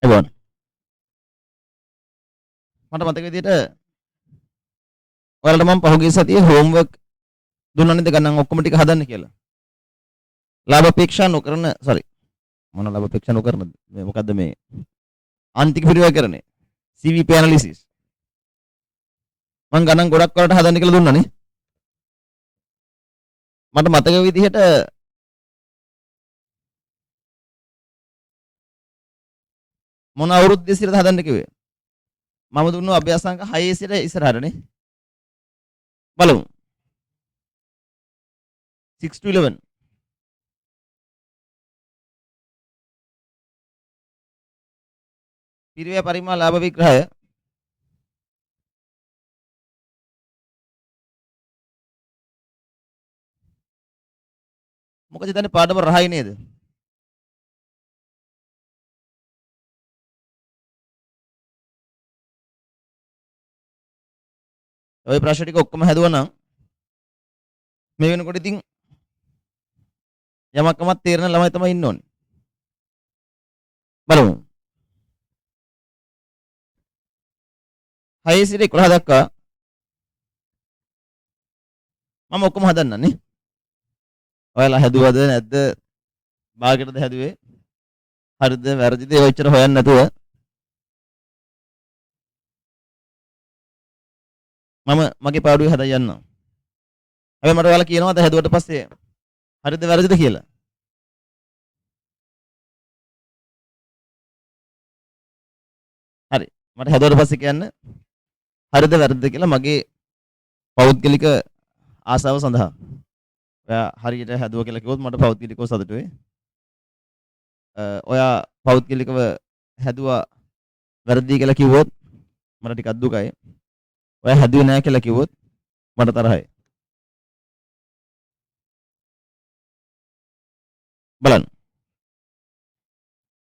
එවන් මට මතක විදිහට ඔයාලට මම පහුගිය සතියේ හෝම්වර්ක් දුන්නා නේද ගණන් ඔක්කොම ටික හදන්න කියලා. ලාභ අපේක්ෂා නොකරන මොන ලාභ අපේක්ෂා නොකරන මේ මොකද්ද මේ ආන්තික පරිවර්තනය CVP analysis මම ගණන් ගොඩක් වලට හදන්න කියලා දුන්නානේ. මට මතක විදිහට මොන අවුරුද්දේ සිට හදන්න කිව්වේ? මම දුන්නු අභ්‍යාසාංක 6 සිට ඉස්සරහටනේ. බලමු. 6 to 11. පිරිවැය පරිමාණ ලාභ විග්‍රහය මොකද හිතන්නේ පාඩම රහයි නේද? ඔය ප්‍රශ්න ටික ඔක්කොම හැදුවා නම් මේ වෙනකොට ඉතින් යමක්කමත් තේරෙන ළමයි තමයි ඉන්න ඕනේ. බලමු. 6 සිට 11 දක්වා මම ඔක්කොම හදන්නනේ. ඔයාලා හැදුවද නැද්ද? භාගයටද හැදුවේ? හරිද වැරදිද ඒව එච්චර හොයන්න නැතුව මම මගේ පාඩුවේ හදා යන්නම්. හැබැයි මට ඔයාලා කියනවාද හැදුවට පස්සේ හරිද වැරදිද කියලා? හරි. මට හැදුවට පස්සේ කියන්න හරිද වැරදිද කියලා මගේ පෞද්ගලික ආසාව සඳහා. ඔයා හරියට හැදුවා කියලා කිව්වොත් මට පෞද්ගලිකව සතුටු වෙයි. ඔයා පෞද්ගලිකව හැදුවා වැරදි කියලා කිව්වොත් මට ටිකක් දුකයි. ඔයා හැදුවේ නැහැ කියලා කිව්වොත් මට තරහයි. බලන්න.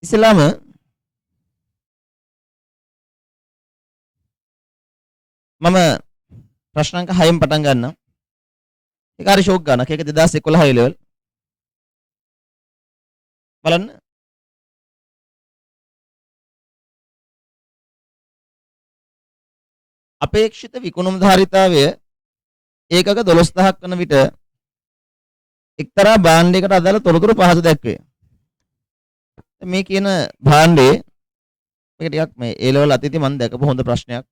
ඉස්ලාම මම ප්‍රශ්න අංක 6න් පටන් ගන්නම්. ඒක හරි ෂෝක් ගන්නක්. ඒක 2011 ලෙවල්. බලන්න. අපේක්ෂිත විකුණුම් ධාරිතාවය ඒකක 12000ක් වන විට එක්තරා භාණ්ඩයකට අදාළ තොරතුරු පහසු දැක්වේ. මේ කියන භාණ්ඩේ මේක ටිකක් මේ A level අතීතේ මම දැකපු හොඳ ප්‍රශ්නයක්.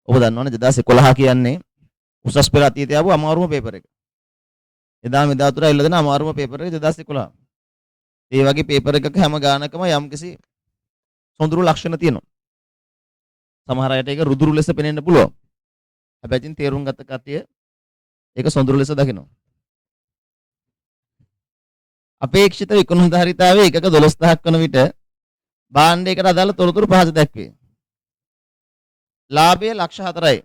ඔබ දන්නවනේ 2011 කියන්නේ උසස් පෙළ අතීතය ආපු අමාරුම පේපර් එක. එදා මෙදා තුර ඇවිල්ලා දෙන අමාරුම පේපර් එක 2011. ඒ වගේ පේපර් එකක හැම ගානකම යම්කිසි සොඳුරු ලක්ෂණ තියෙනවා. සමහර අයට ඒක රුදුරු ලෙස පෙනෙන්න පුළුවන්. හැබැයි ඉතින් තේරුම් ගත්ත කට්ටිය ඒක සොඳුරු ලෙස දකිනවා. අපේක්ෂිත විකුණුම් ධාරිතාවයේ එකක 12000ක් වන විට භාණ්ඩයකට අදාළ තොරතුරු පහස දැක්වේ. ලාභය ලක්ෂ 4යි.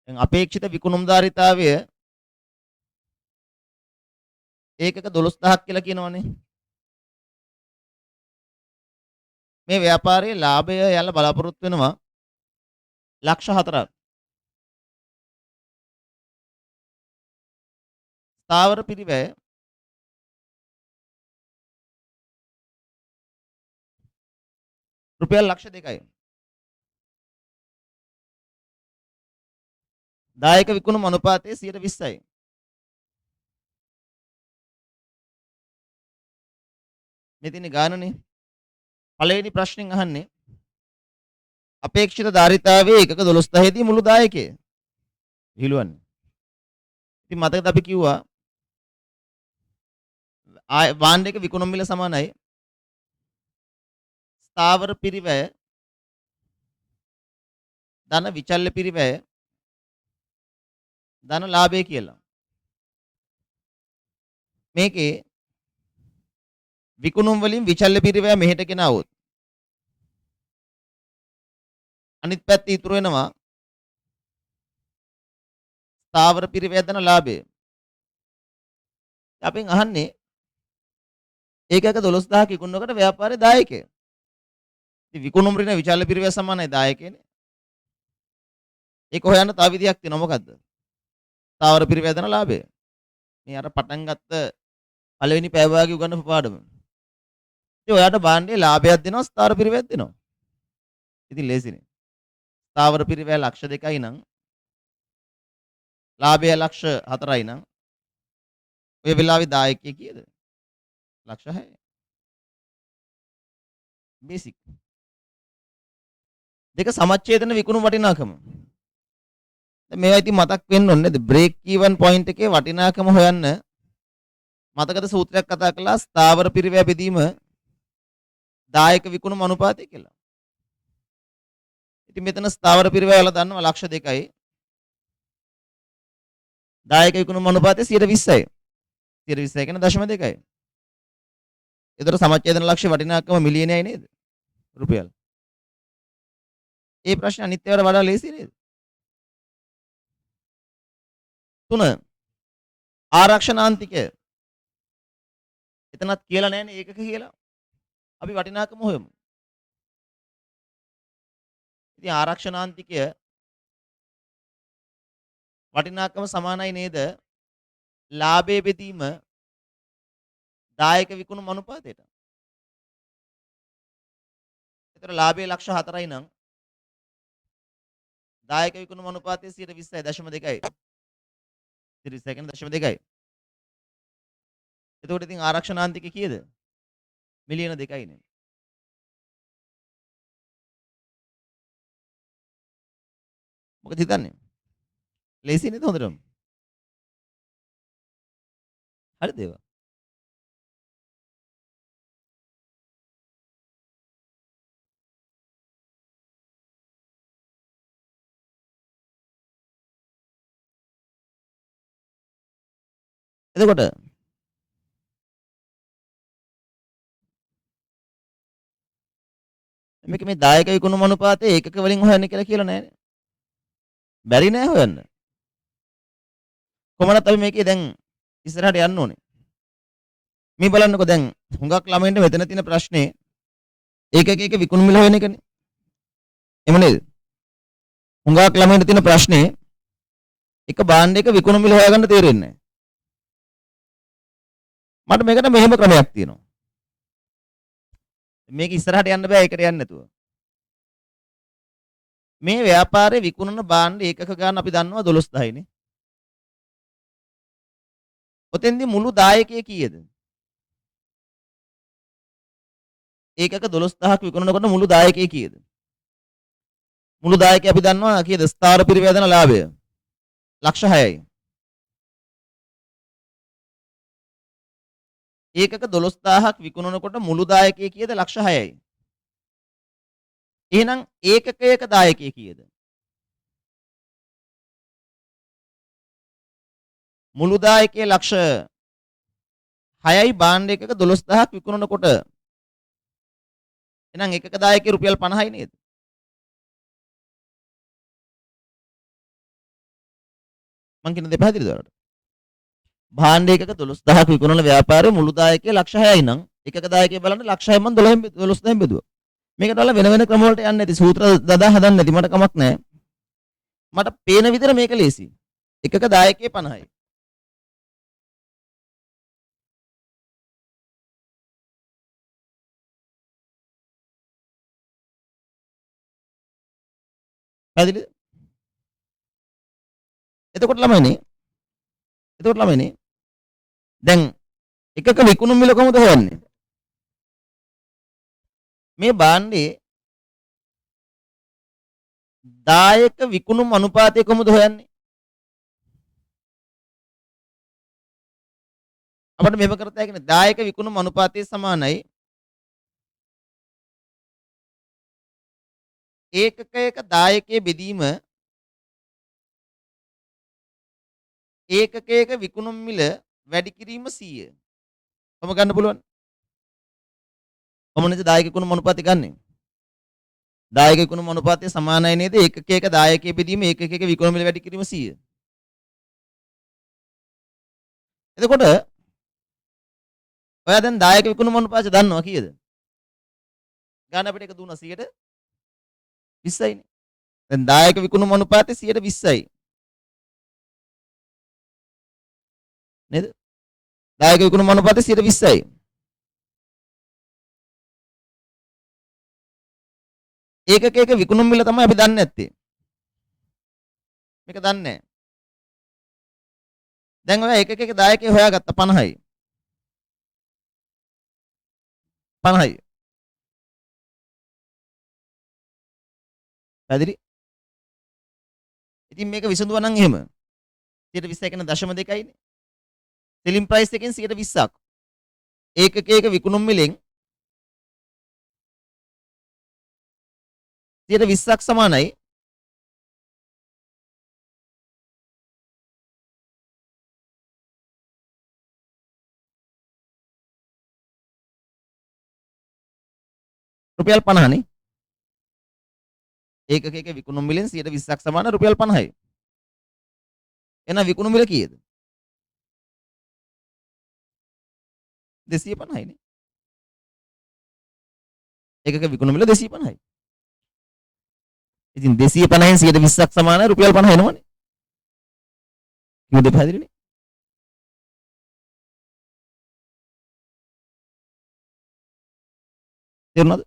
දැන් අපේක්ෂිත විකුණුම් ධාරිතාවය ඒකක 12000ක් කියලා කියනවනේ. මේ ව්‍යාපාරයේ ලාභය යල්ලා බලාපොරොත්තු වෙනවා ලක්ෂ 4ක්. ස්ථාවර පිරිවැය රුපියල් ලක්ෂ 2යි. දායක විකුණුම් අනුපාතය 20%යි. මෙතන ගානනේ. පළවෙනි ප්‍රශ්نين අහන්නේ අපේක්ෂිත ධාරිතාවයේ එකක 12000 දී මුළු දායකය විහිළුවන්නේ. ඉතින් මතකද අපි කිව්වා භාණ්ඩයක විකුණුම් මිල සමානයි ස්ථාවර පිරිවැය ධන විචල්්‍ය පිරිවැය ධන ලාභය කියලා. මේකේ විකුණුම් වලින් විචල්්‍ය පිරිවැය මෙහෙට ගෙනාවොත් අනිත් පැත්තේ ඉතුරු වෙනවා ස්ථාවර පිරිවැය ධන ලාභය. අපෙන් අහන්නේ ඒකක 12000ක් විකුණනකොට ව්‍යාපාරයේ දායකය. ඉතින් විකුණුම් ඍණ විචල්්‍ය පිරිවැය සමානයි දායකයනේ. ඒක හොයන්න තව විදියක් තියෙනවා මොකද්ද? ස්ථාවර පිරිවැය ධන ලාභය. මේ අර පටන් ගත්ත පළවෙනි පැය භාගය උගන්වපු පාඩම. ඉතින් ඔයාට භාණ්ඩයේ ලාභයක් දෙනවා ස්ථාවර පිරිවැයක් දෙනවා. ඉතින් ලේසිනේ. ස්ථාවර පිරිවැය ලක්ෂ 2යි නම් ලාභය ලක්ෂ 4යි නම් ඔය වෙලාවේ දායකයෙ කීයද? ලක්ෂ 6යි. බේසික්. දෙක සමච්ඡේදන විකුණු වටිනාකම. දැන් මේවා ඉතින් මතක් වෙන්න ඕනේ නේද? බ්‍රේක් ඊවන් පොයින්ට් එකේ වටිනාකම හොයන්න මතකද සූත්‍රයක් කතා කළා ස්ථාවර පිරිවැය බෙදීම දායක විකුණුම අනුපාතය කියලා. ඉතින් මෙතන ස්ථාවර පිරිවැය වල දන්නවා ලක්ෂ 2යි. දායක විකුණුම අනුපාතය 120යි. 120 කියන්නේ 0.2යි. ඒතර සමච්ඡේදන ලක්ෂ්‍ය වටිනාකම මිලියනයයි නේද? රුපියල්. ඒ ප්‍රශ්න අනිත් ඒවාට වඩා ලේසි නේද? 3 ආරක්ෂණාන්තිකය. එතනත් කියලා නැහැනේ ඒකක කියලා. අපි වටිනාකම හොයමු. ඉතින් ආරක්ෂණාන්තිකය වටිනාකම සමානයි නේද? ලාභයේ බෙදීම දායක විකුණුම අනුපාතයට. ඒතර ලාභයේ ලක්ෂ 4යි නම් දායක විකුණුම අනුපාතය 120යි 0.2යි. 120 කියන්නේ 0.2යි. එතකොට ඉතින් ආරක්ෂණාන්තික කීයද? මිලියන 2යිනේ. මොකද හිතන්නේ? ලේසි නේද හොඳටම? හරිද ඒවා? එතකොට මේක මේ දායක විකුණුම අනුපාතය ඒකක වලින් හොයන්න කියලා නෑනේ. බැරි නෑ හොයන්න. කොහොමවත් අපි මේකේ දැන් ඉස්සරහට යන්න ඕනේ. මේ බලන්නකෝ දැන් හුඟක් ළමයින්ට මෙතන තියෙන ප්‍රශ්නේ ඒකක විකුණු මිල හොයන එකනේ. එම නේද? හුඟක් ළමයින්ට තියෙන ප්‍රශ්නේ එක භාණ්ඩයක විකුණු මිල හොයාගන්න තේරෙන්නේ නෑ. මට මේකට මෙහෙම ක්‍රමයක් තියෙනවා. මේක ඉස්සරහට යන්න බෑ ඒකට යන්න නැතුව. මේ ව්‍යාපාරේ විකුණන භාණ්ඩ ඒකක ගන්න අපි දන්නවා 12000යිනේ. ඔතෙන්දී මුළු දායකය කීයද? ඒකක 12000ක් විකුණනකොට මුළු දායකය කීයද? මුළු දායකය අපි දන්නවා කීයද? ස්ථාවර පිරිවැය දෙන ලාභය. ලක්ෂ 6යි. ඒකක 12000ක් විකුණනකොට මුළු දායකය කීයද? ලක්ෂ 6යි. එහෙනම් ඒකකයක දායකය කීයද? මුළු දායකයේ ලක්ෂ 6යි භාණ්ඩ එකක 12000ක් විකුණනකොට එහෙනම් එකක දායකයේ රුපියල් 50යි නේද? මං කියන දේ පැහැදිලිද ඔයාලට? භාණ්ඩ එකක 12000ක් විකුණන ව්‍යාපාරයේ මුළු දායකයේ ලක්ෂ 6යි නම් එකක දායකයේ බලන්න ලක්ෂ 6න් මං 12000න් බෙදුවා. මේකට වල වෙන වෙන ක්‍රම වලට යන්නේ නැති සූත්‍ර දදා හදන්න නැති මට කමක් නැහැ. මට පේන විදිහට මේක ලේසි. එකක දායකයේ 50යි. පැහැදිලිද? එතකොට ළමයිනේ දැන් එකක විකුණු මිල කොහොමද හොයන්නේ? මේ භාණ්ඩේ දායක විකුණුම් අනුපාතය කොහොමද හොයන්නේ? අපිට මෙහෙම කරත හැකිනේ දායක විකුණුම් අනුපාතය සමානයි ඒකකයක දායකයේ බෙදීම ඒකකයක විකුණුම් මිල වැඩි කිරීම 100. කොහොම ගන්න පුළුවන්? කොහොමද දායක විකුණුම් අනුපාතය ගන්නෙ? දායක විකුණුම් අනුපාතය සමානයි නේද? ඒකකයක දායකයේ බෙදීම ඒකකයක විකුණුම් මිල වැඩි කිරීම 100. එතකොට ඔයා දැන් දායක විකුණුම් අනුපාතය දන්නවා කීයද? ගන්න අපිට එක දුන්නා 20යිනේ. දැන් දායක විකුණුම් අනුපාතය 20යි. නේද? දායක විකුණුම් අනුපාතය 20යි. ඒකකයක විකුණුම් මිල තමයි අපි දන්නේ නැත්තේ. මේක දන්නේ නැහැ. දැන් ඔයා ඒකකයක දායකයෝ හොයාගත්ත 50යි. 50යි. පැහැදිලි? ඉතින් මේක විසඳුවා නම් එහෙම 120 කියන 0.2යිනේ. සෙලින් ප්‍රයිස් එකෙන් 120ක්. ඒකකයක විකුණුම් මිලෙන් 120ක් සමානයි රුපියල් 50නේ. ඒකකයක විකුණුම් මිලෙන් 120ක් සමාන රුපියල් 50යි. එහෙනම් විකුණුම් මිල කීයද? 250යිනේ. ඒකක විකුණුම් මිල 250යි. ඉතින් 250න් 120ක් සමාන රුපියල් 50 එනවනේ. කිව්වද පැහැදිලිනේ? තේරුණාද?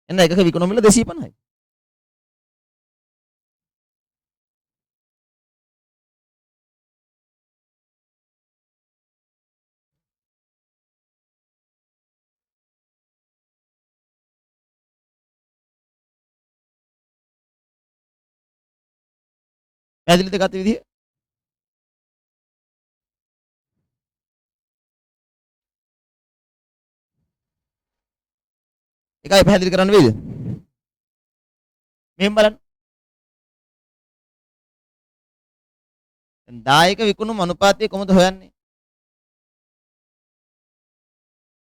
එන්න එකක විකුණුම් මිල 250යි. පැහැදිලිද ගත විදිය? එකයි පැහැදිලි කරන්න වෙයිද? මෙහෙම බලන්න. දැන් දායක විකුණුම් අනුපාතය කොහොමද හොයන්නේ?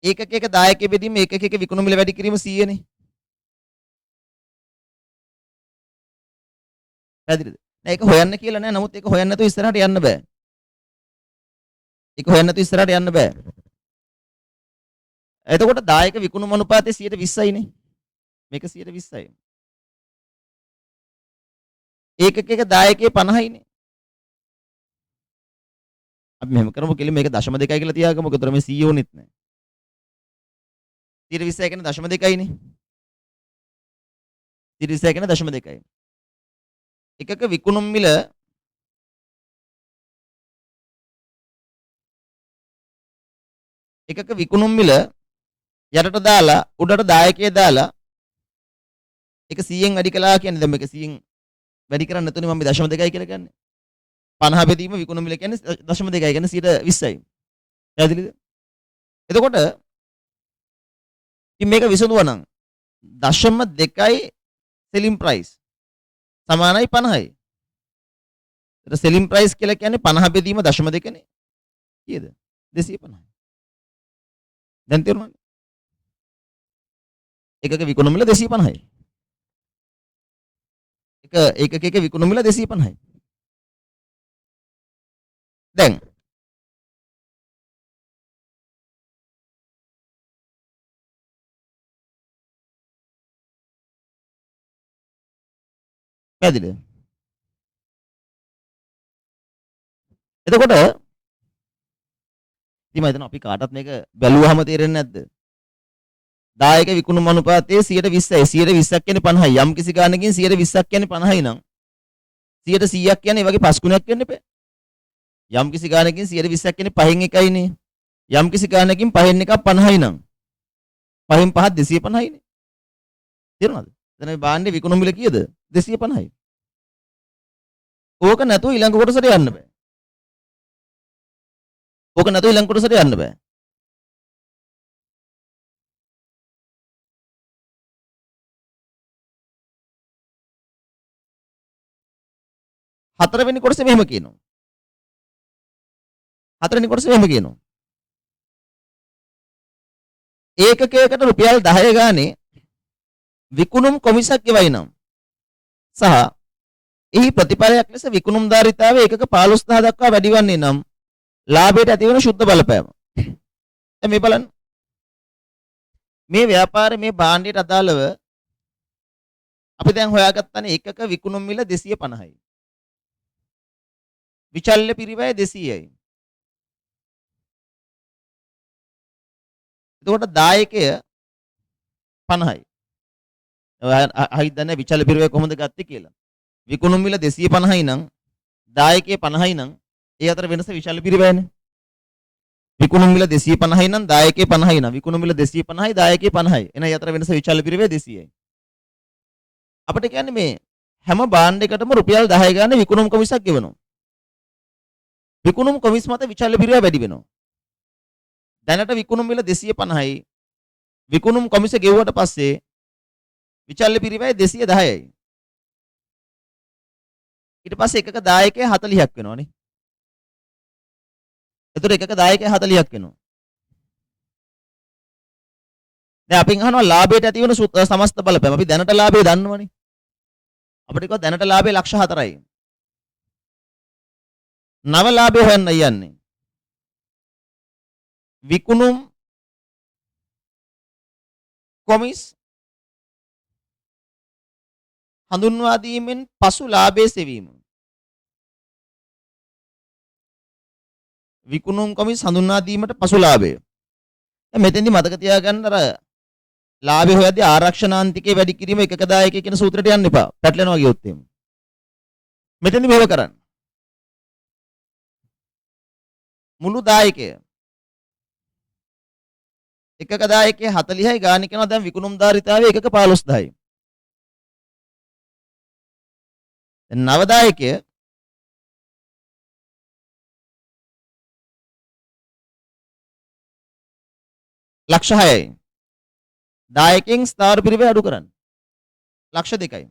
ඒකකයක දායකයෙ බෙදීම ඒකකයක විකුණුම් මිල වැඩි කිරීම 100 නේ. පැහැදිලිද? නෑ ඒක හොයන්න කියලා නෑ. නමුත් ඒක හොයන්න නැතුව ඉස්සරහට යන්න බෑ. ඒක හොයන්න නැතුව ඉස්සරහට යන්න බෑ. එතකොට දායක විකුණුම් අනුපාතය 120යිනේ. මේක 120යි. ඒකකයක දායකයේ 50යිනේ. අපි මෙහෙම කරමු කියලා මේක 0.2 කියලා තියාගමු. ඒතර මේ 100 ඕනෙත් නෑ. 120 කියන්නේ 0.2යිනේ. 120 කියන්නේ 0.2යි. එකක විකුණුම් මිල එකක විකුණුම් මිල යටට දාලා උඩට දායකයේ දාලා ඒක 100න් වැඩි කළා කියන්නේ දැන් මේක 100න් වැඩි කරන්නේ නැතුනේ මම මේ 0.2යි කියලා කියන්නේ. 50 බෙදීම විකුණුම් මිල කියන්නේ 0.2යි කියන්නේ 120යි. පැහැදිලිද? එතකොට ඉතින් මේක විසඳුවා නම් 0.2යි සෙලින් ප්‍රයිස් සමානයි 50යි. ඒතර සෙලින් ප්‍රයිස් කියලා කියන්නේ 50 බෙදීම 0.2නේ. කීයද? 250යි. දැන් තේරුණානේ? එකක විකුණුම් මිල 250යි. ඒකකයක විකුණුම් මිල 250යි. දැන් පැහැදිලිද? එතකොට ඉතින් මම හිතනවා අපි කාටවත් මේක බැලුවාම තේරෙන්නේ නැද්ද? දායක විකුණුම් අනුපාතයේ 120යි. 120ක් කියන්නේ 50යි. යම් කිසි ගානකින් 120ක් කියන්නේ 50යි නම් 100ක් කියන්නේ මේ වගේ 5 ගුණයක් වෙන්න එපා. යම් කිසි ගානකින් 120ක් කියන්නේ 5න් එකයිනේ. යම් කිසි ගානකින් 5න් එකක් 50යි නම් 5න් 5 250යිනේ. තේරුණාද? දැන් මේ භාණ්ඩේ විකුණුම් මිල කීයද? 250යි. ඕක නැතුව ඊළඟ කොටසට යන්න බෑ. ඕක නැතුව ඊළඟ කොටසට යන්න බෑ. හතරවෙනි කොටසේ මෙහෙම කියනවා. හතරවෙනි කොටසේ මෙහෙම කියනවා. ඒකකයකට රුපියල් 10 ගානේ විකුණුම් කොමිසක් ගෙවයි නම් සහ එහි ප්‍රතිඵලයක් ලෙස විකුණුම් ධාරිතාවය ඒකක 15000 දක්වා වැඩි වන්නේ නම් ලාභයට ඇතිවන ශුද්ධ බලපෑම. දැන් මේ බලන්න. මේ ව්‍යාපාරයේ මේ භාණ්ඩයට අදාළව අපි දැන් හොයාගත්තානේ ඒකක විකුණුම් මිල 250යි. විචල්්‍ය පිරිවැය 200යි. එතකොට දායකය 50යි. අහිත් දන්නේ විචල පිරවය කොහොමද ගත්තේ කියලා. විකුණුම් මිල 250යි නම් දායකයේ 50යි නම් ඒ අතර වෙනස විචල පිරවයනේ. විකුණුම් මිල 250යි නම් දායකයේ 50යි නම් විකුණුම් මිල 250යි දායකයේ 50යි. එහෙනම් ඒ අතර වෙනස විචල පිරවය 200යි. අපිට කියන්නේ මේ හැම බාණ්ඩ එකටම රුපියල් 10 ගන්න විකුණුම් කොමිසක් ගෙවනවා. විකුණුම් කොමිස් මත විචල්්‍ය පිරවය වැඩි වෙනවා. දැනට විකුණුම් මිල 250යි. විකුණුම් කොමිස ගෙවුවට පස්සේ විචල්්‍ය පිරවය 210යි. ඊට පස්සේ එකක දායකය 40ක් වෙනවනේ. එතකොට එකක දායකය 40ක් වෙනවා. දැන් අපින් අහනවා ලාභයට ඇති වෙන සමස්ත බලපෑම. අපි දැනට ලාභය දන්නවනේ. අපිට කිව්වා දැනට ලාභය ලක්ෂ 4යි. නව ලාභය හොයන්න යන්නේ. විකුණුම් කොමිස් හඳුන්වා දීමෙන් පසු ලාභය සෙවීම. විකුණුම් කොමිස් හඳුන්වා දීමට පසු ලාභය. දැන් මෙතෙන්දි මතක තියාගන්න අර ලාභය හොයද්දී ආරක්ෂණාන්තිකේ වැඩි කිරීම එකක දායකයෙක් කියන සූත්‍රයට යන්න එපා. පැටලෙනවා ගියොත් එහෙම. මෙතෙන්දි මෙහෙම කරන්න. මුළු දායකය එකක දායකයේ 40යි ගාණ කරනවා දැන් විකුණුම් ධාරිතාවය එකක 15000යි. දැන් නව දායකය ලක්ෂ 6යි. දායකයන් ස්ථාවර පිරිවැය අඩු කරන්න. ලක්ෂ 2යි.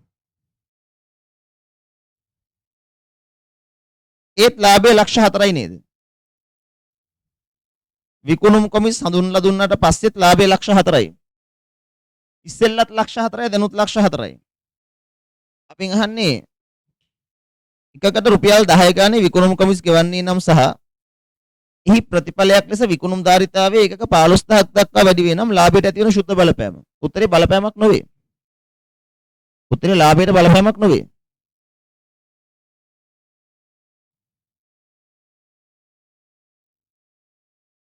ඒත් ලාභය ලක්ෂ 4යි නේද? විකුණුම් කොමිස් හඳුන්ලා දුන්නාට පස්සෙත් ලාභය ලක්ෂ 4යි. ඉස්සෙල්ලත් ලක්ෂ 4යි දැනුත් ලක්ෂ 4යි. අපින් අහන්නේ එකකට රුපියල් 10 ගානේ විකුණුම් කොමිස් ගෙවන්නේ නම් සහ එහි ප්‍රතිඵලයක් ලෙස විකුණුම් ධාරිතාවයේ එකක 15000ක් දක්වා වැඩි වේ නම් ලාභයට ඇති වෙන ශුද්ධ බලපෑම. උත්තරේ බලපෑමක් නොවේ. උත්තරේ ලාභයට බලපෑමක් නොවේ.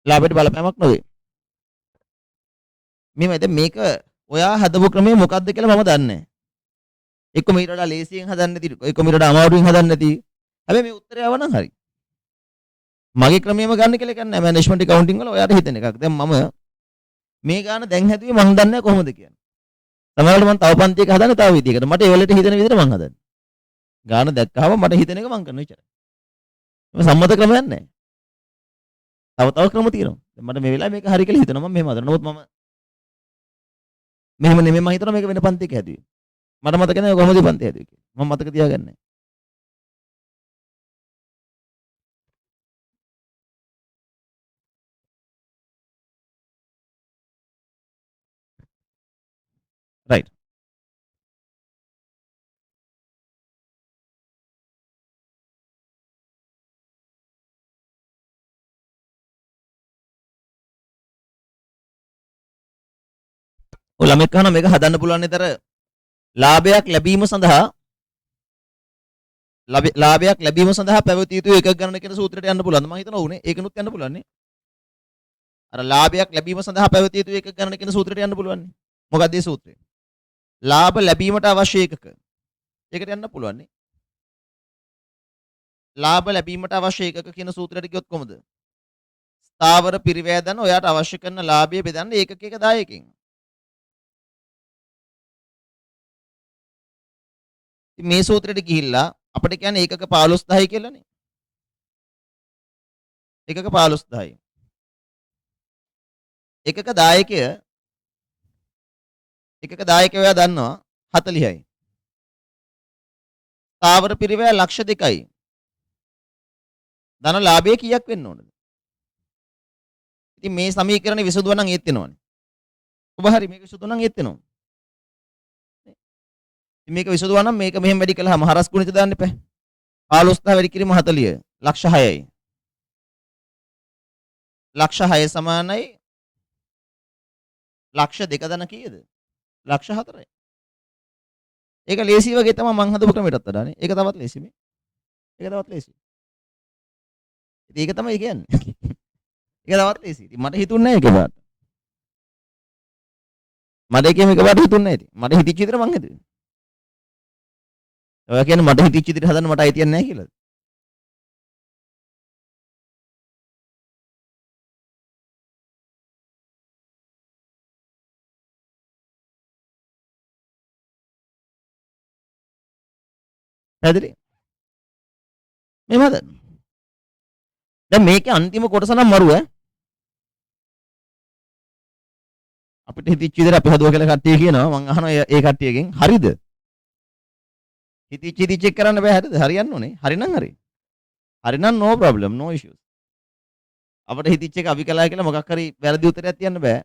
ලාභයට බලපෑමක් නොවේ. මෙහෙමද මේක ඔයා හදපු ක්‍රමය මොකක්ද කියලා මම දන්නේ නැහැ. එක්ක මීට වඩා ලේසියෙන් හදන්න නැති, එක්ක මීට වඩා අමාරුවෙන් හදන්න නැති. හැබැයි මේ උත්තරය ආවනම් හරි. මගේ ක්‍රමයේම ගන්න කියලා කියන්නේ නැහැ. මැනේජ්මන්ට් එකවුන්ටින් වල ඔයාට හිතෙන එකක්. දැන් මම මේ ගාන දැන් හැදුවේ මම දන්නේ නැහැ කොහොමද කියන්නේ. සමහරවිට මම තව පන්තියක හදන්නේ තව විදියකට. මට ඒ වලට හිතෙන විදිහට මම හදන්නේ. ගාන දැක්කහම මට හිතෙන එක මම කරනවා විතරයි. මේ සම්මත ක්‍රමයක් නැහැ. තව ක්‍රම තියෙනවා. දැන් මට මේ වෙලාවේ මේක හරි කියලා හිතෙනවා මම මෙහෙම හදනවා. නමුත් මම මෙහෙම නෙමෙයි මම හිතනවා මේක වෙන පන්තියක හැදුවේ. මට මතක නැහැ කොහොමද පන්තිය හැදුවේ කියලා. මම මතක තියාගන්නේ. රයිට්. ඔය ළමෙක් අහනවා මේක හදන්න පුළුවන් නේද? ලාභයක් ලැබීම සඳහා පැවතිය යුතු එකක් ගණන කියන සූත්‍රයට යන්න පුළුවන්. මම හිතනවා උනේ ඒකනුත් යන්න පුළුවන් නේ. අර ලාභයක් ලැබීම සඳහා පැවතිය යුතු එකක් ගණන කියන සූත්‍රයට යන්න පුළුවන් නේ. මොකක්ද ඒ සූත්‍රය? ලාභ ලැබීමට අවශ්‍ය එකක. ඒකට යන්න පුළුවන් නේ. ලාභ ලැබීමට අවශ්‍ය එකක කියන සූත්‍රයට ගියොත් කොහොමද? ස්ථාවර පිරිවැය දන්න ඔයාට අවශ්‍ය කරන ලාභය බෙදන්න ඒකකයක දායකෙන්. මේ සූත්‍රයට ගිහිල්ලා අපිට කියන්නේ ඒකක 15000යි කියලානේ. ඒකක 15000යි. එකක දායකය ඔයා දන්නවා 40යි. ස්ථාවර පිරිවැය ලක්ෂ 2යි. ධන ලාභය කීයක් වෙන්න ඕනද? ඉතින් මේ සමීකරණේ විසඳුවා නම් ඒත් වෙනවනේ. ඔබ හරි මේක විසඳුවා නම් ඒත් වෙනවා. මේක විසඳුවා නම් මේක මෙහෙම වැඩි කළාම හරස් ගුණිත දාන්න එපා. 15000 වැඩි කිරීම 40. ලක්ෂ 6යි. ලක්ෂ 6 සමානයි ලක්ෂ 2 ධන කීයද? ලක්ෂ 4යි. ඒක ලේසි වගේ තමයි මං හදපු ක්‍රමයටත් වඩානේ. ඒක තවත් ලේසි මේ. ඒක තවත් ලේසි. ඉතින් ඒක තමයි කියන්නේ. ඒක තවත් ලේසි. ඉතින් මට හිතුන්නේ නැහැ ඒක පාට. මට ඒකෙම එකපාරට හිතුන්නේ නැහැ ඉතින්. මට හිතිච්ච විදිහට මං හිතුවේ. ඔයා කියන්නේ මට හිතිච්ච විදිහට හදන්න මට අයිතියක් නැහැ කියලාද? පැහැදිලි? මෙහෙම හදන්න. දැන් මේකේ අන්තිම කොටස නම් මරුව ඈ. අපිට හිතිච්ච විදිහට අපි හදුවා කියලා කට්ටිය කියනවා. මං අහනවා ඒ කට්ටියගෙන් හරිද? හිතිච්ච එක කරන්න බෑ හරිද? හරියන්න ඕනේ. හරිනම් හරි. හරිනම් no problem no issues. අපිට හිතිච්ච එක අපි කළා කියලා මොකක් හරි වැරදි උත්තරයක් තියන්න බෑ.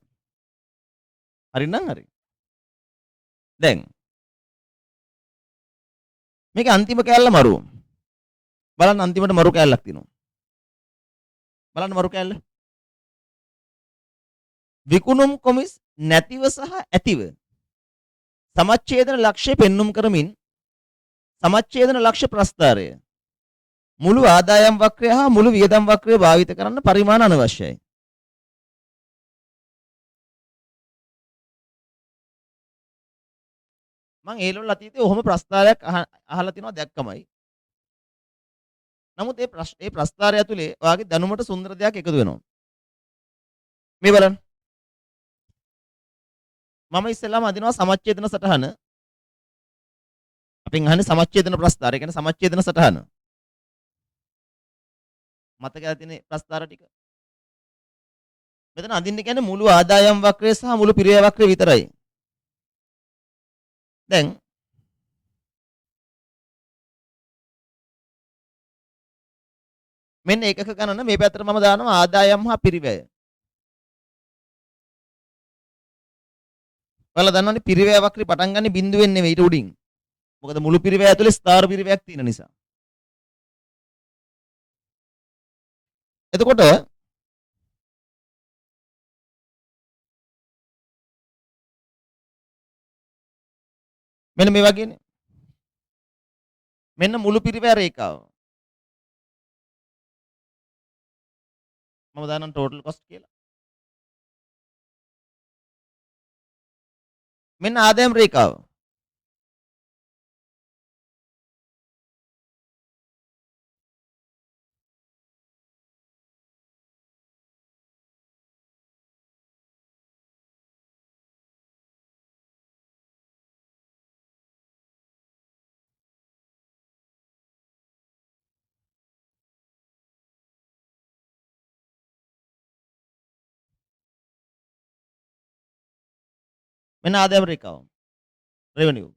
හරිනම් හරි. දැන් මේක අන්තිම කෑල්ල මරුව. බලන්න අන්තිමට මරු කෑල්ලක් තියෙනවා. බලන්න මරු කෑල්ල. විකුණුම් කොමිස් නැතිව සහ ඇතිව සමච්ඡේදන ලක්ෂ්‍ය පෙන්눔 කරමින් සමච්ඡේදන ලක්ෂ්‍ය ප්‍රස්ථාරය මුළු ආදායම් වක්‍රය හා මුළු වියදම් වක්‍රය භාවිත කරන්න පරිමාණ අනවශ්‍යයි. මම ඒ ලොල් අතීතයේ ඔහොම ප්‍රස්ථාරයක් අහලා තිනවා දැක්කමයි. නමුත් ඒ ප්‍රස්ථාරය ඇතුලේ ඔයාගේ දැනුමට සුන්දර දෙයක් එකතු වෙනවා. මේ බලන්න. මම ඉස්සෙල්ලාම අදිනවා සමච්ඡේදන සටහන. අපින් අහන්නේ සමච්ඡේදන ප්‍රස්ථාරය. කියන්නේ සමච්ඡේදන සටහන. මතකලා තියෙන ප්‍රස්ථාර ටික. මෙතන අදින්න කියන්නේ මුළු ආදායම් වක්‍රය සහ මුළු පිරිය වක්‍රය විතරයි. දැන් මෙන්න ඒකක ගණන මේ පැත්තට මම දානවා ආදායම් හා පිරිවැය. ඔයාලා දන්නවනේ පිරිවැය වක්‍රය පටන් ගන්න බිඳුවෙන් නෙවෙයි ඊට උඩින්. මොකද මුළු පිරිවැය ඇතුලේ ස්ථාර පිරිවැයක් තියෙන නිසා. එතකොට මෙන්න මේ වගේනේ. මෙන්න මුළු පිරිවැය රේඛාව. මම දාන්නම් ටෝටල් කොස්ට් කියලා. මෙන්න ආදායම් රේඛාව. මෙන්න ආදායම් රේඛාව. රෙවෙනියු.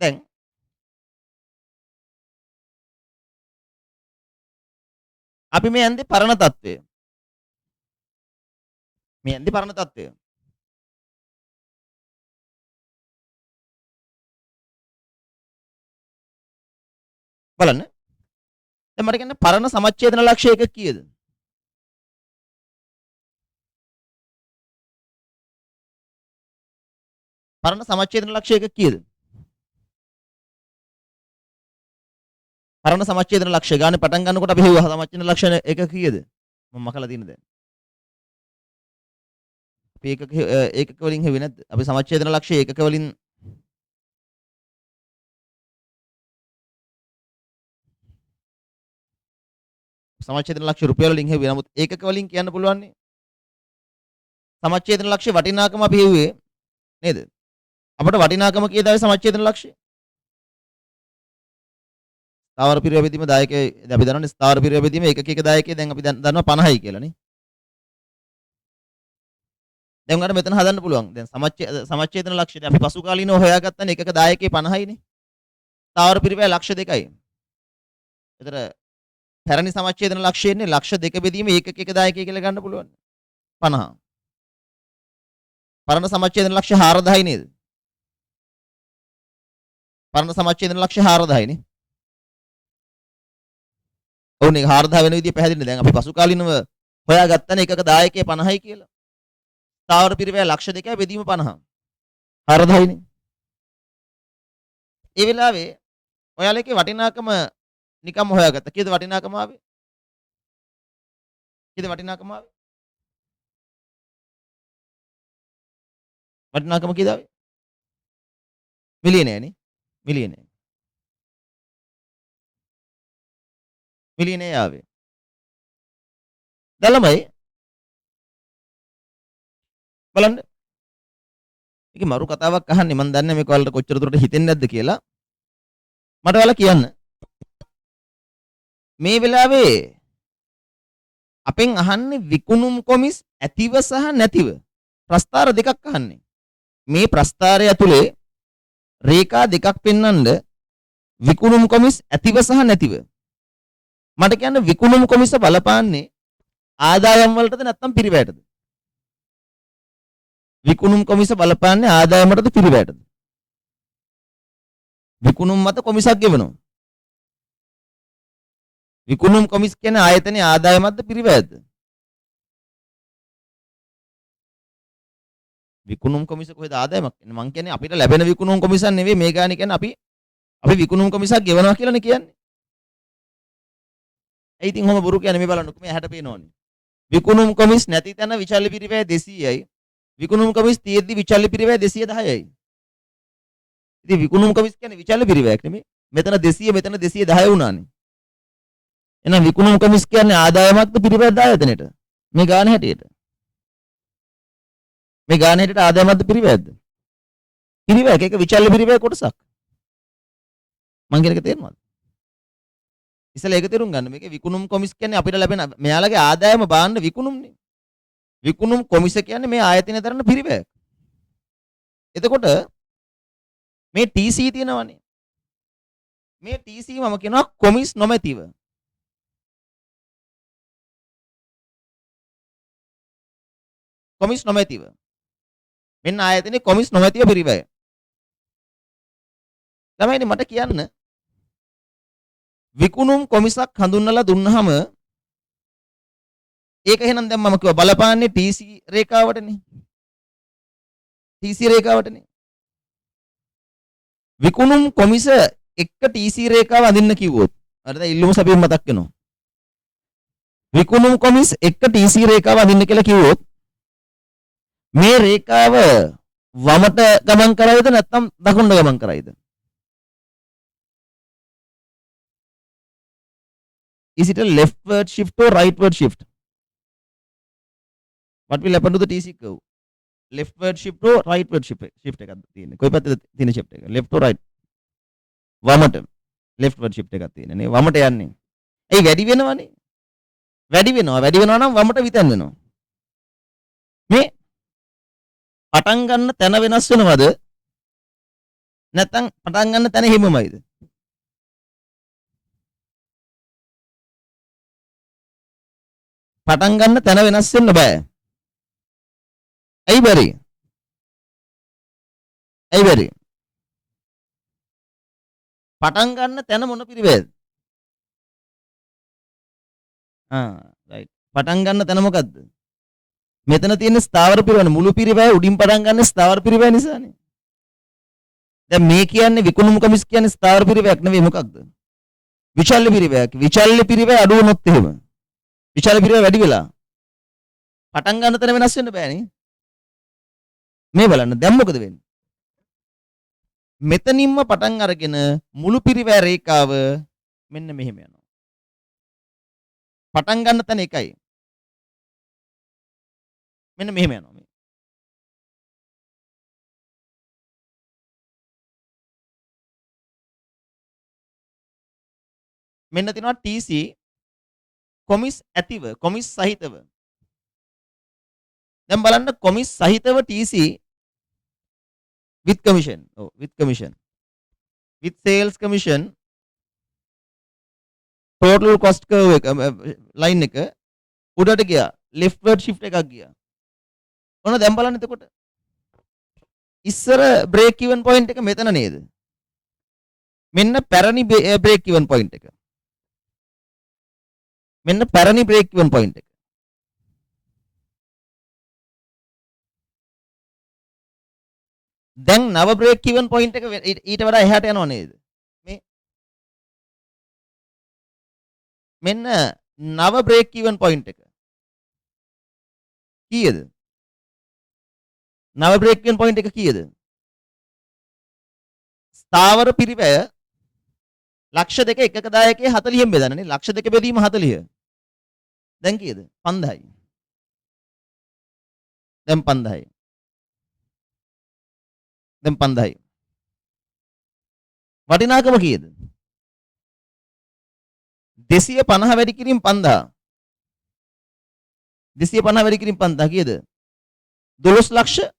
දැන් අපි මේ යන්නේ පරණ තත්ත්වය. මේ යන්නේ පරණ තත්ත්වය. බලන්න. දැන් මට කියන්න පරණ සමච්ඡේදන ලක්ෂ්‍ය එක කීයද? පරණ සමච්ඡේදන ලක්ෂ්‍ය එක කීයද? පරණ සමච්ඡේදන ලක්ෂ්‍ය ගානේ පටන් ගන්නකොට අපි හිතුවා සමච්ඡේදන ලක්ෂණ එක කීයද? මම මකලා තියෙන දැන්. අපි ඒකක වලින් හෙවි නැද්ද? අපි සමච්ඡේදන ලක්ෂ්‍ය ඒකක වලින් සමච්ඡේදන ලක්ෂ්‍ය රුපියල් වලින් හෙව්වේ. නමුත් ඒකක වලින් කියන්න පුළුවන් නේ. සමච්ඡේදන ලක්ෂ්‍ය වටිනාකම අපි හෙව්වේ නේද? අපිට වටිනාකම කීයද ආවේ සමච්ඡේදන ලක්ෂ්‍ය? ස්ථාවර පිරිය බෙදීම දායකයේ අපි දන්නවනේ ස්ථාවර පිරිය බෙදීම ඒකක දායකයේ දැන් අපි දන්නවා 50යි කියලා නේ. දැන් උන්ට මෙතන හදන්න පුළුවන්. දැන් සමච්ඡේදන ලක්ෂ්‍ය අපි පසු කාලීනව හොයාගත්තනේ ඒකක දායකයේ 50යිනේ. ස්ථාවර පිරිය ලක්ෂ 2යි. ඒතර පැරණි සමච්ඡේදන ලක්ෂ්‍යයන්නේ ලක්ෂ 2 බෙදීම ඒකක දායකය කියලා ගන්න පුළුවන්. 50. පරණ සමච්ඡේදන ලක්ෂ්‍ය 4000යි නේද? පරණ සමච්ඡේදන ලක්ෂ්‍ය 4000යි නේ. ඕනේ 4000 වෙන විදිය පැහැදිලිනේ. දැන් අපි පසු කාලිනව හොයාගත්තනේ එකක දායකයේ 50යි කියලා. ස්ථාවර පිරිවැය ලක්ෂ 2යි බෙදීම 50. 410නේ. ඒ වෙලාවේ ඔයාලගේ වටිනාකම නිකම් හොයාගත්තා. කීයද වටිනාකම ආවේ? කීයද වටිනාකම ආවේ? වටිනාකම කීයද ආවේ? මිලියනයනේ. මිලියනය. මිලියනය ආවේ. දැන් ළමයි බලන්න. මේකේ මරු කතාවක් අහන්නේ මම දන්නේ මේක ඔයාලට කොච්චර දුරට හිතෙන්නේ නැද්ද කියලා. මට ඔයාලා කියන්න. මේ වෙලාවේ අපෙන් අහන්නේ විකුණුම් කොමිස් ඇතිව සහ නැතිව. ප්‍රස්තාර දෙකක් අහන්නේ. මේ ප්‍රස්තාරය ඇතුලේ රේඛා දෙකක් පෙන්වන්න විකුණුම් කොමිස් ඇතිව සහ නැතිව. මට කියන්න විකුණුම් කොමිස බලපාන්නේ ආදායම් වලටද නැත්නම් පිරිවැයටද? විකුණුම් කොමිස බලපාන්නේ ආදායමටද පිරිවැයටද? විකුණුම් මත කොමිසක් ගෙවනවා. විකුණුම් කොමිස් කියන්නේ ආයතනයේ ආදායමක්ද පිරිවැයක්ද? විකුණුම් කොමිස කොහෙද ආදායමක් එන්නේ? මං කියන්නේ අපිට ලැබෙන විකුණුම් කොමිසක් නෙවෙයි මේ ගානේ කියන්නේ අපි විකුණුම් කොමිසක් ගෙවනවා කියලානේ කියන්නේ. ඒ ඉතින් ඔහොම බොරු කියන්නේ මේ බලන්නකො මේ ඇහැට පේනවනේ. විකුණුම් කොමිස් නැති තැන විචල්්‍ය පිරිවැය 200යි. විකුණුම් කොමිස් තියෙද්දි විචල්්‍ය පිරිවැය 210යි. ඉතින් විකුණුම් කොමිස් කියන්නේ විචල්්‍ය පිරිවැයක් නෙමෙයි. මෙතන 200 මෙතන 210 වුණානේ. එහෙනම් විකුණුම් කොමිස් කියන්නේ ආදායමක්ද පිරිවැයක්ද ආයතනෙට? මේ ගාන හැටියට. මේ ගාන හැටියට ආදායමක්ද පිරිවැයක්ද? පිරිවැයක් ඒක විචල්්‍ය පිරිවැය කොටසක්. මං කියන එක තේරුණාද? ඉතින් ඒක තේරුම් ගන්න මේකේ විකුණුම් කොමිස් කියන්නේ අපිට ලැබෙන මෙයාලගේ ආදායම බාන්න විකුණුම්නේ. විකුණුම් කොමිස කියන්නේ මේ ආයතනය දරන පිරිවැයක්. එතකොට මේ TC තියෙනවනේ. මේ TC මම කියනවා කොමිස් නොමැතිව. කොමිස් නොමැතිව. මෙන්න ආයතනයේ කොමිස් නොමැතිව පිරිවැය. ළමයිනි මට කියන්න විකුණුම් කොමිසක් හඳුන්වලා දුන්නාම ඒක එහෙනම් දැන් මම කිව්වා බලපාන්නේ TC රේඛාවටනේ. TC රේඛාවටනේ. විකුණුම් කොමිස එක්ක TC රේඛාව අඳින්න කිව්වොත් අර දැන් ඉල්ලුම සැපීම මතක් වෙනවා. විකුණුම් කොමිස් එක්ක TC රේඛාව අඳින්න කියලා කිව්වොත් මේ රේඛාව වමට ගමන් කරයිද නැත්නම් දකුණට ගමන් කරයිද? Is it a leftward shift or rightward shift? What will happen to the TC curve? Leftward shift or rightward shift එකක්ද තියෙන්නේ? කොයි පැත්තද තියෙන shift එක? Left or right? වමට. leftward shift එකක් තියෙන්නේ නේ. වමට යන්නේ. ඒ වැඩි වෙනවනේ. වැඩි වෙනවා නම් වමට විතන් වෙනවා. මේ පටන් ගන්න තැන වෙනස් වෙනවද? නැත්නම් පටන් ගන්න තැන හිමමයිද? පටන් ගන්න තැන වෙනස් වෙන්න බෑ. ඇයි බැරි? පටන් ගන්න තැන මොන පිරිවැයද? රයිට්. පටන් ගන්න තැන මොකද්ද? මෙතන තියෙන ස්ථාවර පිරිවැය මුළු පිරිවැය උඩින් පටන් ගන්න ස්ථාවර පිරිවැය නිසානේ. දැන් මේ කියන්නේ විකුණුම් කොමිස් කියන්නේ ස්ථාවර පිරිවැයක් නෙවෙයි මොකක්ද? විචල්්‍ය පිරිවැයක්. විචල්්‍ය පිරිවැය අඩු වුණොත් එහෙම. විචල්්‍ය පිරිවැය වැඩි වෙලා පටන් ගන්න තැන වෙනස් වෙන්න බෑනේ. මේ බලන්න දැන් මොකද වෙන්නේ? මෙතනින්ම පටන් අරගෙන මුළු පිරිවැය රේඛාව මෙන්න මෙහෙම යනවා. පටන් ගන්න තැන එකයි. මෙන්න මෙහෙම යනවා මේ. මෙන්න තියෙනවා TC කොමිස් ඇතිව කොමිස් සහිතව. දැන් බලන්න කොමිස් සහිතව TC with commission. with commission. with sales commission total cost curve එක line එක උඩට ගියා. leftward shift එකක් ගියා. ඔන්න දැන් බලන්න එතකොට ඉස්සර break even point එක මෙතන නේද? මෙන්න පැරණි break even point එක. මෙන්න පැරණි break even point එක. දැන් නව බ්‍රේක් ඉවන් පොයින්ට් එක ඊට වඩා එහාට යනව නේද? මේ මෙන්න නව බ්‍රේක් ඉවන් පොයින්ට් එක කීයද? නව බ්‍රේක් ඉවන් පොයින්ට් එක කීයද? ස්ථාවර පිරිවැය ලක්ෂ දෙක එකක දායකයේ 40න් බෙදන්නේ. ලක්ෂ දෙක බෙදීම 40. දැන් කීයද? 5000යි. දැන් 5000යි. දැන් 5000යි. වටිනාකම කීයද? 250 වැඩි කිරීම 5000. 250 වැඩි කිරීම 5000 කීයද? 12 ලක්ෂ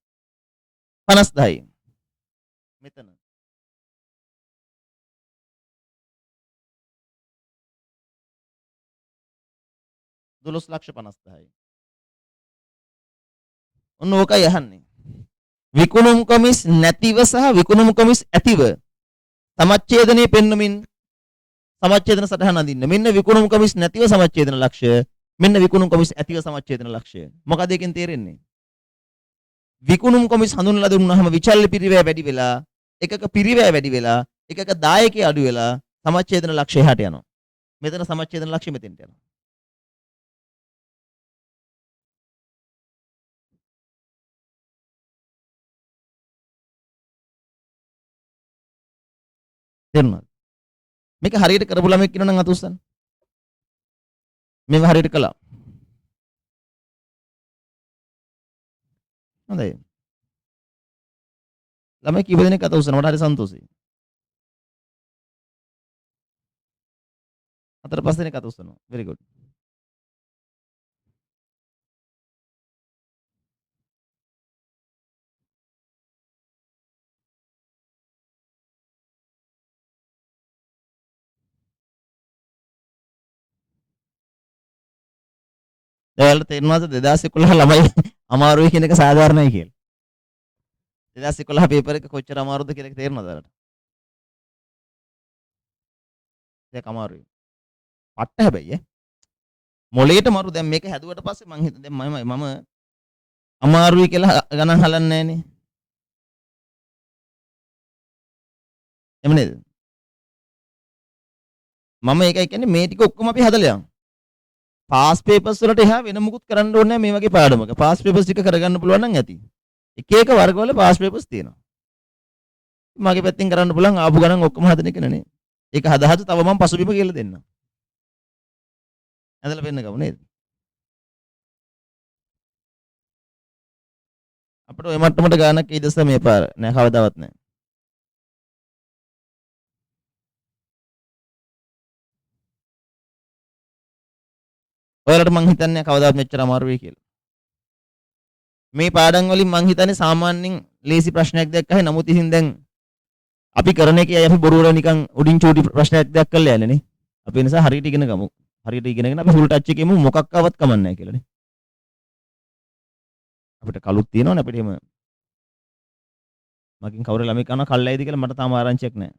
50000යි. මෙතන. දොළොස් ලක්ෂ 50000යි. ඔන්න ඕකයි අහන්නේ. විකුණුම් කොමිස් නැතිව සහ විකුණුම් කොමිස් ඇතිව සමච්ඡේදනයේ පෙන්වමින් සමච්ඡේදන සටහන අඳින්න. මෙන්න විකුණුම් කොමිස් නැතිව සමච්ඡේදන ලක්ෂය. මෙන්න විකුණුම් කොමිස් ඇතිව සමච්ඡේදන ලක්ෂය. මොකද එකෙන් තේරෙන්නේ? විකුණුම් කොමිස් හඳුන්වලා දුන්නාම විචල්්‍ය පිරිවැය වැඩි වෙලා, එකක පිරිවැය වැඩි වෙලා, එකක දායකයේ අඩු වෙලා සමච්ඡේදන ලක්ෂය එහාට යනවා. මෙතන සමච්ඡේදන ලක්ෂය මෙතෙන්ට යනවා. තේරුණාද? මේක හරියට කරපු ළමෙක් ඉන්නවා නම් අත උස්සන්න. මේව හරියට කළා. හොඳයි. ළමයි කීප දෙනෙක් අත උස්සනවා. මට හරි සන්තෝෂයි. 4-5 දෙනෙක් අත උස්සනවා. very good. ඔයාලට තේරෙනවද 2011 ළමයි අමාරුයි කියන එක සාධාරණයි කියලා? 2011 පේපර් එක කොච්චර අමාරුද කියලා තේරෙනවද ඔයාලට? ඒක අමාරුයි. පට්ට හැබැයි මොලේට මරු. දැන් මේක හැදුවට පස්සේ මං හිත දැන් මම අමාරුයි කියලා ගණන් හලන්නේ නැහනේ. එම නේද? මම ඒකයි කියන්නේ මේ ටික ඔක්කොම අපි හදලා යමු. පාස් පේපර්ස් වලට එහා වෙන මුකුත් කරන්න ඕනේ නැහැ මේ වගේ පාඩමක. පාස් පේපර්ස් ටික කරගන්න පුළුවන් නම් ඇති. එක එක වර්ගවල පාස් පේපර්ස් තියෙනවා. මගේ පැත්තෙන් කරන්න පුළුවන් ආපු ගණන් ඔක්කොම හදන එක නෙනේ. ඒක හදා තව මම පසුබිම කියලා දෙන්නම්. ඇදලා පෙන්න ගමු නේද? අපිට ඔය මට්ටමට ගානක් ඊදස්ස මේ පාර නෑ කවදාවත් නෑ. ඔයාලට මං හිතන්නේ කවදාවත් මෙච්චර අමාරු වෙයි කියලා. මේ පාඩම් වලින් මං හිතන්නේ සාමාන්‍යයෙන් ලේසි ප්‍රශ්නයක් දැක්කහයි. නමුත් ඉතින් දැන් අපි කරන එකේ අපි බොරුවල නිකන් උඩින් චූටි ප්‍රශ්නයක් දැක් කරලා යන්නේ නේ. අපි ඒ නිසා හරියට ඉගෙන ගමු. හරියට ඉගෙනගෙන අපි ෆුල් ටච් එකේම මොකක් ආවත් කමක් නැහැ කියලා නේ. අපිට කලුත් තියෙනවනේ අපිට එහෙම මකින් කවුරු ළමයි කන කල්ලායිද කියලා මට තාම ආරංචියක් නැහැ.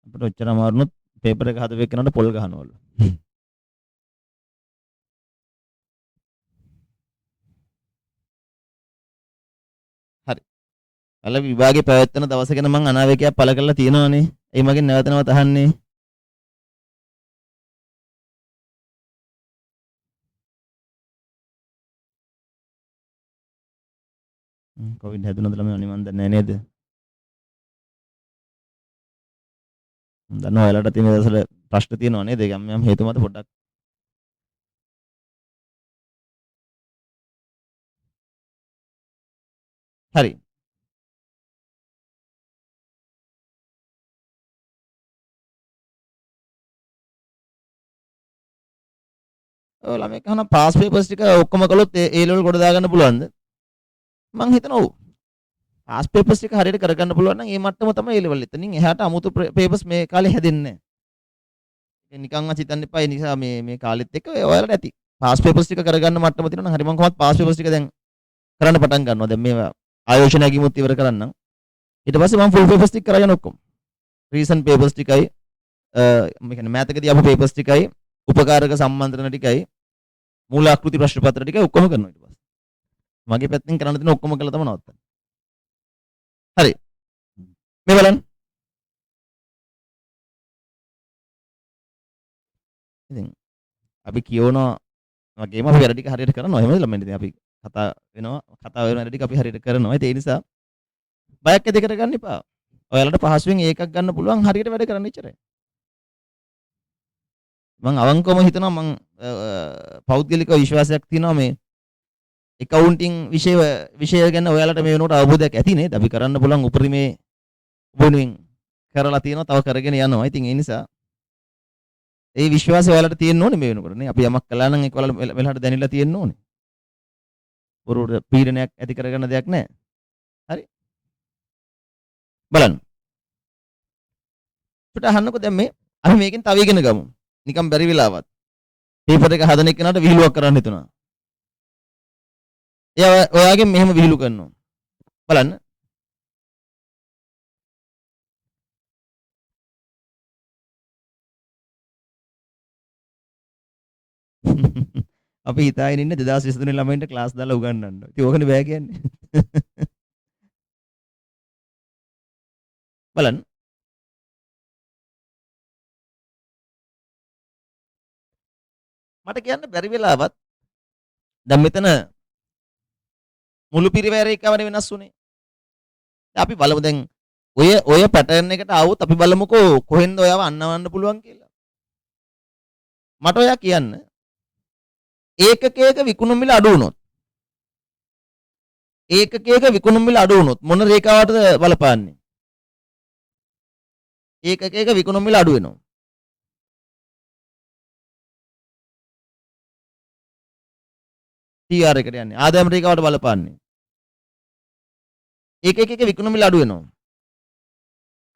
අපිට ඔච්චර අමාරුනොත් පේපර් එක හදපු එක්කනට පොල් ගහනවලු. හරි. අල විභාගේ පැවැත්වෙන දවස ගැන මං අනාවේකයක් පළ කරලා තියෙනවානේ. ඒ මගෙන් නැවත නැවත අහන්නේ. කොවිඩ් හැදුනද ළමයි අනිවාර්යෙන් දන්නේ නැහැ නේද? දන්නවා ඔයාලට තියෙන දවසට ප්‍රශ්න තියෙනවා නේද? යම් යම් හේතු මත පොඩ්ඩක් හරි. ඔය ළමයි කහන පාස් පේපර්ස් ටික ඔක්කොම කළොත් ඒ ලෙවල් කොට දාගන්න පුළුවන්ද? මං හිතනවා ඔව්. පාස් පේපර්ස් ටික හරියට කරගන්න පුළුවන් නම් ඒ මට්ටම තමයි ඒ ලෙවල්. එතනින් එහාට 아무තු පේපර්ස් මේ කාලේ හැදෙන්නේ නැහැ. නිකන්වත් හිතන්න එපා. ඒ නිසා මේ කාලෙත් එක්ක ඔයාලට ඇති. පාස් පේපර්ස් ටික කරගන්න මට්ටම තියෙනවා නම් හරි මං කොහොමද පාස් පේපර්ස් ටික දැන් කරන්න පටන් ගන්නවා. දැන් මේවා ආයෝජනය ගිමුත් ඉවර කරන්නම්. ඊට පස්සේ මම ෆුල් පේපර්ස් ටික කරගෙන ඔක්කොම. රීසන් පේපර්ස් ටිකයි මේ කියන්නේ මෑතකදී ආපු පේපර්ස් ටිකයි උපකාරක සම්මන්ත්‍රණ ටිකයි මූල ආකෘති ප්‍රශ්න පත්‍ර ටිකයි ඔක්කොම කරනවා ඊට පස්සේ. මගේ පැත්තෙන් කරන්න තියෙන ඔක්කොම කළා තමයි නවත්තන්නේ. හරි. මේ බලන්න. ඉතින් අපි කියවනවා වගේම අපි වැඩ ටික හරියට කරනවා. එහෙමද ළමයින්ට ඉතින් අපි කතා වෙනවා. කතා වෙන වැඩ ටික අපි හරියට කරනවා. ඒ නිසා බයක් ඇති කරගන්න එපා. ඔයාලට පහසුවෙන් ඒකක් ගන්න පුළුවන් හරියට වැඩ කරන්න ඉච්චරයි. මම අවංකවම හිතනවා මම පෞද්ගලික විශ්වාසයක් තියෙනවා මේ එකවුන්ටිං විෂය ගැන ඔයාලට මේ වෙනකොට අවබෝධයක් ඇති නේද? අපි කරන්න පුළුවන් උපරිමේ වෙනුවෙන් කරලා තියෙනවා. තව කරගෙන යනවා. ඉතින් ඒ නිසා ඒ විශ්වාසය ඔයාලට තියෙන්න ඕනේ මේ වෙනකොට නේ. අපි යමක් කළා නම් ඒක ඔයාලට වෙලහට දැනෙලා තියෙන්න ඕනේ. පොරොට පීඩනයක් ඇති කරගන්න දෙයක් නැහැ. හරි? බලන්න. චුට්ට අහන්නකෝ දැන් මේ අපි මේකෙන් තව ඉගෙන ගමු. නිකන් බැරි වෙලාවත්. පේපර් එක හදන එක්කනට විහිළුවක් කරන්න හිතනවා. එයා ඔයාගෙන් මෙහෙම විහිළු කරනවා. බලන්න. අපි හිතාගෙන ඉන්නේ 2023 ළමයින්ට ක්ලාස් දාලා උගන්වන්න. ඉතින් ඕකනේ බෑ කියන්නේ. බලන්න. මට කියන්න බැරි වෙලාවත් දැන් මෙතන මුළු පිරිවැය රේඛාවනේ වෙනස් වුනේ. දැන් අපි බලමු දැන් ඔය පැටර්න් එකට ආවොත් අපි බලමුකෝ කොහෙන්ද ඔයාව අන්නවන්න පුළුවන් කියලා. මට ඔයා කියන්න ඒකකයක විකුණුම් මිල අඩු වුණොත් විකුණුම් මිල අඩු වුණොත් මොන රේඛාවටද බලපාන්නේ? ඒකකයක විකුණුම් මිල අඩු වෙනවා. TR එකට යන්නේ. ආදායම් රේඛාවට බලපාන්නේ. ඒකකයක විකුණුම් මිල අඩු වෙනවා.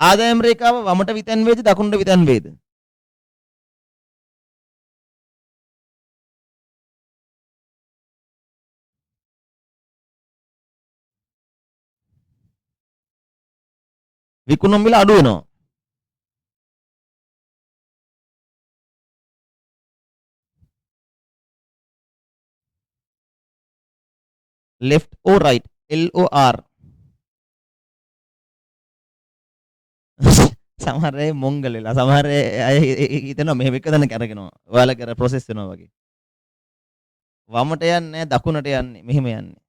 ආදායම් රේඛාව වමට විතැන් වේද දකුණට විතැන් වේද? විකුණුම් මිල අඩු වෙනවා. left or right? LOR. සමහර අය මොංගල වෙලා සමහර අය හිතනවා මෙහෙම එක දණක අරගෙනවා. ඔයාලා කර ප්‍රොසෙස් වෙනවා වගේ. වමට යන්නේ දකුණට යන්නේ මෙහෙම යන්නේ.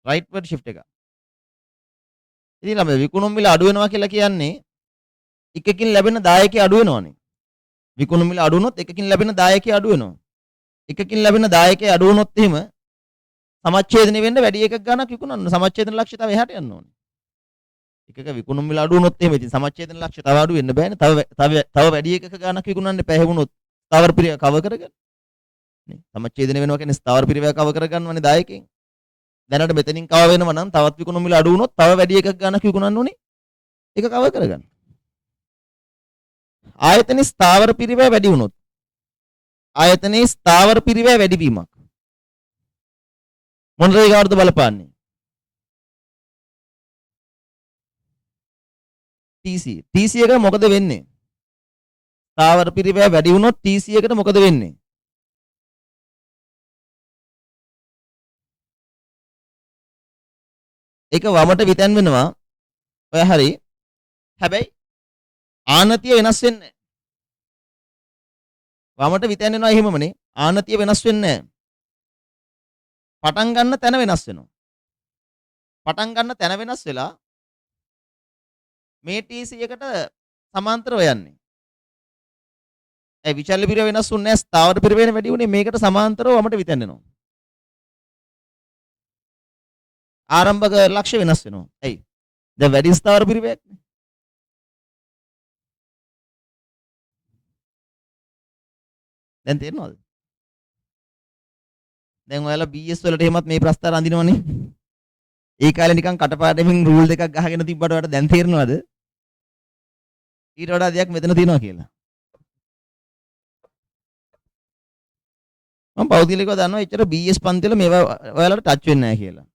rightward shift එක. ඉතින් ළමයි විකුණුම් මිල අඩු වෙනවා කියලා කියන්නේ එකකින් ලැබෙන දායකය අඩු වෙනවනේ. විකුණුම් මිල අඩු වුණොත් එකකින් ලැබෙන දායකය අඩු වෙනවා. එකකින් ලැබෙන දායකය අඩු වුණොත් එහෙම සමච්ඡේදනය වෙන්න වැඩි එකක් ගණක් විකුණන්න සමච්ඡේදන ලක්ෂ්‍ය තව එහාට යන්න ඕනේ. එකක විකුණුම් මිල අඩු වුණොත් එහෙම ඉතින් සමච්ඡේදන ලක්ෂ්‍ය තව අඩු වෙන්න බෑනේ. තව වැඩි එකක ගණක් විකුණන්න පැහැ වුණොත් ස්ථාවර පිරිය කව කරගන්න. නේ සමච්ඡේදනය වෙනවා කියන්නේ ස්ථාවර පිරිය කව කරගන්නවනේ දායකයෙන්. දැනට මෙතනින් කව වෙනවා නම් තවත් විකුණුම් මිල අඩු වුණොත් තව වැඩි එකක් ගණක් විකුණන්න ඕනේ. ඒක කව කරගන්න. ආයතනයේ ස්ථාවර පිරිවැය වැඩි වුණොත් ආයතනයේ ස්ථාවර පිරිවැය වැඩිවීමක් මොන රේඛාවටද බලපාන්නේ? TC එක මොකද වෙන්නේ? ස්ථාවර පිරිවැය වැඩි වුණොත් TC එකට මොකද වෙන්නේ? ඒක වමට විතැන් වෙනවා. ඔය හරි. හැබැයි ආනතිය වෙනස් වෙන්නේ නැහැ. වමට විතැන් වෙනවා එහෙමමනේ. ආනතිය වෙනස් වෙන්නේ නැහැ. පටන් ගන්න තැන වෙනස් වෙනවා. පටන් ගන්න තැන වෙනස් වෙලා මේ TC එකට සමාන්තරව යන්නේ. ඒ විචල්්‍ය පිරිය වෙනස් වුන්නේ නැහැ. ස්ථාවර පිරිය වැඩි වුණේ මේකට සමාන්තරව වමට විතැන් වෙනවා. ආරම්භක ලක්ෂ්‍ය වෙනස් වෙනවා. ඇයි? දැන් වැඩි ස්ථාවර පිරියක් නේ. දැන් තේරෙනවද? දැන් ඔයාලා BS වලට එහෙමත් මේ ප්‍රස්තාර අඳිනවනේ. ඒ කාලේ නිකන් කටපාඩමින් රූල් දෙකක් ගහගෙන තිබ්බට ඔයාලට දැන් තේරෙනවද? ඊට වඩා දෙයක් මෙතන තියෙනවා කියලා. මම පෞද්ගලිකව දන්නවා එච්චර BS පන්ති වල මේවා ඔයාලට ටච් වෙන්නේ නැහැ කියලා.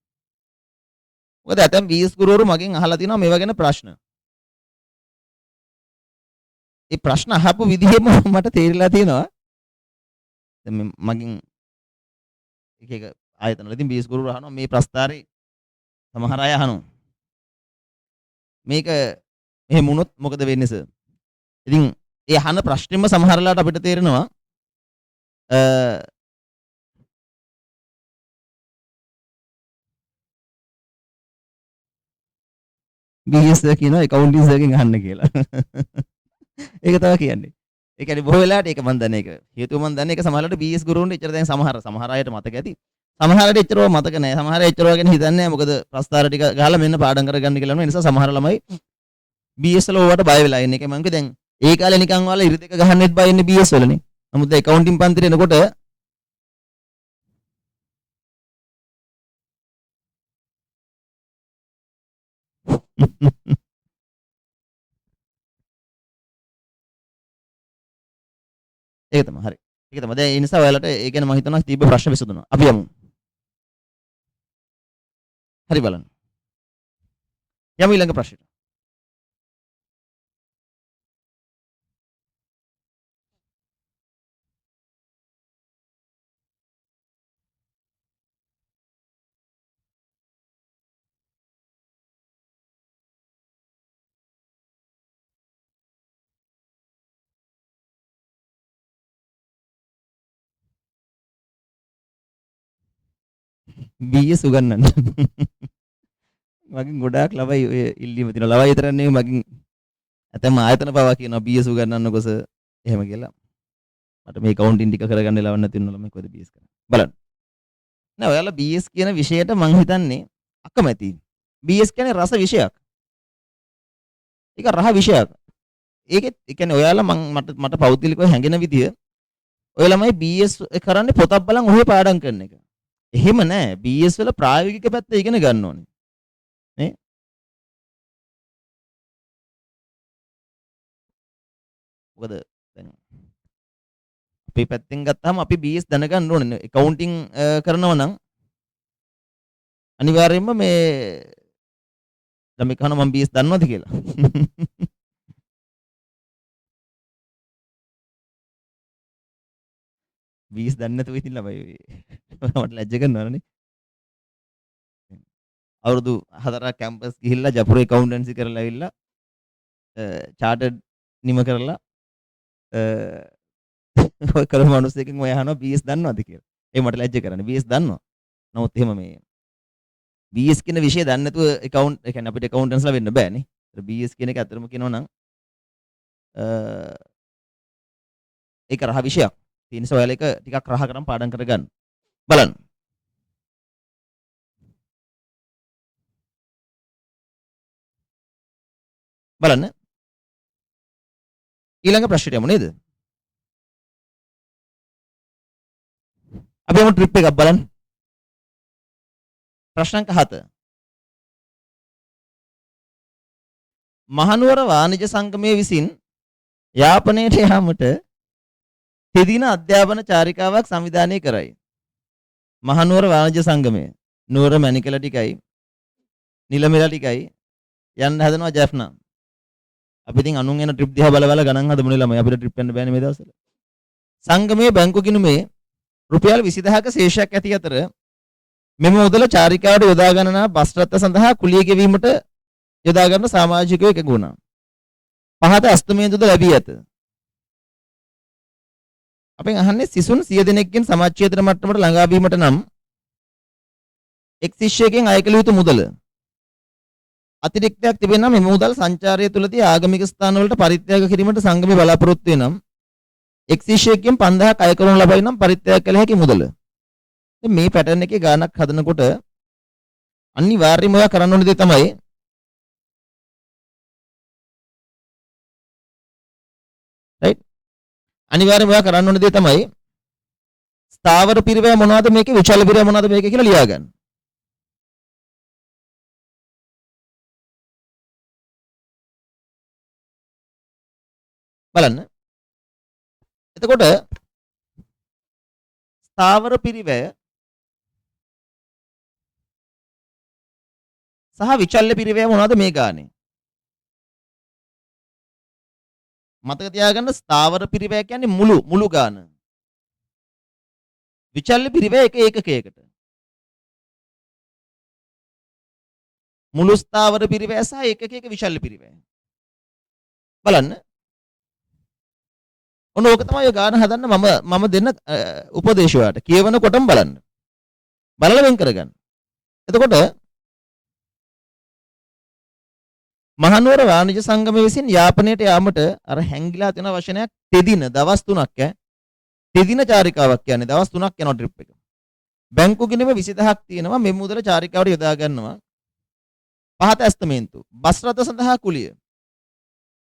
මොකද ඇතැම් BS ගුරුවරු මගෙන් අහලා තිනවා මේවා ගැන ප්‍රශ්න. ඒ ප්‍රශ්න අහපු විදිහෙම මට තේරිලා තියෙනවා. දැන් මගෙන් එක එක ආයතන වලින් බීස් ගුරු අහනවා මේ ප්‍රස්තාරේ සමහර අය අහනවා. මේක මෙහෙම වුණොත් මොකද වෙන්නේ සර්? ඉතින් ඒ අහන ප්‍රශ්නෙම සමහරලාට අපිට තේරෙනවා BS සර් කියනවා accounting සර්ගෙන් අහන්න කියලා. ඒක තමයි කියන්නේ. ඒ කියන්නේ බොහෝ වෙලාවට ඒක මම දන්නේ ඒක. හේතුව මම දන්නේ ඒක සමහරවිට BS ගුරුවරුන්ට එච්චර දැන් සමහර අයට මතක ඇති. සමහරට එච්චරව මතක නැහැ. සමහර එච්චරව ගැන හිතන්නේ නැහැ. මොකද ප්‍රස්තාර ටික ගහලා මෙන්න පාඩම් කරගන්න කියලා නෝ. ඒ නිසා සමහර ළමයි BS වල ඕවට බය වෙලා ඉන්නේ. ඒක මම කිව්වේ දැන් ඒ කාලේ නිකන් ඔයාලා ඉරි දෙක ගහන්නෙත් බය ඉන්නේ BS වලනේ. නමුත් දැන් accounting පන්තිරේ එනකොට ඒක තමයි හරි. ඒක තමයි. දැන් ඒ නිසා ඔයාලට ඒ ගැන මම හිතනවා තිබ්බ ප්‍රශ්න විසඳුණා. අපි යමු. හරි බලන්න. යමු ඊළඟ ප්‍රශ්නෙට. BS උගන්නන්න. මගෙන් ගොඩාක් ළමයි ඔය ඉල්ලීම තියෙනවා. ළමයි විතරක් නෙවෙයි මගෙන් ඇතැම් ආයතන පවා කියනවා BS උගන්නන්නකො සර් එහෙම කියලා. මට මේ accounting ටික කරගන්න ලවන්න නැති වෙන ළමයි කොහෙද BS කරන්නේ. බලන්න. නෑ ඔයාලා BS කියන විෂයට මං හිතන්නේ අකමැතියි. BS කියන්නේ රස විෂයක්. ඒක රහ විෂයක්. ඒකෙත් ඒ කියන්නේ ඔයාලා මට පෞද්ගලිකව හැඟෙන විදිය ඔය ළමයි BS කරන්නේ පොතක් බලන් ඔහේ පාඩම් කරන එක. එහෙම නෑ. BS වල ප්‍රායෝගික පැත්ත ඉගෙන ගන්න ඕනේ. නේ? මොකද දැන් අපේ පැත්තෙන් ගත්තාම අපි BS දැනගන්න ඕනේ. accounting කරනවා නම් අනිවාර්යයෙන්ම මේ ළමයි කහනවා මම BS දන්නවද කියලා. BS දන්නේ නැතුව ඉතින් ළමයි මට ලැජ්ජ කරනවනේ. අවුරුදු 4ක් කැම්පස් ගිහිල්ලා ජපුර accountancy කරලා ඇවිල්ලා chartered නිම කරලා ඔය කරපු මිනිස්සෙක්ගෙන් ඔය අහනවා BS දන්නවද කියලා. ඒ මට ලැජ්ජ කරන්නේ. BS දන්නවා. නමුත් එහෙම මේ BS කියන විෂය දන්නේ නැතුව ඒ කියන්නේ අපිට accountants ලා වෙන්න බෑනේ. BS කියන එක ඇත්තටම කියනවා නම් ඒක රහ විෂයක්. ඒ නිසා ඔයාලා ඒක ටිකක් රහ කරන් පාඩම් කරගන්න. බලන්න. බලන්න. ඊළඟ ප්‍රශ්නෙට යමු නේද? අපි යමු ට්‍රිප් එකක් බලන්න. ප්‍රශ්න අංක 7. මහනුවර වාණිජ සංගමයේ විසින් යාපනයට යාමට තෙදින අධ්‍යාපන චාරිකාවක් සංවිධානය කරයි. මහනුවර වාණිජ සංගමය නුවර මැණිකල ටිකයි නිලමෙල ටිකයි යන්න හදනවා ජැෆ්නා. අපි ඉතින් අනුන් යන ට්‍රිප් දිහා බල බල ගණන් හදමුනේ ළමයි. අපිට ට්‍රිප් යන්න බෑනේ මේ දවස්වල. සංගමයේ බැංකු ගිණුමේ රුපියල් 20000ක ශේෂයක් ඇති අතර මෙම මුදල චාරිකාවට යොදා ගණනා බස් රථ සඳහා කුලිය ගෙවීමට යොදා ගන්න සමාජිකයෝ එකඟ වුණා. පහත අස්තමේන්තුද ලැබී ඇත. අපෙන් අහන්නේ සිසුන් 100 දෙනෙක්ගෙන් සමාජ්‍යේතර මට්ටමට ළඟා වීමට නම් එක් ශිෂ්‍යයෙක්ගෙන් අය කළ යුතු මුදල අතිරික්තයක් තිබෙනවා. මේ මුදල් සංචාරය තුළදී ආගමික ස්ථානවලට පරිත්‍යාග කිරීමට සංගමය බලාපොරොත්තු වෙනම් එක් ශිෂ්‍යයෙක්ගෙන් 5000ක් අය කරනු ලබයි නම් පරිත්‍යාග කළ හැකි මුදල. මේ පැටර්න් එකේ ගානක් හදනකොට අනිවාර්යයෙන්ම ඔයා කරන්න ඕන දේ තමයි රයිට් අනිවාර්යයෙන්ම ඔයා කරන්න ඕන දේ තමයි ස්ථාවර පිරිවැය මොනවද මේකේ විචල පිරිවැය මොනවද මේකේ කියලා ලියා ගන්න. බලන්න. එතකොට ස්ථාවර පිරිවැය සහ විචල්්‍ය පිරිවැය මොනවද මේ ගානේ? මතක තියාගන්න ස්ථාවර පිරිවැය කියන්නේ මුළු ගාන. විචල්්‍ය පිරිවැය එක ඒකකයකට. මුළු ස්ථාවර පිරිවැය සහ ඒකකයක විචල්්‍ය පිරිවැය. බලන්න. ඔන්න ඕක තමයි ඔය ගාන හදන්න මම දෙන්න උපදේශ ඔයාලට. කියවනකොටම බලන්න. බලලා වෙන් කරගන්න. එතකොට මහනුවර වාණිජ සංගමය විසින් යාපනයට යාමට අර හැංගිලා තියෙන වචනයක් තෙදින දවස් 3ක් තෙදින චාරිකාවක් කියන්නේ දවස් 3ක් යනවා ට්‍රිප් එක. බැංකු ගිණුම 20000ක් තියෙනවා මේ මුදල චාරිකාවට යොදා ගන්නවා. පහත ඇස්තමේන්තු බස් රථ සඳහා කුලිය.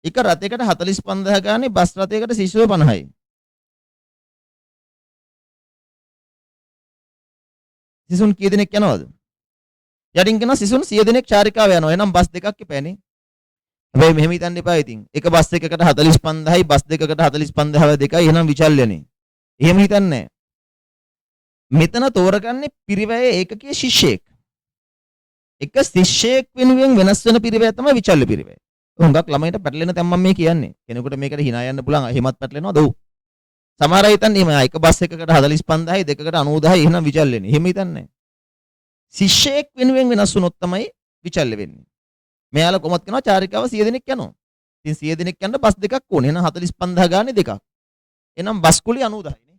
එක රථයකට 45000 ගානේ බස් රථයකට සිසුව 50යි. සිසුන් කී දෙනෙක් යනවද? යටින් කියන සිසුන් 100 දෙනෙක් චාරිකාව යනවා. එහෙනම් බස් දෙකක් එපෑනේ. හැබැයි මෙහෙම හිතන්න එපා ඉතින්. එක බස් එකකට 45000යි බස් දෙකකට 45000 දෙකයි එහෙනම් විචල්්‍යනේ. එහෙම හිතන්නේ නැහැ. මෙතන තෝරගන්නේ පිරිවැය ඒකකයේ ශිෂ්‍යයෙක්. එක ශිෂ්‍යයෙක් වෙනුවෙන් වෙනස් වෙන පිරිවැය තමයි විචල්්‍ය පිරිවැය. හුඟක් ළමයිට පැටලෙන තැන් මම මේ කියන්නේ. කෙනෙකුට මේකට hina යන්න පුළුවන්. එහෙමත් පැටලෙනවද? ඔව්. සමහර අය හිතන්නේ එහෙම එක බස් එකකට 45000යි දෙකකට 90000යි එහෙනම් විචල්්‍යනේ. එහෙම හිතන්නේ නැහැ. ශිෂ්‍යයෙක් වෙනුවෙන් වෙනස් වුණොත් තමයි විචල්්‍ය වෙන්නේ. මෙයාලා කොහොමද කරනවා චාරිකාව 100 දෙනෙක් යනවා. ඉතින් 100 දෙනෙක් යන්න බස් දෙකක් ඕනේ. එහෙනම් 45000 ගානේ දෙකක්. එහෙනම් බස් කුලිය 90000යි නේ.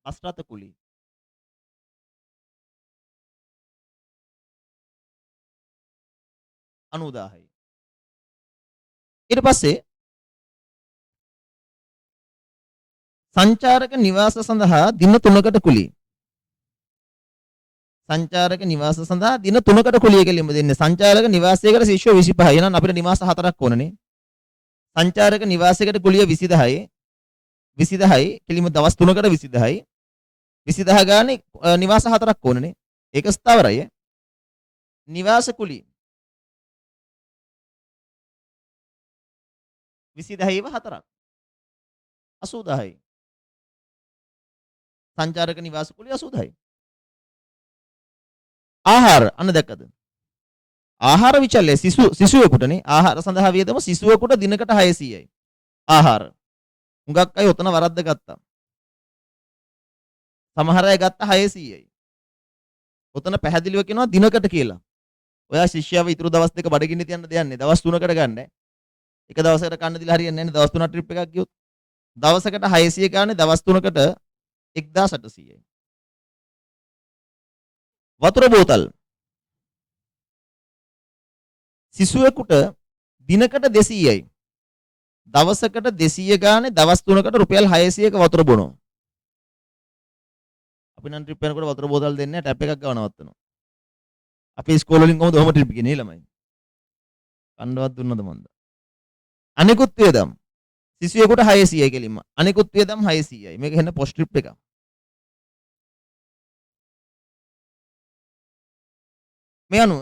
බස් රථ කුලිය. අනුදාහයි. ඊට පස්සේ සංචාරක නිවාස සඳහා දින 3කට කුලිය. සංචාරක නිවාස සඳහා දින 3කට කුලිය කෙලින්ම දෙන්නේ. සංචාරක නිවාසයකට ශිෂ්‍ය 25යි. එහෙනම් අපිට නිවාස 4ක් ඕනනේ. සංචාරක නිවාසයකට කුලිය 20000යි. 20000යි කෙලින්ම දවස් 3කට 20000යි. 20000 ගානේ නිවාස 4ක් ඕනනේ. ඒක ස්ථාවරයි. නිවාස කුලිය 20000ව 4ක් 80000යි. සංචාරක නිවාස කුලිය 80000යි. ආහාර අන්න දැක්කද? ආහාර විචල්්‍ය සිසුවෙකුටනේ. ආහාර සඳහා වියදම සිසුවෙකුට දිනකට 600යි. ආහාර. හුඟක් අය උතන වරද්ද ගත්තා. සමහර අය ගත්ත 600යි. උතන පැහැදිලිව කියනවා දිනකට කියලා. ඔයා ශිෂ්‍යයව ඉතුරු දවස් දෙක බඩගින්න තියන්න දෙන්නේ. දවස් 3කට ගන්න. එක දවසකට කන්න දීලා හරියන්නේ නැහැ නේ. දවස් 3ක් ට්‍රිප් එකක් ගියොත්. දවසකට 600 ගානේ දවස් 3කට 1800යි. වතුර බෝතල් සිසුවෙකුට දිනකට 200යි. දවසකට 200 ගානේ දවස් 3කට රුපියල් 600ක වතුර බොනවා. අපි නම් ට්‍රිප් යනකොට වතුර බෝතල් දෙන්නේ නැහැ. ටැප් එකක් ගාව නවත්තනවා. අපි ඉස්කෝල වලින් කොහොමද ඔහම ට්‍රිප් ගියේ ළමයි. කණ්ඩවත් දුන්නද මන්ද? අනිකුත් වේදම් සිසුවෙකුට 600යි කෙලින්ම. අනිකුත් වේදම් 600යි. මේක හෙන්න පොස්ට් ට්‍රිප් එකක්. මේ අනුව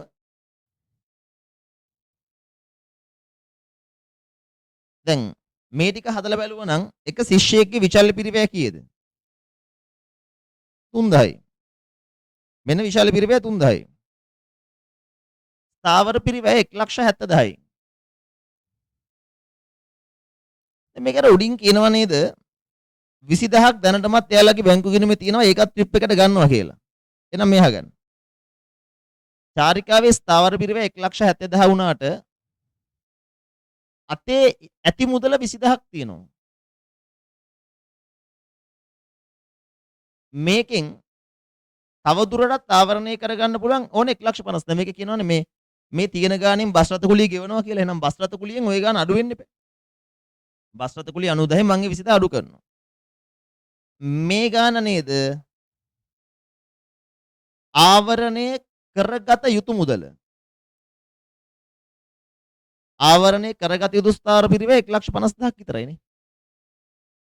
දැන් මේ ටික හදලා බලුවා නම් එක ශිෂ්‍යයෙක්ගේ විචල්්‍ය පිරිවැය කීයද? 3000යි. මෙන්න විශාල පිරිවැය 3000යි. ස්ථාවර පිරිවැය 1,70,000යි. දැන් මේකට උඩින් කියනවා නේද 20000ක් දැනටමත් එයාලගේ බැංකු ගිණුමේ තියෙනවා ඒකත් ට්‍රිප් එකට ගන්නවා කියලා. එහෙනම් මේ අහගන්න. චාරිකාවේ ස්ථාවර පිරිවැය 1,70,000 වුණාට අතේ ඇති මුදල 20000ක් තියෙනවා. මේකෙන් තවදුරටත් ආවරණය කරගන්න පුළුවන් ඕනේ 1,50,000. දැන් මේක කියනවනේ මේ තියෙන ගාණෙන් බස් රථ කුලිය ගෙවනවා කියලා. එහෙනම් බස් රථ කුලියෙන් ওই ගාණ අඩු වෙන්න එපා. බස් රථ කුලිය 90න් මං 20 අඩු කරනවා. මේ ගාණ නේද ආවරණය කරගත යුතු මුදල. ආවරණය කරගත යුතු ස්ථාවර පිරිවැය 1,50,000ක් විතරයිනේ.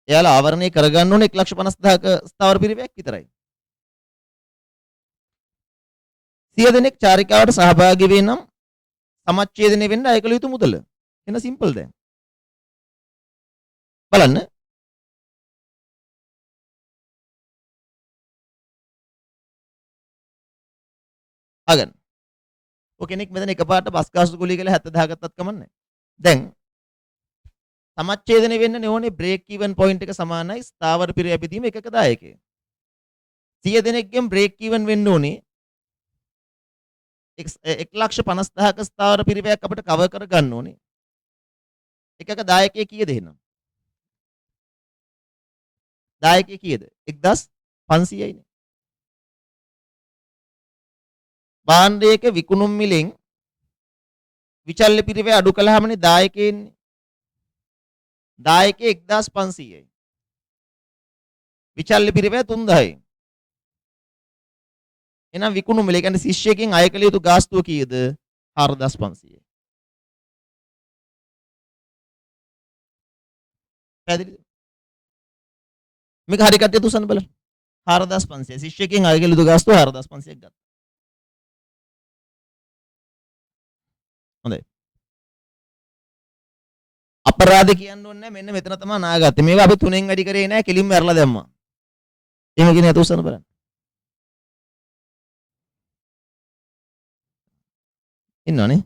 එයාලා ආවරණය කරගන්න ඕනේ 1,50,000ක ස්ථාවර පිරිවැයක් විතරයි. 100 දෙනෙක් චාරිකාවට සහභාගී වෙයි නම් සමච්ඡේදනය වෙන්න අය කළ යුතු මුදල. එන සිම්පල් දැන්. බලන්න. අගන්න. ඔය කෙනෙක් මෙතන එකපාරට බස් ගාස්තු කුලිය කියලා 70000 ගත්තත් කමන්නේ. දැන් සමච්ඡේදනය වෙන්න ඕනේ බ්‍රේක් ඉවන් පොයින්ට් එක සමානයි ස්ථාවර පිරය බෙදීම එකක දායකය. 100 දෙනෙක්ගෙන් බ්‍රේක් ඉවන් වෙන්න ඕනේ 1,50,000ක ස්ථාවර පිරිවැයක් අපිට කවර් කර ගන්න ඕනේ. එකක දායකයෙ කීයද එහෙනම්? දායකයෙ කීයද? 1,500යිනේ. භාණ්ඩයක විකුණුම් මිලෙන් විචල්්‍ය පිරිවැය අඩු කළාමනේ දායකයෙ ඉන්නේ. දායකයෙ 1,500යි. විචල්්‍ය පිරිවැය 3,000යි. එහෙනම් විකුණුම් මිල කියන්නේ ශිෂ්‍යයෙක්ගෙන් අය කළ යුතු ගාස්තුව කීයද? 4,500යි. පැහැදිලිද? මේක හරි කට්ටිය තුසන්න බලන්න. 4,500 ශිෂ්‍යයෙක්ගෙන් අය කළ යුතු ගාස්තුව 4,500ක් ගත්තා. හොඳයි. අපරාධ කියන්න ඕනේ නැහැ. මෙන්න මෙතන තමයි නාගත්තේ. මේවා අපි තුනෙන් වැඩි කරේ නැහැ. කෙලින්ම ඇරලා දැම්මා. එහෙම කියන තුසන්න බලන්න. ඉන්නවනේ.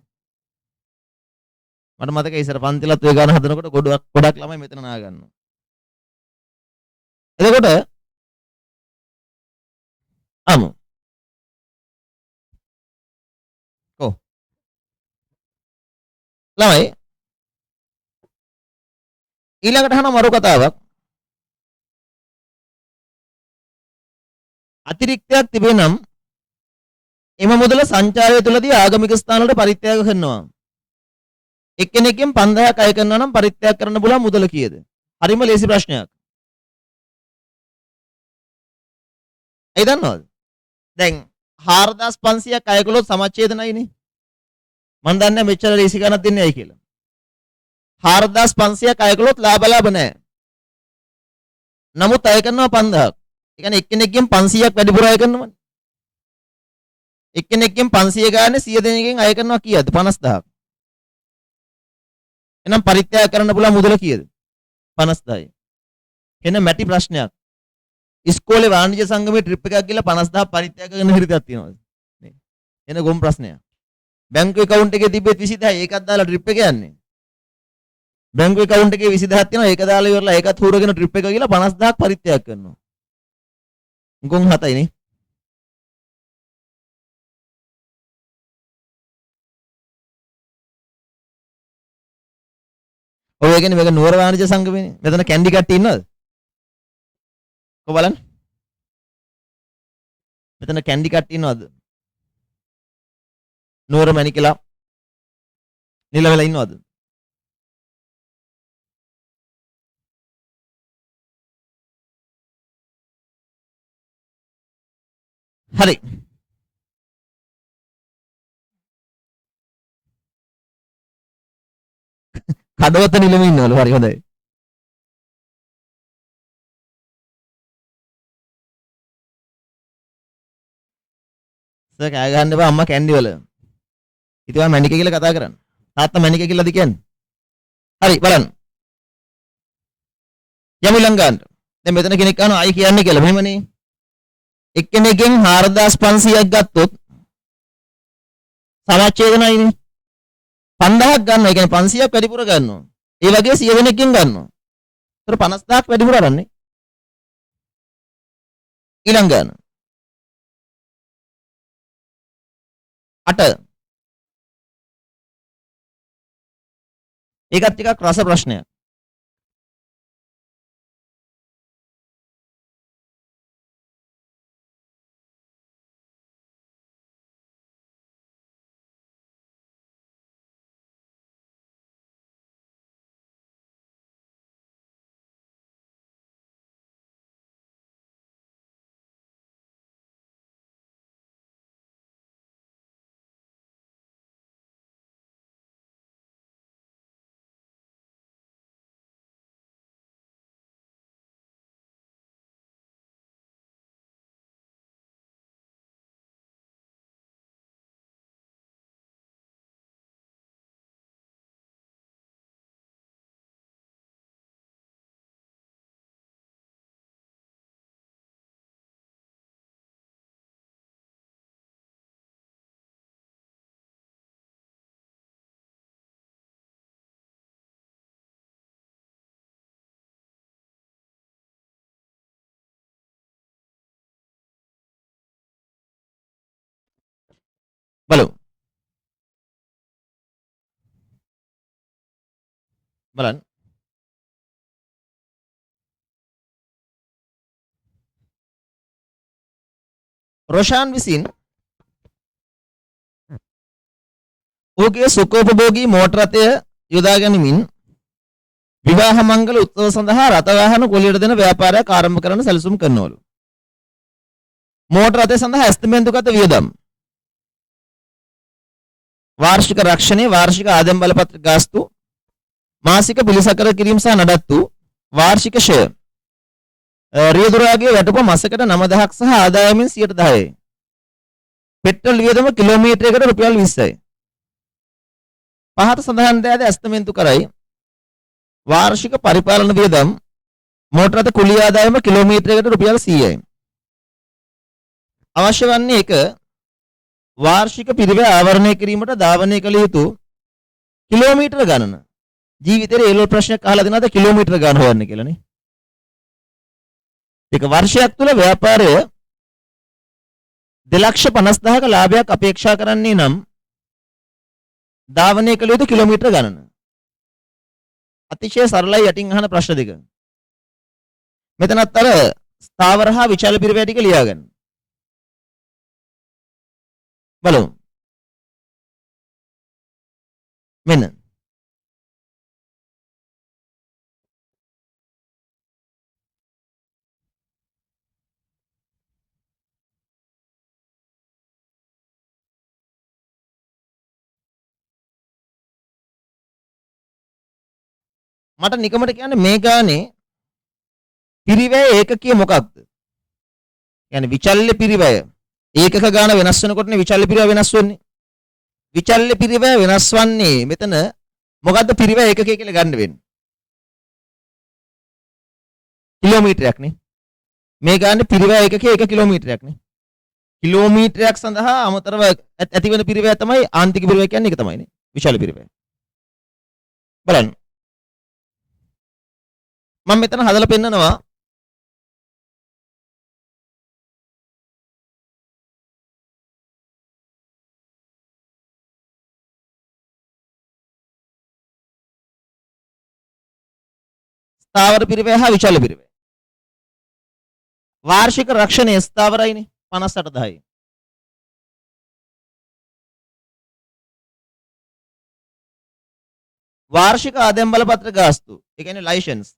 මට මතකයි ඉස්සර පන්තිලත් ඔය ගාන හදනකොට ගොඩක් ළමයි මෙතන නා ගන්නවා. එතකොට අමු. කො. ළමයි ඊළඟට අහන මරු කතාවක්. අතිරික්තයක් තිබේ නම් එම මුදල සංචාරය තුළදී ආගමික ස්ථාන වලට පරිත්‍යාග කරනවා. එක්කෙනෙක්ගෙන් 5000ක් අය කරනවා නම් පරිත්‍යාග කරන්න පුළුවන් මුදල කීයද? හරිම ලේසි ප්‍රශ්නයක්. ඒ දන්නවද? දැන් 4500ක් අය කළොත් සමච්ඡේදනයිනේ. මම දන්නේ මෙච්චර ලේසි ගණනක් දෙන්නේ ඇයි කියලා. 4500ක් අය කළොත් ලාභ නැහැ. නමුත් අය කරනවා 5000ක්. ඒ කියන්නේ එක්කෙනෙක්ගෙන් 500ක් වැඩිපුර අය කරනවනේ. එක්කෙනෙක්ගෙන් 500 ගානේ 100 දෙනෙක්ගෙන් අය කරනවා කීයද? 50000ක්. එහෙනම් පරිත්‍යාග කරන්න පුළුවන් මුදල කීයද? 50000යි. එන මැටි ප්‍රශ්නයක්. ඉස්කෝලේ වාණිජ්‍ය සංගමේ ට්‍රිප් එකක් ගිහලා 50000 පරිත්‍යාග කරන හිරිතක් තියෙනවද? නේ. එන ගොම් ප්‍රශ්නයක්. බැංකු account එකේ තිබ්බේ 20000 ඒකත් දාලා ට්‍රිප් එක යන්නේ. බැංකු account එකේ 20000ක් තියෙනවා ඒක දාලා ඉවරලා ඒකත් හුරගෙන ට්‍රිප් එක ගිහලා 50000ක් පරිත්‍යාග කරනවා. ගොම් 7යි නේ. ඔය කියන්නේ මේක නුවර වාණිජ්‍ය සංගමේනේ. මෙතන කැන්ඩි කට්ටිය ඉන්නවද? කො බලන්න. මෙතන කැන්ඩි කට්ටිය ඉන්නවද? නුවර මැණිකලා නිලවල ඉන්නවද? හරි. කඩවත නිලම ඉන්නවලු. හරි හොඳයි. සර් කෑ ගහන්න එපා අම්මා කැන්ඩි වල. ඉතින් ඔයා මැණික කියලා කතා කරන්නේ. තාත්තා මැණික කියලාද කියන්නේ? හරි බලන්න. යමු ළඟාන්ට. දැන් මෙතන කෙනෙක් අහනවා ආයි කියන්නේ කියලා. මෙහෙමනේ. එක්කෙනෙක්ගෙන් 4500ක් ගත්තොත් සමච්ඡේදනයිනේ. 5000ක් ගන්නවා. ඒ කියන්නේ 500ක් වැඩිපුර ගන්නවා. ඒ වගේ 100 දෙනෙක්ගෙන් ගන්නවා. ඒතර 50000ක් වැඩිපුර අරන්නේ. ඊළඟ ගන්න. 8. ඒකත් ටිකක් රස ප්‍රශ්නයක්. බලමු. බලන්න. රොෂාන් විසින් ඔහුගේ සුඛෝපභෝගී මෝටර රථය යොදා ගැනීමෙන් විවාහ මංගල උත්සව සඳහා රථ වාහන කුලියට දෙන ව්‍යාපාරයක් ආරම්භ කරන්න සැලසුම් කරනවලු. මෝටර රථය සඳහා ඇස්තමේන්තුගත වියදම් වාර්ෂික රක්ෂණයේ වාර්ෂික ආදායම් බලපත්‍ර ගාස්තු මාසික පිළිසකර කිරීම සහ නඩත්තු වාර්ෂික ෂය රියදුරාගේ වැටුප මාසකට 9000ක් සහ ආදායමෙන් 10%යි. පෙට්‍රල් වියදම කිලෝමීටරයකට රුපියල් 20යි. පහත සඳහන් දෑද ඇස්තමේන්තු කරයි. වාර්ෂික පරිපාලන වියදම් මෝටර රථ කුලිය ආදායම කිලෝමීටරයකට රුපියල් 100යි. අවශ්‍ය වන්නේ 1 වාර්ෂික පිරිවැය ආවරණය කිරීමට ධාවනය කළ යුතු කිලෝමීටර ගණන. ජීවිතේට ඒලෝ ප්‍රශ්නයක් අහලා දෙනවද කිලෝමීටර ගණන හොයන්න කියලා නේ. එක වර්ෂයක් තුල ව්‍යාපාරය 2,50,000ක ලාභයක් අපේක්ෂා කරන්නේ නම් ධාවනය කළ යුතු කිලෝමීටර ගණන. අතිශය සරලයි යටින් අහන ප්‍රශ්න දෙක. මෙතනත් අර ස්ථාවර හා විචල පිරිවැය ටික ලියා ගන්න. බලමු. මෙන්න. මට නිකමට කියන්නේ මේ ගානේ පිරිවැය ඒකකීය මොකක්ද? يعني විචල්්‍ය පිරිවැය ඒකක ගාන වෙනස් වෙනකොටනේ විචල්්‍ය පිරිවැය වෙනස් වෙන්නේ. විචල්්‍ය පිරිවැය වෙනස් වන්නේ මෙතන මොකද්ද පිරිවැය ඒකකය කියලා ගන්න වෙන්නේ? කිලෝමීටරයක් නේ. මේ ගානේ පිරිවැය ඒකකය 1 කිලෝමීටරයක් නේ. කිලෝමීටරයක් සඳහා අමතරව ඇතිවන පිරිවැය තමයි ආන්තික පිරිවැය කියන්නේ ඒක තමයි නේ. විචල්්‍ය පිරිවැය. බලන්න. මම මෙතන හදලා පෙන්නනවා ස්ථාවර පිරිවැය හා විචල්්‍ය පිරිවැය. වාර්ෂික රක්ෂණය ස්ථාවරයිනේ 58000යි. වාර්ෂික ආදායම් බලපත්‍ර ගාස්තු ඒ කියන්නේ ලයිසන්ස්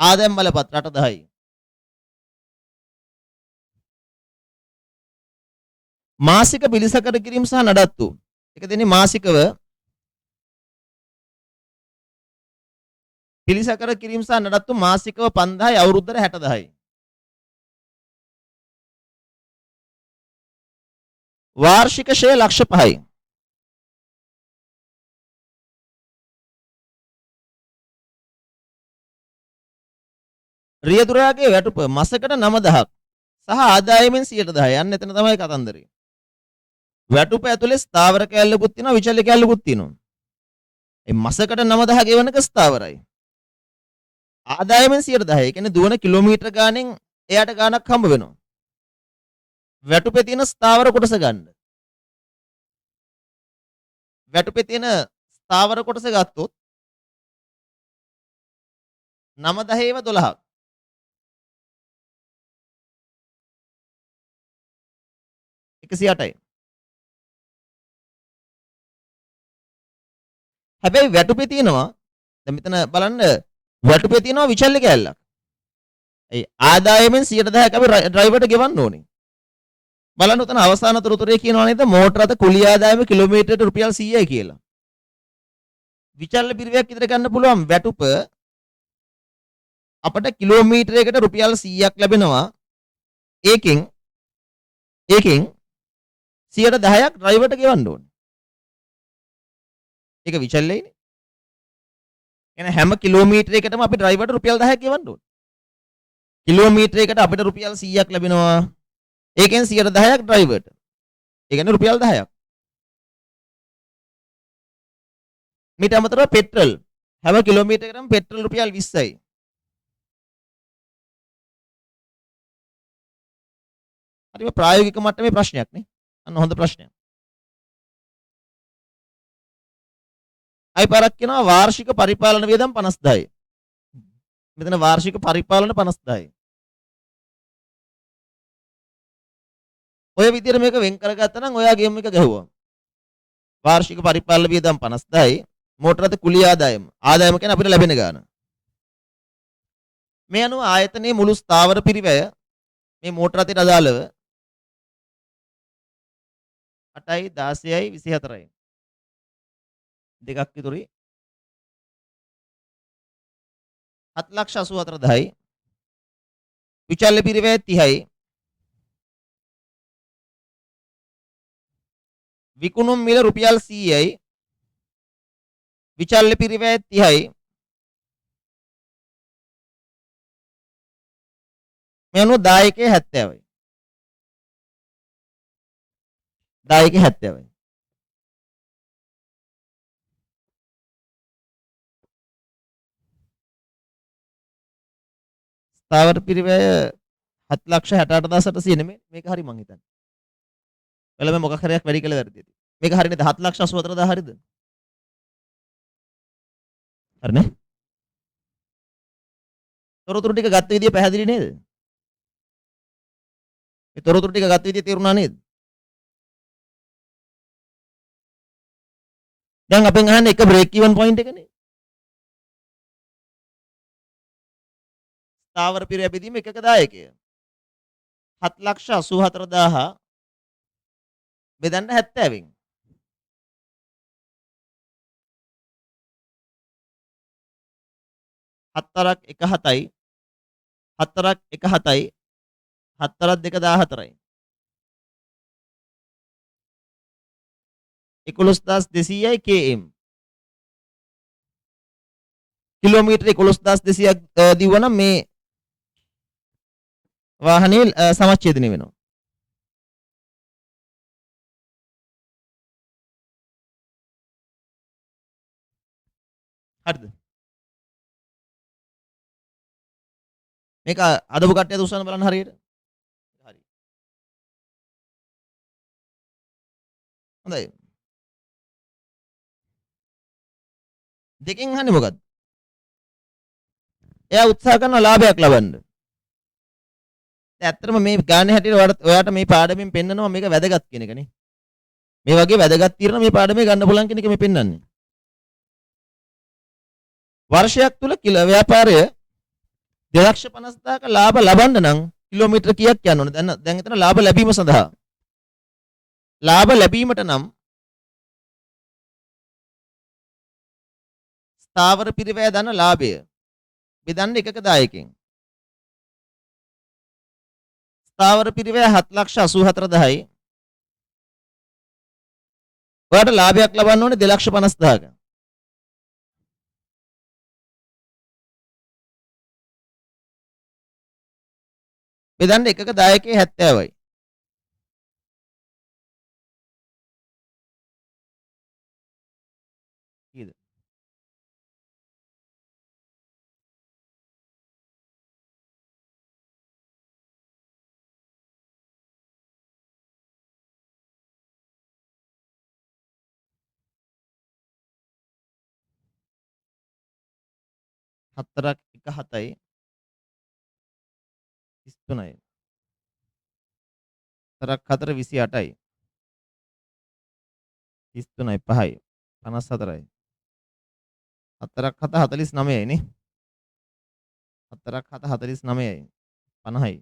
ආදායම් බලපත්‍ර 8000යි. මාසික පිළිසකර කිරීම සහ නඩත්තු ඒක දෙන්නේ මාසිකව පිළිසකර කිරීම සහ නඩත්තු මාසිකව 5000යි අවුරුද්දට 60000යි. වාර්ෂික ෂය ලක්ෂ 5යි. රියදුරාගේ වැටුප මාසකට 9000ක් සහ ආදායමෙන් 10%. යන්න එතන තමයි කතන්දරේ. වැටුප ඇතුලේ ස්ථාවර කැලලකුත් තියෙනවා විචල්්‍ය කැලලකුත් තියෙනවා. ඒ මාසකට 9000 ගෙවනක ස්ථාවරයි. ආදායමෙන් 10%. ඒ කියන්නේ දුවන කිලෝමීටර ගානෙන් එයාට ගාණක් හම්බ වෙනවා. වැටුපේ තියෙන ස්ථාවර කොටස ගන්න. වැටුපේ තියෙන ස්ථාවර කොටස ගත්තොත් 9 10 12ක්. එකසිය 8යි. හැබැයි වැටුපේ තියෙනවා දැන් මෙතන බලන්න වැටුපේ තියෙනවා විචල්්‍ය කැලලක්. ඒ ආදායමෙන් 10%ක් අපි ඩ්‍රයිවර්ට ගෙවන්න ඕනේ. බලන්න උතන අවසාන තොරතුරේ කියනවා නේද මෝටර රථ කුලිය ආදායම කිලෝමීටරයට රුපියල් 100යි කියලා. විචල්්‍ය පිරිවැයක් විතර ගන්න පුළුවන් වැටුප අපට කිලෝමීටරයකට රුපියල් 100ක් ලැබෙනවා. ඒකෙන් 10%ක් ඩ්‍රයිවර්ට ගෙවන්න ඕනේ. ඒක විචල්්‍යයිනේ. එහෙනම් හැම කිලෝමීටරයකටම අපි ඩ්‍රයිවර්ට රුපියල් 10ක් ගෙවන්න ඕනේ. කිලෝමීටරයකට අපිට රුපියල් 100ක් ලැබෙනවා. ඒකෙන් 10%ක් ඩ්‍රයිවර්ට. ඒ කියන්නේ රුපියල් 10ක්. මීට අමතරව පෙට්‍රල් හැම කිලෝමීටරයකටම පෙට්‍රල් රුපියල් 20යි. හරිම ප්‍රායෝගික මට්ටමේ ප්‍රශ්නයක් නේ. අන්න හොඳ ප්‍රශ්නයක්. අයි පාරක් කියනවා වාර්ෂික පරිපාලන වියදම් 50000යි. මෙතන වාර්ෂික පරිපාලන 50000යි. ඔය විදිහට මේක වෙන් කරගත්තා නම් ඔයා ගේම් එක ගැහුවා. වාර්ෂික පරිපාලන වියදම් 50000යි. මෝටර රථ කුලී ආදායම. ආදායම කියන්නේ අපිට ලැබෙන ගාන. මේ අනුව ආයතනයේ මුළු ස්ථාවර පිරිවැය මේ මෝටර රථයට අදාළව 8යි 16යි 24යි. දෙකක් ඉතුරුයි. 7,84,000යි. විචල්්‍ය පිරිවැය 30යි. විකුණුම් මිල රුපියල් 100යි. විචල්්‍ය පිරිවැය 30යි. මේ අනුව දායකයේ 70යි. දායකයේ 70යි. ස්ථාවර පිරිවැය 7,68,800 නෙමෙයි මේක හරි මං හිතන්නේ. ඔයාලා මොකක් හරියක් වැඩි කළා වැරදිද? මේක හරියනේ 7,84,000 හරිද? හරිනේ? තොරතුරු ටික ගත්ත විදිය පැහැදිලි නේද? මේ තොරතුරු ටික ගත්ත විදිය තේරුණා නේද? දැන් අපෙන් අහන්නේ එක බ්‍රේක් ඉවන් පොයින්ට් එකනේ. ස්ථාවර පිරිවැය බෙදීම එකක දායකය 7,84,000 බෙදන්න 70න්. හතරක් 17යි. හතරක් 17යි. හතරක් 2 14යි. 11,200යි km. කිලෝමීටර 11,200ක් දිවුවනම් මේ වාහනේ සමච්ඡේදනය වෙනවා. හරිද? මේක අදපු කට්ටියද උස්සන්න බලන්න හරියට. හරි. හොඳයි. දෙකෙන් අහන්නේ මොකද්ද? එයා උත්සාහ කරන ලාභයක් ලබන්න. ඇත්තටම මේ ගානේ හැටියට ඔයාට මේ පාඩමෙන් පෙන්නනවා මේක වැදගත් කියන එකනේ. මේ වගේ වැදගත් తీරන මේ පාඩමේ ගන්න පුළුවන් කියන එක මේ පෙන්වන්නේ. වර්ෂයක් තුල ව්‍යාපාරය 2,50,000ක ලාභ ලබන්න නම් කිලෝමීටර කීයක් යන්න ඕනද? දැන් එතන ලාභ ලැබීම සඳහා. ලාභ ලැබීමට නම් ස්ථාවර පිරිවැය දන ලාභය බෙදන්න එකක දායකෙන්. ස්ථාවර පිරිවැය 7,84,000යි. ඔයාට ලාභයක් ලබන්න ඕනේ 2,50,000ක. බෙදන්න එකක දායකයේ 70යි. කීයද? හතරක් 1 7යි 33යි. හතරක් 4 28යි. 33යි 5යි 54යි. හතරක් 7 49යි නේ. හතරක් 7 49යි 50යි.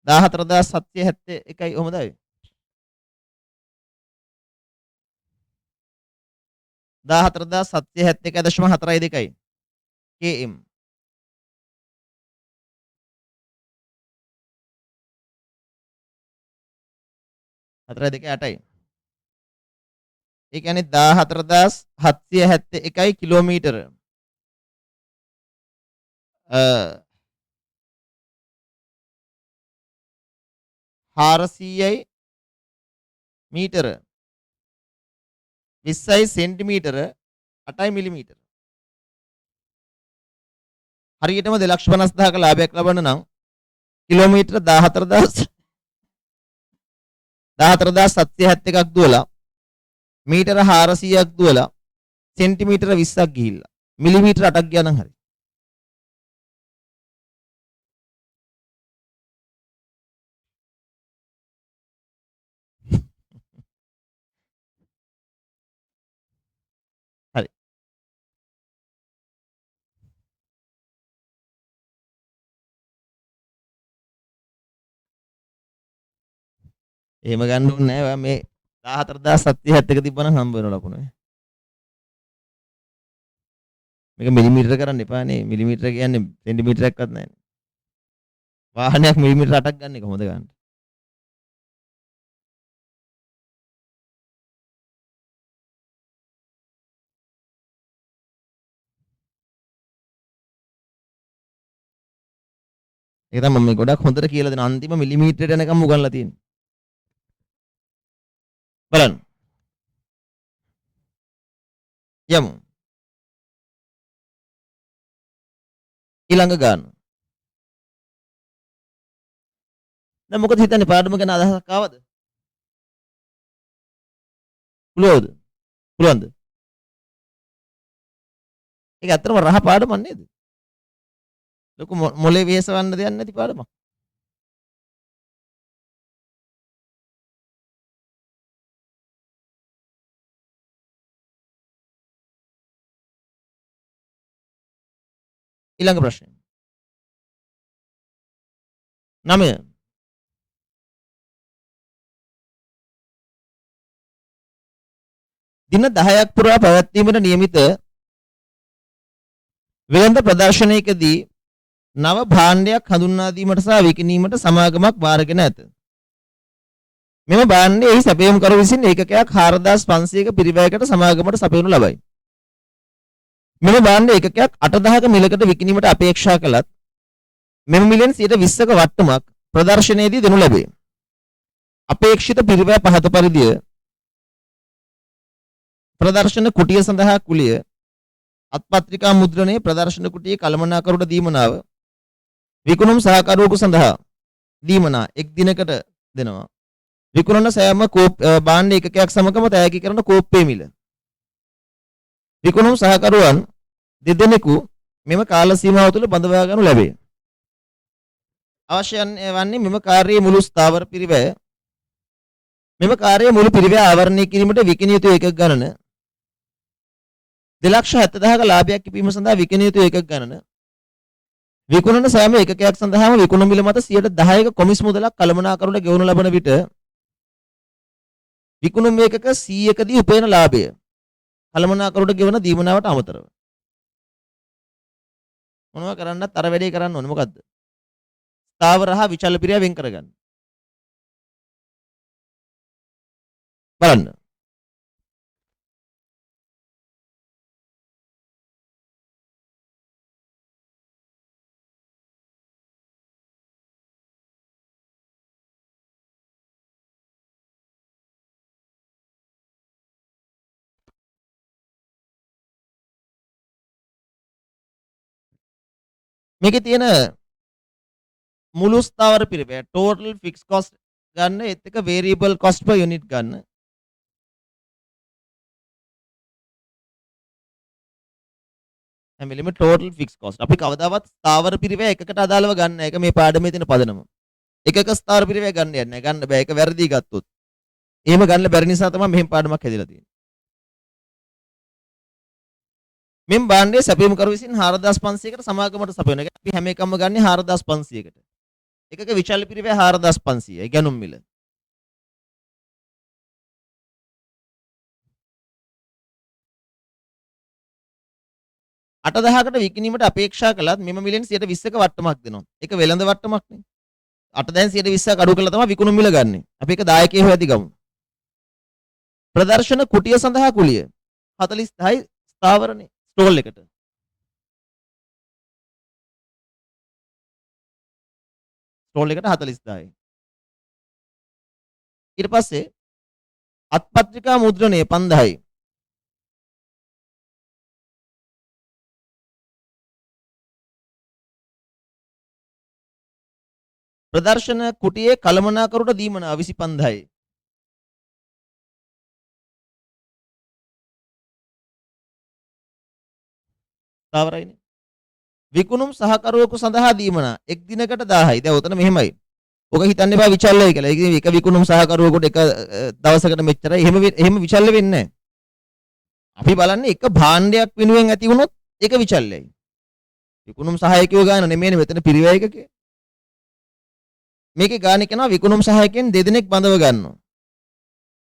දා 4,771යි ඔහොමදයි. 14,771.42යි km. හතරයි දෙකයි 8යි. ඒ කියන්නේ 14,771යි කිලෝමීටර. 400යි මීටර 20යි සෙන්ටිමීටර 8යි මිලිමීටර. හරියටම 2,50,000ක ලාභයක් ලබන්න නම් කිලෝමීටර 14,771ක් දුවලා මීටර 400ක් දුවලා සෙන්ටිමීටර 20ක් ගිහිල්ලා මිලිමීටර 8ක් ගියා නම් හරි. හරි. එහෙම ගන්න ඕනේ නැහැ. ඔයා මේ 14,771 තිබ්බනම් හම්බ වෙන ලකුණ. මේක මිලිමීටර කරන්න එපානේ. මිලිමීටර කියන්නේ සෙන්ටිමීටරයක්වත් නැහැනේ. වාහනයක් මිලිමීටර 8ක් ගන්න එක හොඳ ගන්න. ඒක තමයි මම ගොඩක් හොඳට කියලා දෙන අන්තිම මිලිමීටරයට යනකම් උගන්ලා තියෙන්නේ. බලන්න. යමු. ඊළඟ ගන්න. දැන් මොකද හිතන්නේ පාඩම ගැන අදහසක් ආවද? පුළුවන්ද? පුළුවන්ද? ඒක ඇත්තටම රහ පාඩමක් නේද? ලොකු මොලේ වෙහෙසවන්න දෙයක් නැති පාඩමක්. ඊළඟ ප්‍රශ්නය. 9. දින 10ක් පුරා පැවැත්වීමට නියමිත වෙළඳ ප්‍රදර්ශනයකදී නව භාණ්ඩයක් හඳුන්වා දීමට සහ විකිණීමට සමාගමක් බාරගෙන ඇත. මෙම භාණ්ඩය එහි සැපයුම්කරු විසින් ඒකකයක් 4,500ක පිරිවැයකට සමාගමට සපයනු ලබයි. මෙම භාණ්ඩ ඒකකයක් 8,000ක මිලකට විකිණීමට අපේක්ෂා කළත් මෙම මිලෙන් 20%ක වට්ටමක් ප්‍රදර්ශනයේදී දෙනු ලැබේ. අපේක්ෂිත පිරිවැය පහත පරිදිය ප්‍රදර්ශන කුටිය සඳහා කුලිය අත්පත්‍රිකා මුද්‍රණයේ ප්‍රදර්ශන කුටියේ කළමනාකරුට දීමනාව විකුණුම් සහකරුවෙකු සඳහා දීමනා එක් දිනකට දෙනවා. විකුණන සෑම භාණ්ඩ ඒකකයක් සමගම තෑගි කරන කෝප්පේ මිල. විකුණුම් සහකරුවන් දෙදෙනෙකු මෙම කාල සීමාව තුළ බඳවා ගනු ලැබේ. අවශ්‍ය වන්නේ මෙම කාර්යයේ මුළු ස්ථාවර පිරිවැය මෙම කාර්යයේ මුළු පිරිවැය ආවරණය කිරීමට විකිණිය යුතු ඒකක ගණන 2,70,000ක ලාභයක් කිපීම සඳහා විකිණිය යුතු ඒකක ගණන විකුණන සෑම ඒකකයක් සඳහාම විකුණු මිල මත 10%ක කොමිස් මුදලක් කළමනාකරුන්ට ගෙවනු ලබන විට විකුණුම් ඒකක 100කදී උපයන ලාභය කළමනාකරුන්ට ගෙවන දීමනාවට අමතරව මොනවා කරන්නත් අර වැඩේ කරන්න ඕනේ. මොකද්ද? ස්ථාවර හා විචල පිරිය වෙන් කරගන්න. බලන්න. මේකේ තියෙන මුළු ස්ථාවර පිරිවැය total fixed cost ගන්න ඒත් එක variable cost per unit ගන්න. හැම වෙලෙම total fixed cost. අපි කවදාවත් ස්ථාවර පිරිවැය එකකට අදාළව ගන්න නැහැ. ඒක මේ පාඩමේ තියෙන පදනම. එකක ස්ථාවර පිරිවැය ගන්න යන්නේ නැහැ. ගන්න බෑ. ඒක වැරදි ගත්තොත්. එහෙම ගන්න බැරි නිසා තමයි මෙහෙම පාඩමක් හැදිලා තියෙන්නේ. මෙම් භාණ්ඩයේ සැපයුම් කරු විසින් 4,500කට සමාගමට සපයන එක. අපි හැම එකම ගන්නේ 4,500කට. එකක විචල්්‍ය පිරිවැය 4,500යි ගැනුම් මිල. අටදහකට විකිණීමට අපේක්ෂා කළත් මෙම මිලෙන් 20%ක වට්ටමක් දෙනවා. ඒක වෙළඳ වට්ටමක්නේ. 8 දැන් 20%ක් අඩු කළා තමයි විකුණුම් මිල ගන්නෙ. අපි ඒක දායකයෙ හොයදී ගමු. ප්‍රදර්ශන කුටිය සඳහා කුලිය 40යි ස්ථාවරනේ ස්ටෝල් එකට. ස්ටෝල් එකට 40,000යි. ඊට පස්සේ අත්පත්‍රිකා මුද්‍රණය 5000යි. ප්‍රදර්ශන කුටියේ කළමනාකරුට දීමනා 25000යි. තාවරයිනේ. විකුණුම් සහකරුවෙකු සඳහා දීමනා එක් දිනකට 1000යි. දැන් උතන මෙහෙමයි. ඔක හිතන්න එපා විචල්ලයි කියලා. ඒ කියන්නේ එක විකුණුම් සහකරුවෙකුට එක දවසකට මෙච්චරයි. එහෙම විචල්ල වෙන්නේ නැහැ. අපි බලන්නේ එක භාණ්ඩයක් වෙනුවෙන් ඇති වුණොත් ඒක විචල්ලයි. විකුණුම් සහායකයෝ ගන්න නෙමෙයිනේ මෙතන පිරිවැයකක. මේකේ ගානේ කරනවා විකුණුම් සහායකයන් දෙදෙනෙක් බඳව ගන්නවා.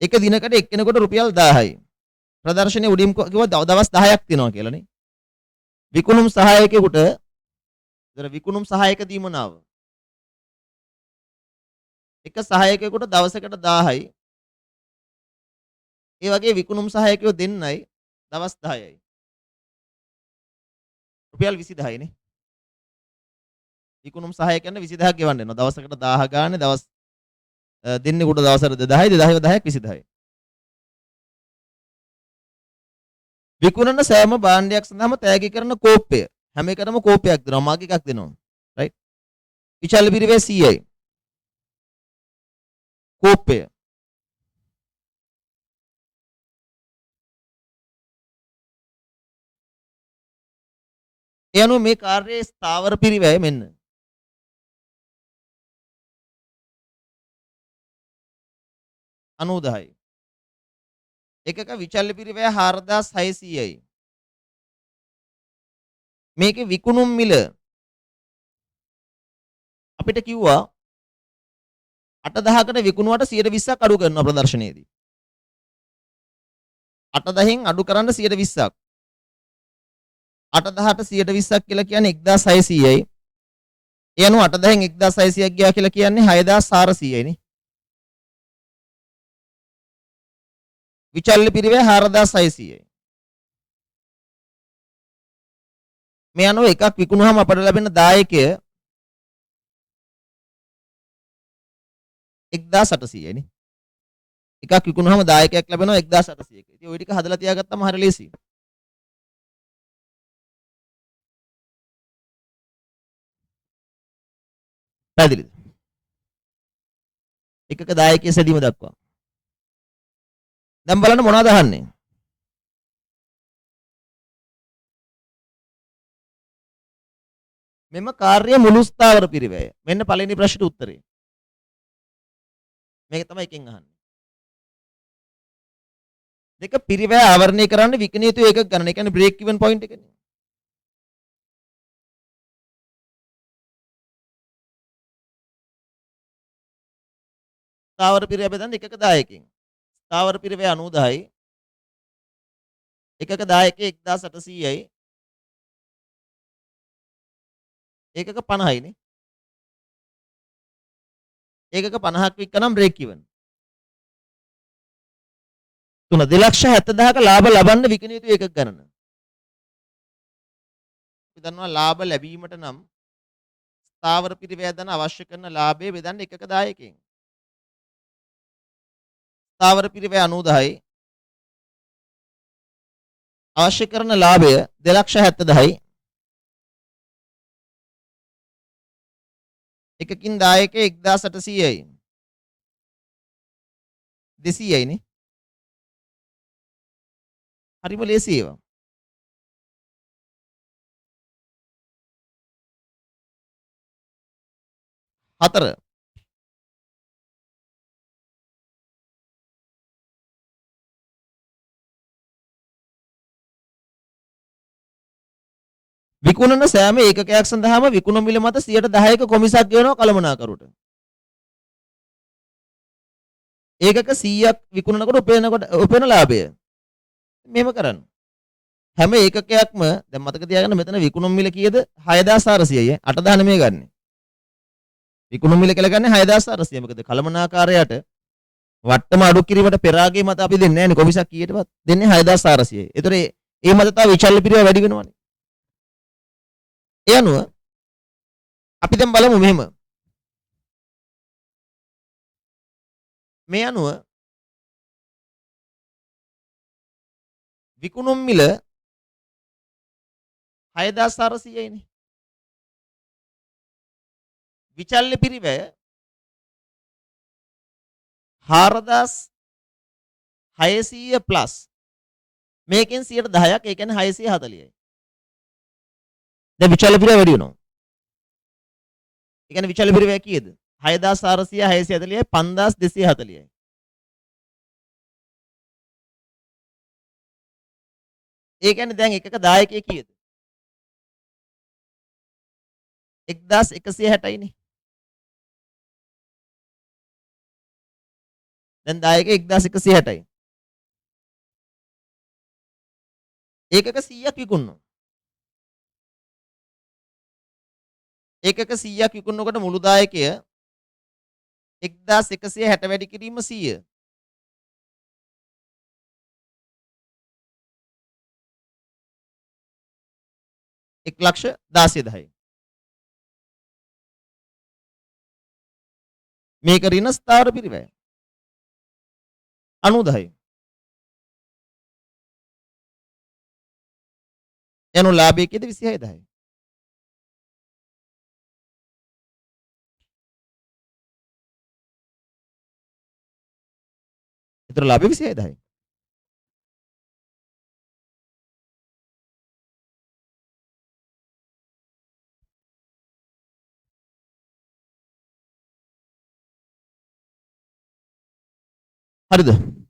එක දිනකට එක්කෙනෙකුට රුපියල් 1000යි. ප්‍රදර්ශනයේ උඩින් කිව්වා දවස් 10ක් තියෙනවා කියලානේ. විකුණුම් සහායකයෙකුට විකුණුම් සහායක දීමනාව එක සහායකයෙකුට දවසකට 1000යි. ඒ වගේ විකුණුම් සහායකයෝ දෙන්නයි දවස් 10යි. රුපියල් 20000යි නේ. විකුණුම් සහායකයන්ට 20000ක් ගෙවන්න වෙනවා. දවසකට 1000 ගානේ දවස් දෙන්නෙකුට දවසට 2000යි 2000 10ක් 20000යි. විකුණන සෑම භාණ්ඩයක් සඳහාම තෑගි කරන කෝප්පය හැම එකටම කෝපයක් දෙනවා. මාක් එකක් දෙනවා. රයිට්. විචල්්‍ය පිරිවේ 100යි. කෝප්පය ඒ අනුව මේ කාර්යයේ ස්ථාවර පිරිවැය මෙන්න 90යි. එකක විචල්්‍ය පිරිවැය 4600යි. මේකේ විකුණුම් මිල අපිට කිව්වා 8000කට විකුණුවට 120ක් අඩු කරනවා ප්‍රදර්ශනයේදී. 8000න් අඩු කරන්න 120ක්. 8000ට 120ක් කියලා කියන්නේ 1600යි. ඒ අනුව 8000න් 1600ක් ගියා කියලා කියන්නේ 6400යි නේ. විචල්්‍ය පිරිවැය 4600යි. මේ අනුව එකක් විකුණුවාම අපට ලැබෙන දායකය 1800යි නේ. එකක් විකුණුවාම දායකයක් ලැබෙනවා 1800ක. ඉතින් ওই ටික හදලා තියාගත්තම හරිය ලේසියි. පැහැදිලිද? එකක දායකයේ සැදීම දක්වා. දැන් බලන්න මොනවද අහන්නේ? මෙම කාර්ය මුළු ස්ථාවර පිරිවැය. මෙන්න පළවෙනි ප්‍රශ්නෙට උත්තරේ. මේක තමයි එකෙන් අහන්නේ. දෙක පිරිවැය ආවරණය කරන්න විකිණිය යුතු එකක ගණන. ඒ කියන්නේ බ්‍රේක් ඉවන් පොයින්ට් එකනේ. ස්ථාවර පිරිවැය බෙදන්න එකක දායකෙන්. ස්ථාවර පිරිවැය 90000යි. එකක දායකයෙක් 1800යි. ඒකක 50යි නේ. ඒකක 50ක් වික්කනම් බ්‍රේක් ඉවන්. 2,70,000ක ලාභ ලබන්න විකිණිය යුතු එකක ගණන. අපි දන්නවා ලාභ ලැබීමට නම් ස්ථාවර පිරිවැය දන අවශ්‍ය කරන ලාභය බෙදන්න එකක දායකයෙන්. ස්ථාවර පිරිවැය 90000යි. අවශ්‍ය කරන ලාභය 2,70,000යි. එකකින් දායකයෙ 1800යි. 200යි නේ. හරිම ලේසි ඒවා. හතර විකුණන සෑම ඒකකයක් සඳහාම විකුණුම් මිල මත 10%ක කොමිසක් ගෙවනවා කළමනාකරුට. ඒකක 100ක් විකුණනකොට උපයන ලාභය. මෙහෙම කරන්න. හැම ඒකකයක්ම දැන් මතක තියාගන්න මෙතන විකුණුම් මිල කීයද? 6400යි. 8000 නෙමෙයි ගන්නෙ. විකුණුම් මිල කියලා ගන්නේ 6400. මොකද කළමනාකාරයාට වට්ටම අඩු කිරීමට පෙරාගේ මත අපි දෙන්නේ නැහැ නේ කොමිසක් කීයටවත්. දෙන්නේ 6400යි. ඒතර ඒ මත තව විචල්්‍ය පිරිය වැඩි වෙනවනේ. ඒ අනුව අපි දැන් බලමු මෙහෙම. මේ අනුව විකුණුම් මිල 6400යි නේ. විචල්්‍ය පිරිවැය 4600 ප්ලස් මේකෙන් 10%ක් ඒ කියන්නේ 640යි. දැන් විචල්්‍ය පිරිවැය වැඩි වෙනවා. ඒ කියන්නේ විචල්්‍ය පිරිවැය කීයද? 6400 640යි 5240යි. ඒ කියන්නේ දැන් එකක දායකයෙක් කීයද? 1160යි නේ. දැන් දායකයෙක් 1160යි. ඒකක 100ක් විකුණනවා. ඒකක 100ක් විකුණනකොට මුළු දායකය 1160 වැඩි කිරීම 100. 1,16,000යි. මේක ඍණ ස්ථාවර පිරිවැය 90යි. යනු ලාභය කීයද? 26000යි. ඒතර ලාභය 26000යි. හරිද?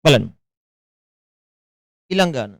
බලන්න. ඊළඟ ගාන.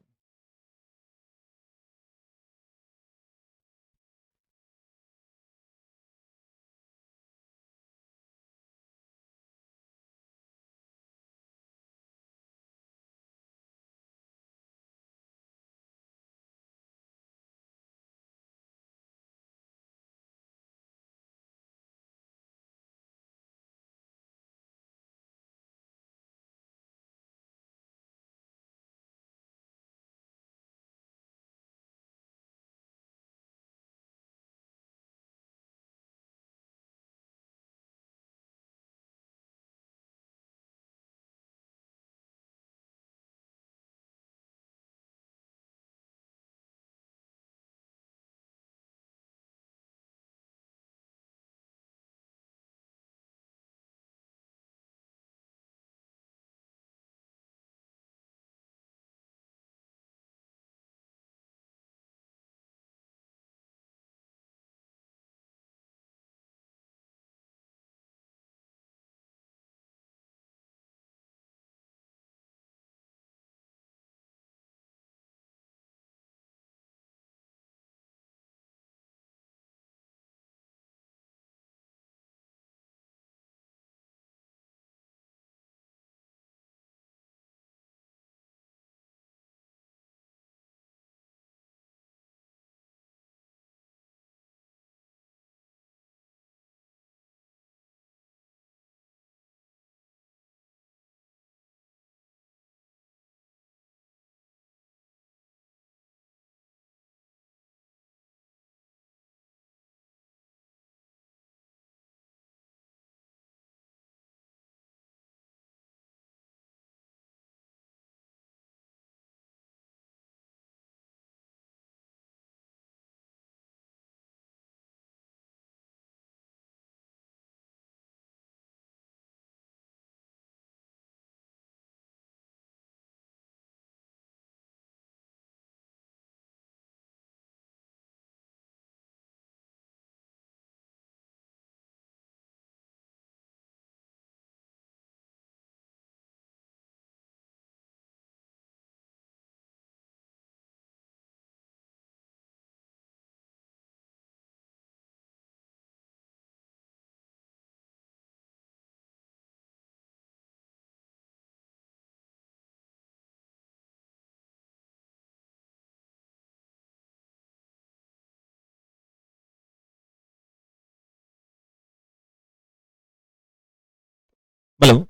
බලමු.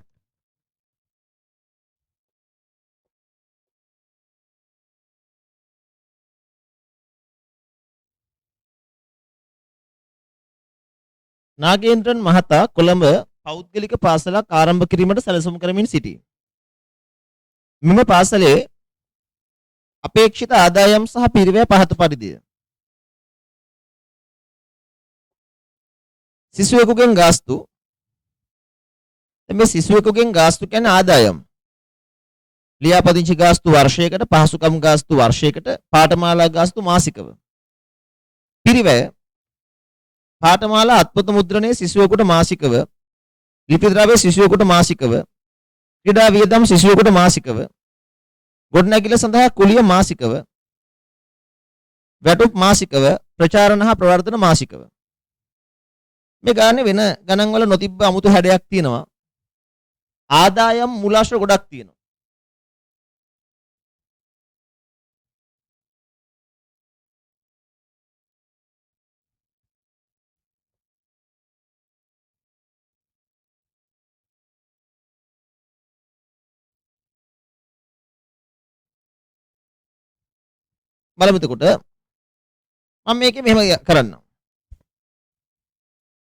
නාගේන්ද්‍රන් මහතා කොළඹ පෞද්ගලික පාසලක් ආරම්භ කිරීමට සැලසුම් කරමින් සිටී. මෙම පාසලේ අපේක්ෂිත ආදායම් සහ පිරිවැය පහත පරිදිය. සිසුවෙකුගෙන් ගාස්තු. මේ සිසුවෙකුගෙන් ගාස්තු කියන්නේ ආදායම්. ලියාපදිංචි ගාස්තු වර්ෂයකට, පහසුකම් ගාස්තු වර්ෂයකට, පාඨමාලා ගාස්තු මාසිකව. පිරිවැය පාඨමාලා අත්පොත මුද්‍රණයේ සිසුවෙකුට මාසිකව, ලිපි ද්‍රව්‍ය සිසුවෙකුට මාසිකව, ක්‍රීඩා වියදම් සිසුවෙකුට මාසිකව, ගොඩනැගිල්ල සඳහා කුලිය මාසිකව, වැටුප් මාසිකව, ප්‍රචාරණ හා ප්‍රවර්ධන මාසිකව. මේ ගානේ වෙන ගණන් වල නොතිබ්බ අමුතු හැඩයක් තියෙනවා. ආදායම් මූලාශ්‍ර ගොඩක් තියෙනවා. බලමු එතකොට මම මේකේ මෙහෙම කරන්නම්.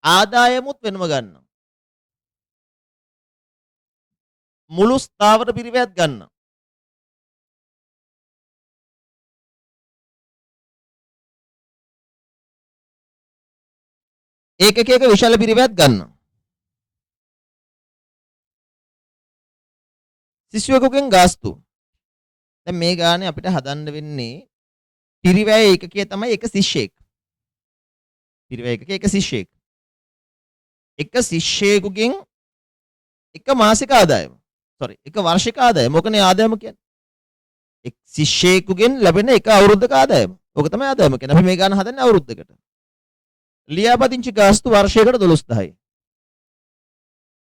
ආදායමුත් වෙනම ගන්නවා. මුළු ස්ථාවර පිරිවැයත් ගන්නවා. ඒකක එක විශාල පිරිවැයත් ගන්නවා. සිසුවෙකුගෙන් ගාස්තු. දැන් මේ ගානේ අපිට හදන්න වෙන්නේ පිරිවැය ඒකකයේ තමයි එක ශිෂ්‍යයෙක්. පිරිවැය ඒකකයේ එක ශිෂ්‍යයෙක්. එක ශිෂ්‍යයෙකුගෙන් එක මාසික ආදායම. එක වාර්ෂික ආදායම. මොකනේ ආදායම කියන්නේ? එක් ශිෂ්‍යයෙකුගෙන් ලැබෙන එක අවුරුද්දක ආදායම. ඕක තමයි ආදායම කියන්නේ. අපි මේ ගාන හදන්නේ අවුරුද්දකට. ලියාපදිංචි ගාස්තු වර්ෂයකට 12000යි.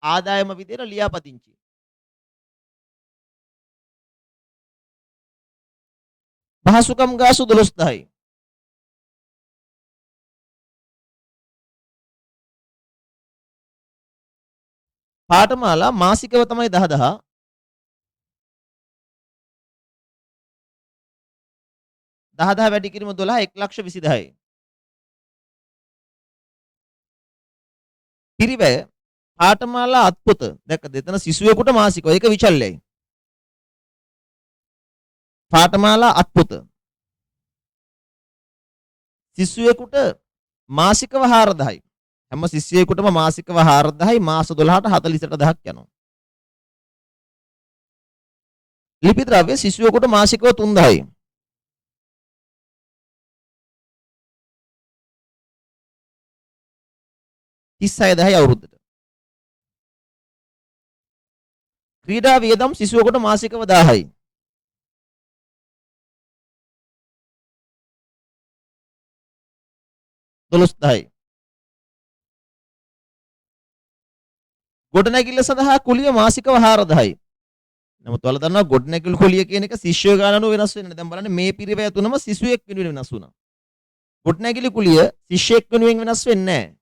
ආදායම විදියට ලියාපදිංචි. පහසුකම් ගාස්තු 12000යි. පාඨමාලා මාසිකව තමයි 10000. 10000 වැඩි කිරීම 12 1,20,000යි. පිරිවැය පාඨමාලා අත්පොත දැක්කද? එතන සිසුවෙකුට මාසිකව ඒක විචල්‍යයි. පාඨමාලා අත්පොත සිසුවෙකුට මාසිකව 4000යි. හැම ශිෂ්‍යයෙකුටම මාසිකව 4000යි. මාස 12ට 48000ක් යනවා. ලිපි ද්‍රව්‍ය සිසුවෙකුට මාසිකව 3000යි. 36000යි අවුරුද්දට. ක්‍රීඩා වියදම් සිසුවෙකුට මාසිකව 1000යි. 12000යි. ගොඩනැගිල්ල සඳහා කුලිය මාසිකව 4000යි. නමුත් ඔයාලා දන්නවා ගොඩනැගිලි කුලිය කියන එක ශිෂ්‍ය ගාන අනුව වෙනස් වෙන්නේ. දැන් බලන්න මේ පිරිවැය තුනම සිසුවෙක් වෙනුවෙන් වෙනස් වුණා. ගොඩනැගිලි කුලිය ශිෂ්‍යෙක් වෙනුවෙන් වෙනස් වෙන්නේ නැහැ.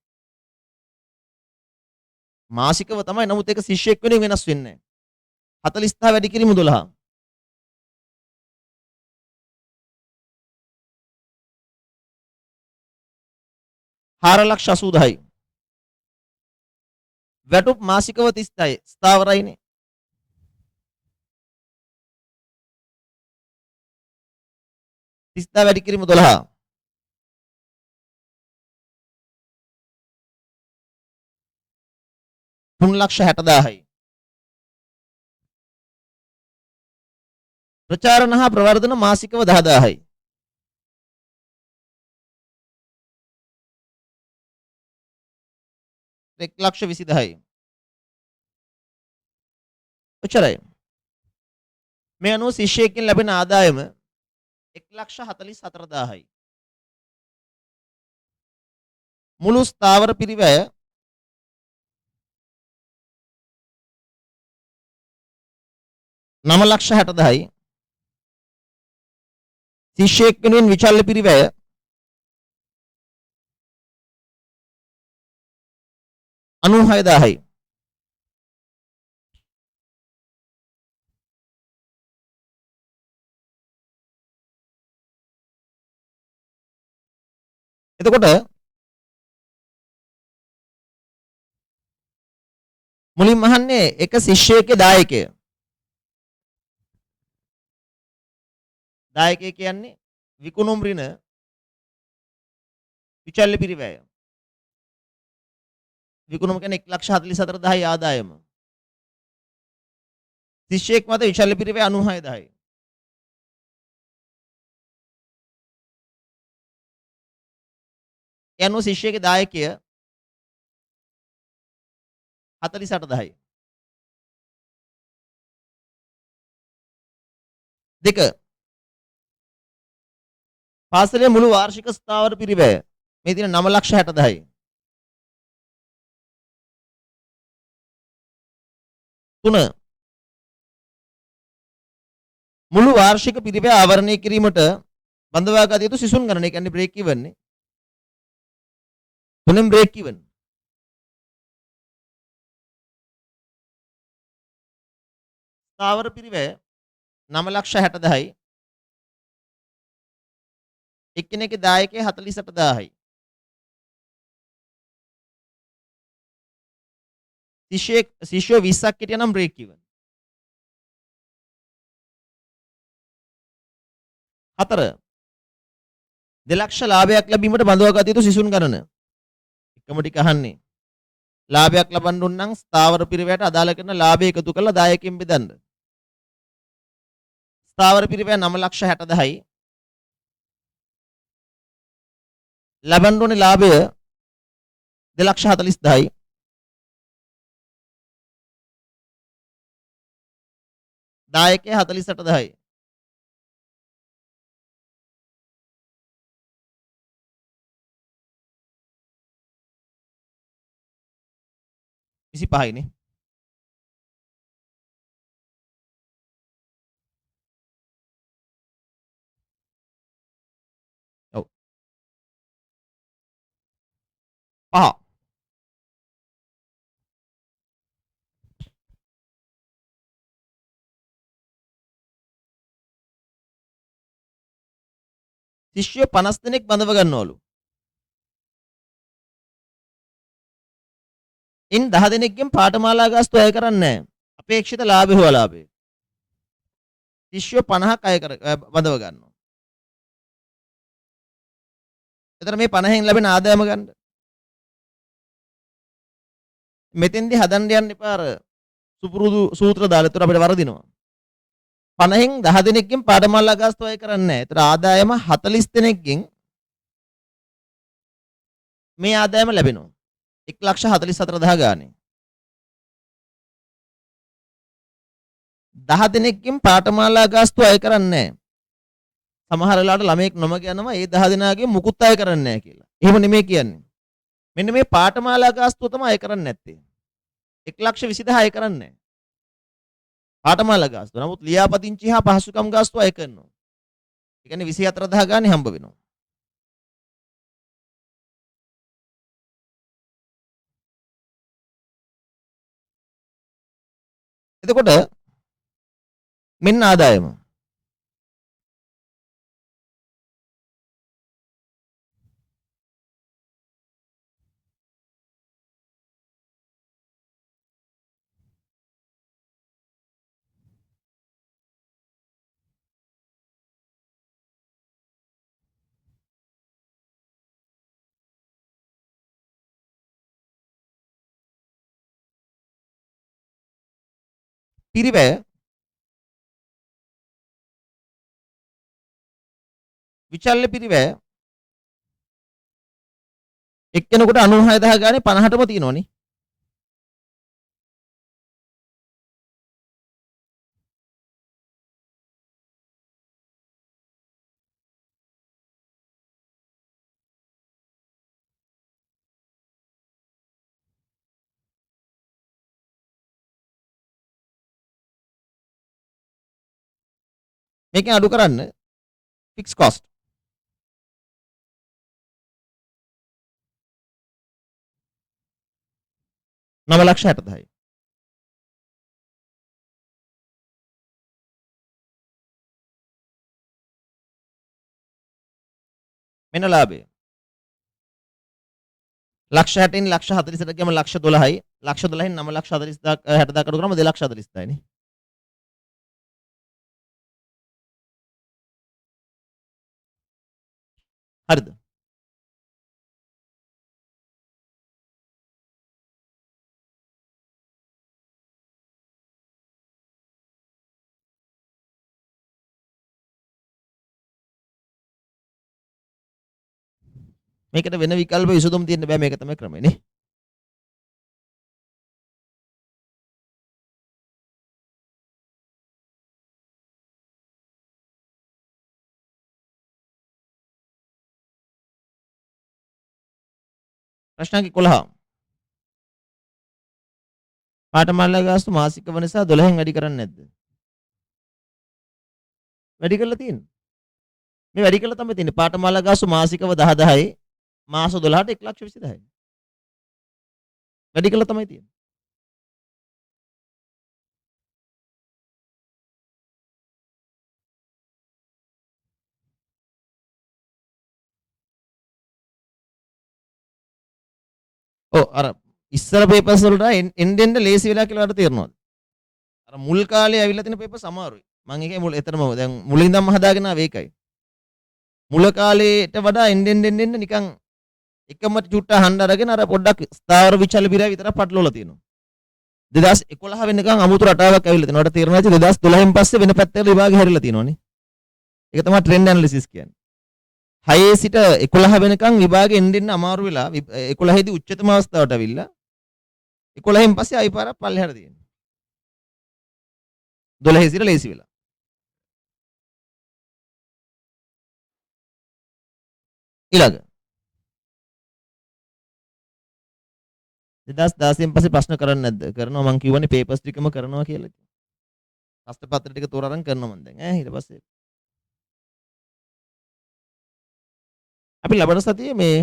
මාසිකව තමයි. නමුත් ඒක ශිෂ්‍යෙක් වෙනුවෙන් වෙනස් වෙන්නේ නැහැ. 40000 වැඩි කිරීම 12. හාරලක්ෂ 80000යි. වැටුප් මාසිකව 36යි. ස්ථාවරයිනේ. වැඩි කිරීම 12. ලක්ෂ 60000යි. ප්‍රචාරණ හා ප්‍රවර්ධන මාසිකව 10000යි. ලක්ෂ 20000යි. ඔච්චරයි. මේ අනුව ශිෂ්‍යයෙක්ගෙන් ලැබෙන ආදායම 1,44,000යි. මුළු ස්ථාවර පිරිවැය 9,60,000යි. ශිෂ්‍යයෙක් වෙනුවෙන් විචල්්‍ය පිරිවැය 96,000යි. එතකොට මුලින්ම අහන්නේ එක ශිෂ්‍යයෙක්ගේ දායකය. දායකය කියන්නේ විකුණුම් ඍණ විචල්්‍ය පිරිවැය. විකුණුම කියන්නේ 1,44,000යි ආදායම. ශිෂ්‍යයෙක් මත විචල්්‍ය පිරිවැය 96,000යි. යනු ශිෂ්‍යයෙක්ගේ දායකය 48,000යි. දෙක පාසලේ මුළු වාර්ෂික ස්ථාවර පිරිවැය මේ තියෙන 9,60,000යි. තුන මුළු වාර්ෂික පිරිවැය ආවරණය කිරීමට බඳවා ගත යුතු සිසුන් ගණන. ඒ කියන්නේ බ්‍රේක් ඉවන් නේ. තුනෙන් බ්‍රේක් ඉවන්. ස්ථාවර පිරිවැය 9,60,000යි. එක්කෙනෙක්ගේ දායකය 48,000යි. ශිෂ්‍යෝ 20ක් හිටියා නම් බ්‍රේක් ඉවන්. 4 2,00,000 ලාභයක් ලැබීමට බඳවා ගත යුතු සිසුන් ගණන. එකම ටික අහන්නේ. ලාභයක් ලබන්න උන් නම් ස්ථාවර පිරිවැයට අදාළ කරන ලාභය එකතු කරලා දායකයන් බෙදන්න. ස්ථාවර පිරිවැය 9,60,000යි. ලබන්න ඕනේ ලාභය 2,40,000යි. දායකය 48,000යි. නේ. ඔව්. 5 ශිෂ්‍යයෝ 50 දෙනෙක් බඳව ගන්නවලු. ඉන් 10 දෙනෙක්ගෙන් පාඨමාලා ගාස්තු අය කරන්නේ නැහැ. අපේක්ෂිත ලාභය හෝ අලාභය. ශිෂ්‍යයෝ 50ක් අය බඳව ගන්නවා. එතන මේ 50න් ලැබෙන ආදායම ගන්න. මෙතෙන්දී හදන්න යන්න එපා අර සුපුරුදු සූත්‍ර දාලා. ඒතර අපිට වරදිනවා. 50න් 10 දෙනෙක්ගෙන් පාඨමාලා ගාස්තු අය කරන්නේ නැහැ. ඒතර ආදායම 40 දෙනෙක්ගෙන් මේ ආදායම ලැබෙනවා. 1,44,000 ගානේ. 10 දෙනෙක්ගෙන් පාඨමාලා ගාස්තු අය කරන්නේ නැහැ. සමහර වෙලාවට ළමයෙක් නොමග යනවා ඒ 10 දෙනාගෙන් මුකුත් අය කරන්නේ නැහැ කියලා. එහෙම නෙමෙයි කියන්නේ. මෙන්න මේ පාඨමාලා ගාස්තුව තමයි අය කරන්නේ නැත්තේ. 1,20,000 අය කරන්නේ නැහැ. පාඨමාලා ගාස්තුව. නමුත් ලියාපදිංචි හා පහසුකම් ගාස්තුව අය කරනවා. ඒ කියන්නේ 24,000 ගානේ හම්බ වෙනවා. එතකොට මෙන්න ආදායම. පිරිවැය විචල්්‍ය පිරිවැය එක්කෙනෙකුට 96,000 ගානේ 50ටම තියෙනවනේ. මේකෙන් අඩු කරන්න ෆික්ස් කොස්ට්. නම ලක්ෂ 60,000යි. මෙන්න ලාභය. ලක්ෂ 60න් ලක්ෂ 40ට ගියම ලක්ෂ 12යි. ලක්ෂ 12න් 9 ලක්ෂ 40 60 දාකට කරාම 2 ලක්ෂ 40යි නේ. හරිද? මේකට වෙන විකල්ප විසඳුම් තියෙන්න බෑ මේක තමයි ක්‍රමය නේ. ප්‍රශ්න අංක 11. පාඨමාලා ගාස්තු මාසික වන නිසා 12න් වැඩි කරන්නේ නැද්ද? වැඩි කරලා තියෙන්නේ. මේ වැඩි කරලා තමයි තියෙන්නේ. පාඨමාලා ගාස්තු මාසිකව 10යි මාස 12ට 1,20,000යි. වැඩි කරලා තමයි තියෙන්නේ. ඔව් අර ඉස්සර පේපර්ස් වලට එන්න ලේසි වෙලා කියලා වලට තේරෙනවද? අර මුල් කාලේ ඇවිල්ලා තියෙන පේපර්ස් අමාරුයි. මම ඒකේ මුල එතරම් දැන් මුලින්දම හදාගෙන ආවේ ඒකයි. මුල කාලේට වඩා එන්න නිකන් එකම චුට්ට අහන්න අරගෙන අර පොඩ්ඩක් ස්ථාවර විචල බිරය විතරක් පටලවලා තියෙනවා. 2011 වෙනකන් අමුතු රටාවක් ඇවිල්ලා තියෙනවා. ඔයාලට තේරෙනවද 2012න් පස්සේ වෙන පැත්තකට විභාගෙ හැරිලා තියෙනවනේ. ඒක තමයි ට්‍රෙන්ඩ් ඇනලිසිස් කියන්නේ. 6 සිට 11 වෙනකන් විභාගෙ එන්න අමාරු වෙලා 11 දී උච්චතම අවස්ථාවට ඇවිල්ලා 11න් පස්සේ ආයි පාරක් පල්ලෙහාට තියෙනවා. 12 සිට ලේසි වෙලා. ඊළඟ 2016න් පස්සේ ප්‍රශ්න කරන්නේ නැද්ද? කරනවා මං කියවනේ පේපර්ස් ටිකම කරනවා කියලා. ප්‍රශ්න පත්‍ර ටික තෝරාරන් කරනවා මං දැන් ඊට පස්සේ අපි ලබන සතියේ මේ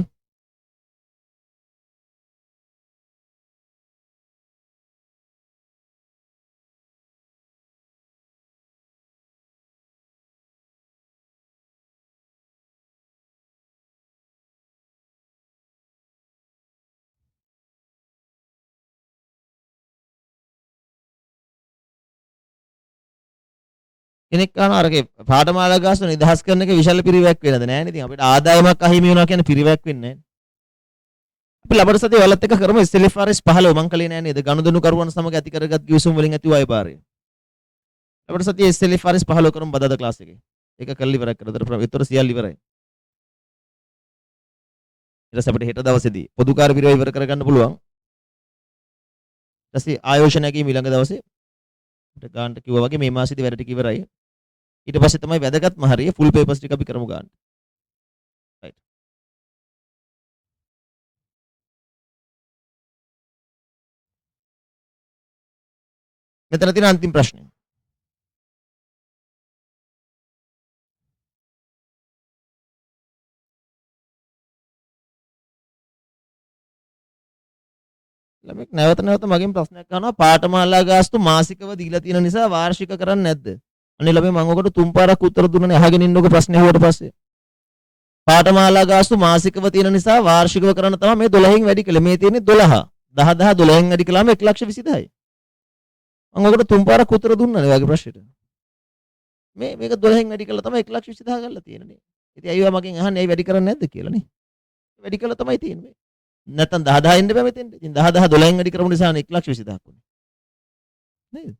කෙනෙක් අහනවා අරගේ පාඨමාලා ගාස්තු නිදහස් කරන එක විශාල පිරිවැයක් වෙනද නෑනේ. ඉතින් අපිට ආදායමක් අහිමි වෙනවා කියන්නේ පිරිවැයක් වෙන්නේ නෑනේ. අපි ලබන සතියේ ඔයාලත් එක්ක කරමු SLFRS 15 මං කලේ නෑ නේද? ගනුදෙනු කරුවන් සමග ඇති කරගත් කිවිසුම් වලින් ඇති වූ පාරේ. ලබන සතියේ SLFRS 15 කරමු බදාදා ක්ලාස් එකේ. ඒක කරලා ඉවරයි කරදර විතර සියල්ල ඉවරයි. ඊට පස්සේ අපිට හෙට දවසේදී පොදු කාර්ය පිරිවෙල ඉවර කරගන්න පුළුවන්. ඊට පස්සේ ආයෝජනයකින් ඊළඟ දවසේ අපිට ගන්නට කිව්වා වගේ මේ මාසෙදී වැඩ ටික ඉවරයි. ඊට පස්සේ තමයි වැදගත්ම හරිය ෆුල් පේපර්ස් ටික අපි කරමු ගන්න. රයිට්. මෙතන තියෙන අන්තිම ප්‍රශ්නය. ළමෙක් නැවත නැවත මගෙන් ප්‍රශ්නයක් අහනවා පාඨමාලා ගාස්තු මාසිකව දීලා තියෙන නිසා වාර්ෂික කරන්නේ නැද්ද? අනේ ළමයි මම ඔකට තුන් පාරක් උත්තර දුන්නනේ අහගෙන ඉන්නකො ප්‍රශ්නේ ඇහුවට පස්සේ. පාඨමාලා ගාස්තු මාසිකව තියෙන නිසා වාර්ෂිකව කරන්න තමයි මේ 12න් වැඩි කළේ. මේ තියෙන්නේ 12. 10 12න් වැඩි කළාම 1,20,000යි. මම ඔකට තුන් පාරක් උත්තර දුන්නානේ ඔයාගේ ප්‍රශ්නෙට. මේක 12න් වැඩි කළා තමයි 1,20,000 ගල්ලා තියෙන්නේ. ඉතින් අයියෝ මගෙන් අහන්නේ ඇයි වැඩි කරන්නේ නැද්ද කියලා නේ. වැඩි කළා තමයි තියෙන්නේ. නැත්තම් 10 10 එන්න බෑ මෙතෙන්ට. ඉතින් 10 10 12න් වැඩි කරපු නිසානේ 1,20,000ක් වුනේ. නේද?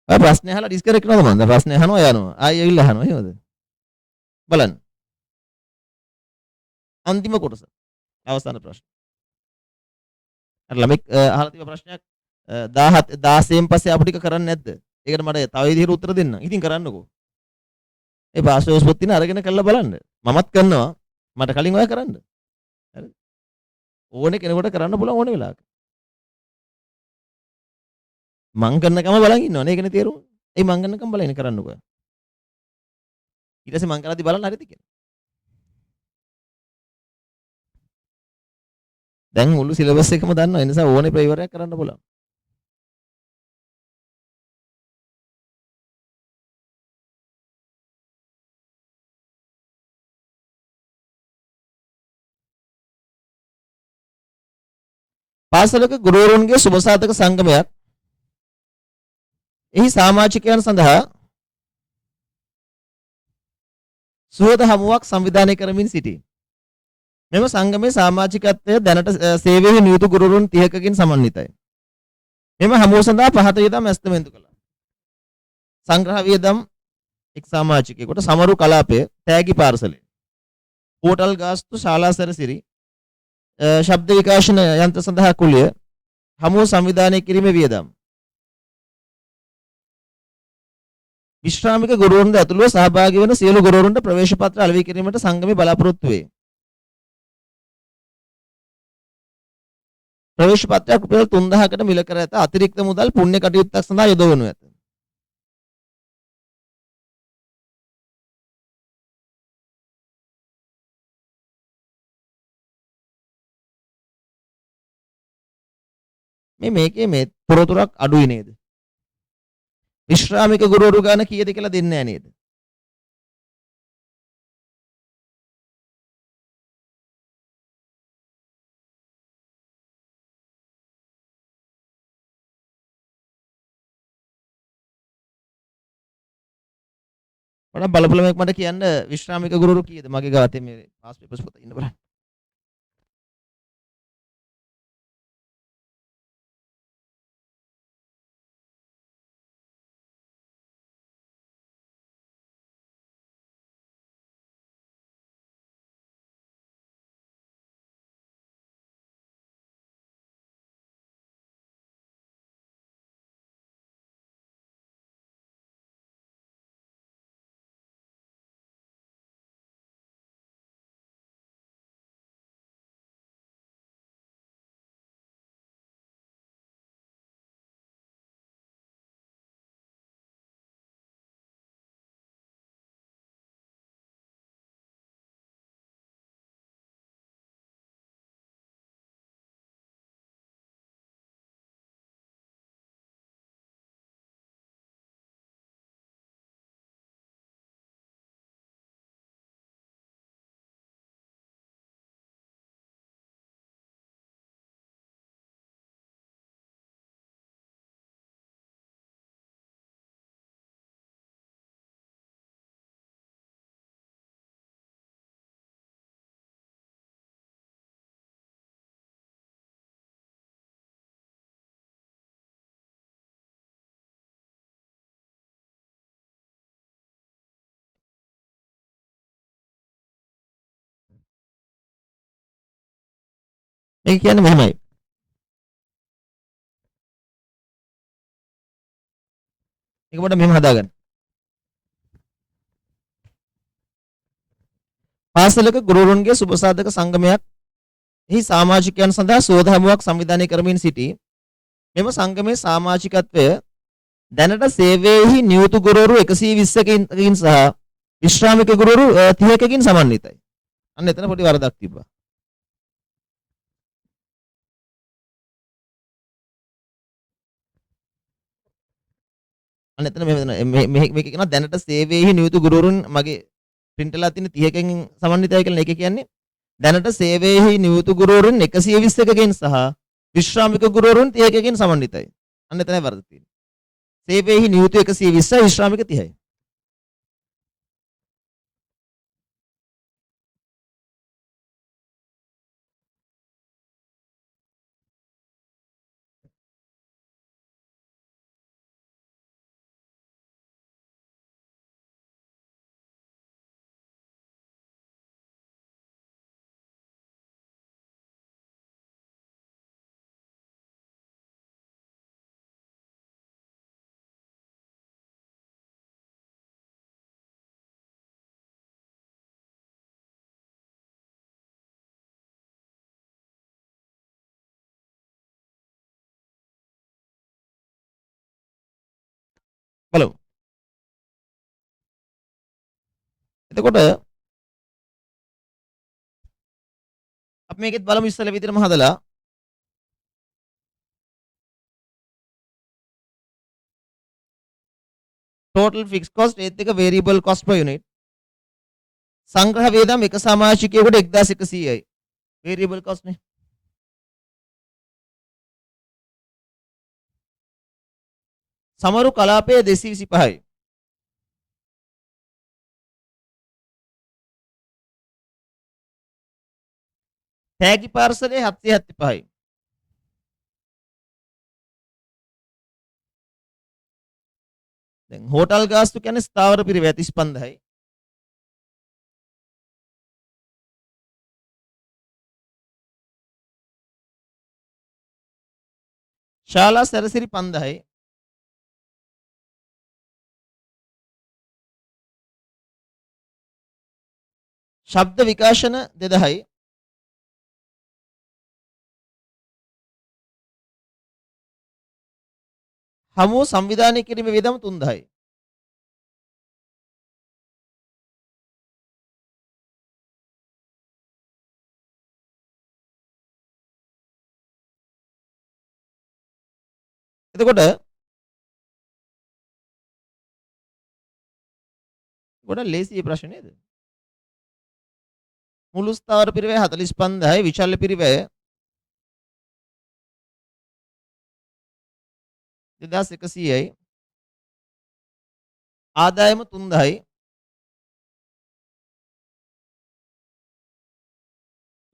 ඔය ප්‍රශ්නේ අහලා ඩිස්කනෙක්ට් කරනවද මන්ද? ප්‍රශ්නේ අහනවා යනවා. ආයෙ ඇවිල්ලා අහනවා එහෙමද? බලන්න. අන්තිම කොටස. අවසාන ප්‍රශ්න. අර ළමෙක් අහලා තිබ්බ ප්‍රශ්නයක් 17 16න් පස්සේ අපිට ටික කරන්නේ නැද්ද? ඒකට මට තව විදිහට උත්තර දෙන්න. ඉතින් කරන්නකෝ. ඒ පාස්වර්ඩ්ස් පොත් තියෙන අරගෙන කරලා බලන්න. මමත් කරනවා. මට කලින් ඔයා කරන්න. හරිද? ඕනේ කෙනෙකුට කරන්න පුළුවන් ඕනේ වෙලාවක. මං කරනකම බලන් ඉන්නවනේ. ඒකනේ තේරුම. ඒ මං කරනකම බලන්න කරන්නකෝ. ඊට පස්සේ මං කරද්දි බලන්න හරිද කියලා. දැන් මුළු සිලබස් එකම දන්නවා. ඒ නිසා ඕනේ ප්‍රයෝගයක් කරන්න පුළුවන්. පාසලක ගුරුවරුන්ගේ සුබසාධක සංගමයක් එහි සමාජිකයන් සඳහා සුවද හමුවක් සංවිධානය කරමින් සිටී. මෙම සංගමයේ සමාජිකත්වය දැනට සේවයේ නියුතු ගුරුවරුන් 30කකින් සමන්විතයි. මෙම හමුව සඳහා පහත වියදම් ඇස්තමෙන්තු කළා. සංග්‍රහ වියදම් එක් සමාජිකයෙකුට සමරු කලාපය තෑගි පාර්සලය. පෝටල් ගාස්තු ශාලා සැරසිරි ශබ්ද විකාශන යන්ත්‍ර සඳහා කුලිය හමුව සංවිධානය කිරීමේ වියදම්. විශ්‍රාමික ගුරුවරුන්ද ඇතුළුව සහභාගී වන සියලු ගුරුවරුන්ට ප්‍රවේශ පත්‍ර අලෙවි කිරීමට සංගමය බලාපොරොත්තු වේ. ප්‍රවේශ පත්‍රයක් රුපියල් 3000කට මිල කර ඇත. අතිරික්ත මුදල් පුණ්‍ය කටයුත්තක් සඳහා යොදවනු ඇත. මේකේ මේ තොරතුරක් අඩුයි නේද? විශ්‍රාමික ගුරුවරු ගාන කීයද කියලා දෙන්නේ නැහැ නේද? මට බලපළම මට කියන්න විශ්‍රාමික ගුරුවරු කීයද? මගේ ගාතේ මේ පාස් පේපර්ස් පොත ඉන්න බලන්න. මේක කියන්නේ මෙහෙමයි. මේක පොඩ්ඩක් මෙහෙම හදාගන්න. පාසලක ගුරුවරුන්ගේ සුබසාධක සංගමයක් එහි සමාජිකයන් සඳහා සුවද හමුවක් සංවිධානය කරමින් සිටී. මෙම සංගමයේ සමාජිකත්වය දැනට සේවයේහි නියුතු ගුරුවරු 120කින් සහ විශ්‍රාමික ගුරුවරු 30කකින් සමන්විතයි. අන්න එතන පොඩි වරදක් තිබ්බා. අන්න එතන මේක කියනවා දැනට සේවයේහි නියුතු ගුරුවරුන් මගේ print එකලා තියෙන 30කින් සමන්විතයි කියලා. ඒක කියන්නේ දැනට සේවයේහි නියුතු ගුරුවරුන් 121කින් සහ විශ්‍රාමික ගුරුවරුන් 30කින් සමන්විතයි. අන්න එතනයි වරද තියෙන්නේ. සේවයේහි නියුතු 120යි විශ්‍රාමික 30යි. බලමු. එතකොට අපි මේකෙත් බලමු ඉස්සෙල්ලා විදිහටම හදලා total fixed cost ඒත් එක variable cost per unit සංග්‍රහ වේදම් එක සමාජිකයෙකුට 1100යි variable cost නේ සමරු කලාපයේ 225යි. තෑගි පාර්සලයේ 775යි. දැන් හෝටල් ගාස්තු කියන්නේ ස්ථාවර පිරිවැය 35000යි. ශාලා සැරසිරි 5000යි. ශබ්ද විකාශන 2000යි. හමුව සංවිධානය කිරීමේ වියදම 3000යි. එතකොට ගොඩක් ලේසි ප්‍රශ්න නේද? මුළු ස්ථාවර පිරිවැය 45000යි, විශාල පිරිවැය 2100යි. ආදායම 3000යි.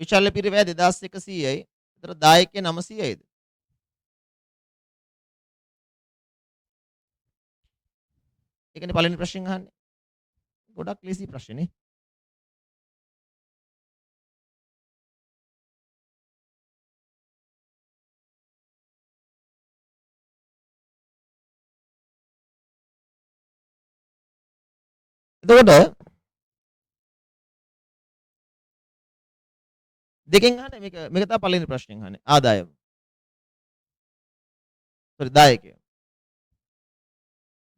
විශාල පිරිවැය 2100යි. ඒතර දායකය 900යිද? ඒකනේ පළවෙනි ප්‍රශ්නෙන් අහන්නේ. ගොඩක් ලේසි ප්‍රශ්නේ. එතකොට දෙකෙන් අහන්නේ මේක තමයි පළවෙනි ප්‍රශ්නෙන් අහන්නේ. ආදායම. සෝරි දායකය.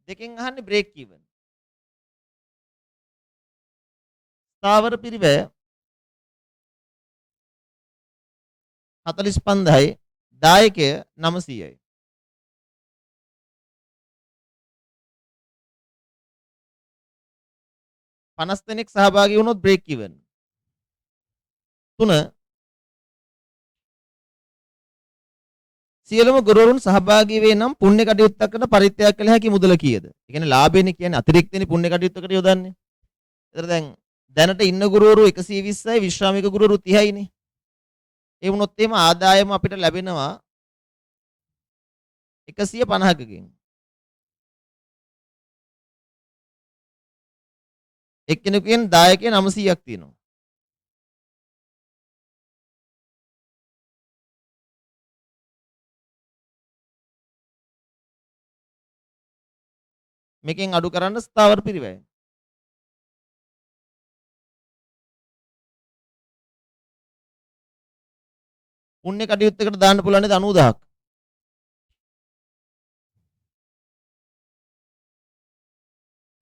දෙකෙන් අහන්නේ බ්‍රේක් ඉවන්. ස්ථාවර පිරිවැය 45000යි, දායකය 900යි. පනස් දෙනෙක් සහභාගී වුණොත් බ්‍රේක් ඉවන්. 3 සියලුම ගුරුවරුන් සහභාගී වේ නම් පුණ්‍ය කටයුත්තකට පරිත්‍යාග කළ හැකි මුදල කීයද? ඒ කියන්නේ ලාභෙනේ කියන්නේ අතිරික්තනේ පුණ්‍ය කටයුත්තකට යොදන්නේ. ඒතර දැනට ඉන්න ගුරුවරු 120යි, විශ්‍රාමික ගුරුවරු 30යිනේ. ඒ වුණොත් එහෙම ආදායම අපිට ලැබෙනවා 150කකින්. එක්කෙනෙකුගෙන් දායකයන් 900ක් තියෙනවා. මේකෙන් අඩු කරන්න ස්ථාවර පිරිවැය. පුණ්‍ය කටයුත්තකට දාන්න පුළුවන් නේද 90000ක්.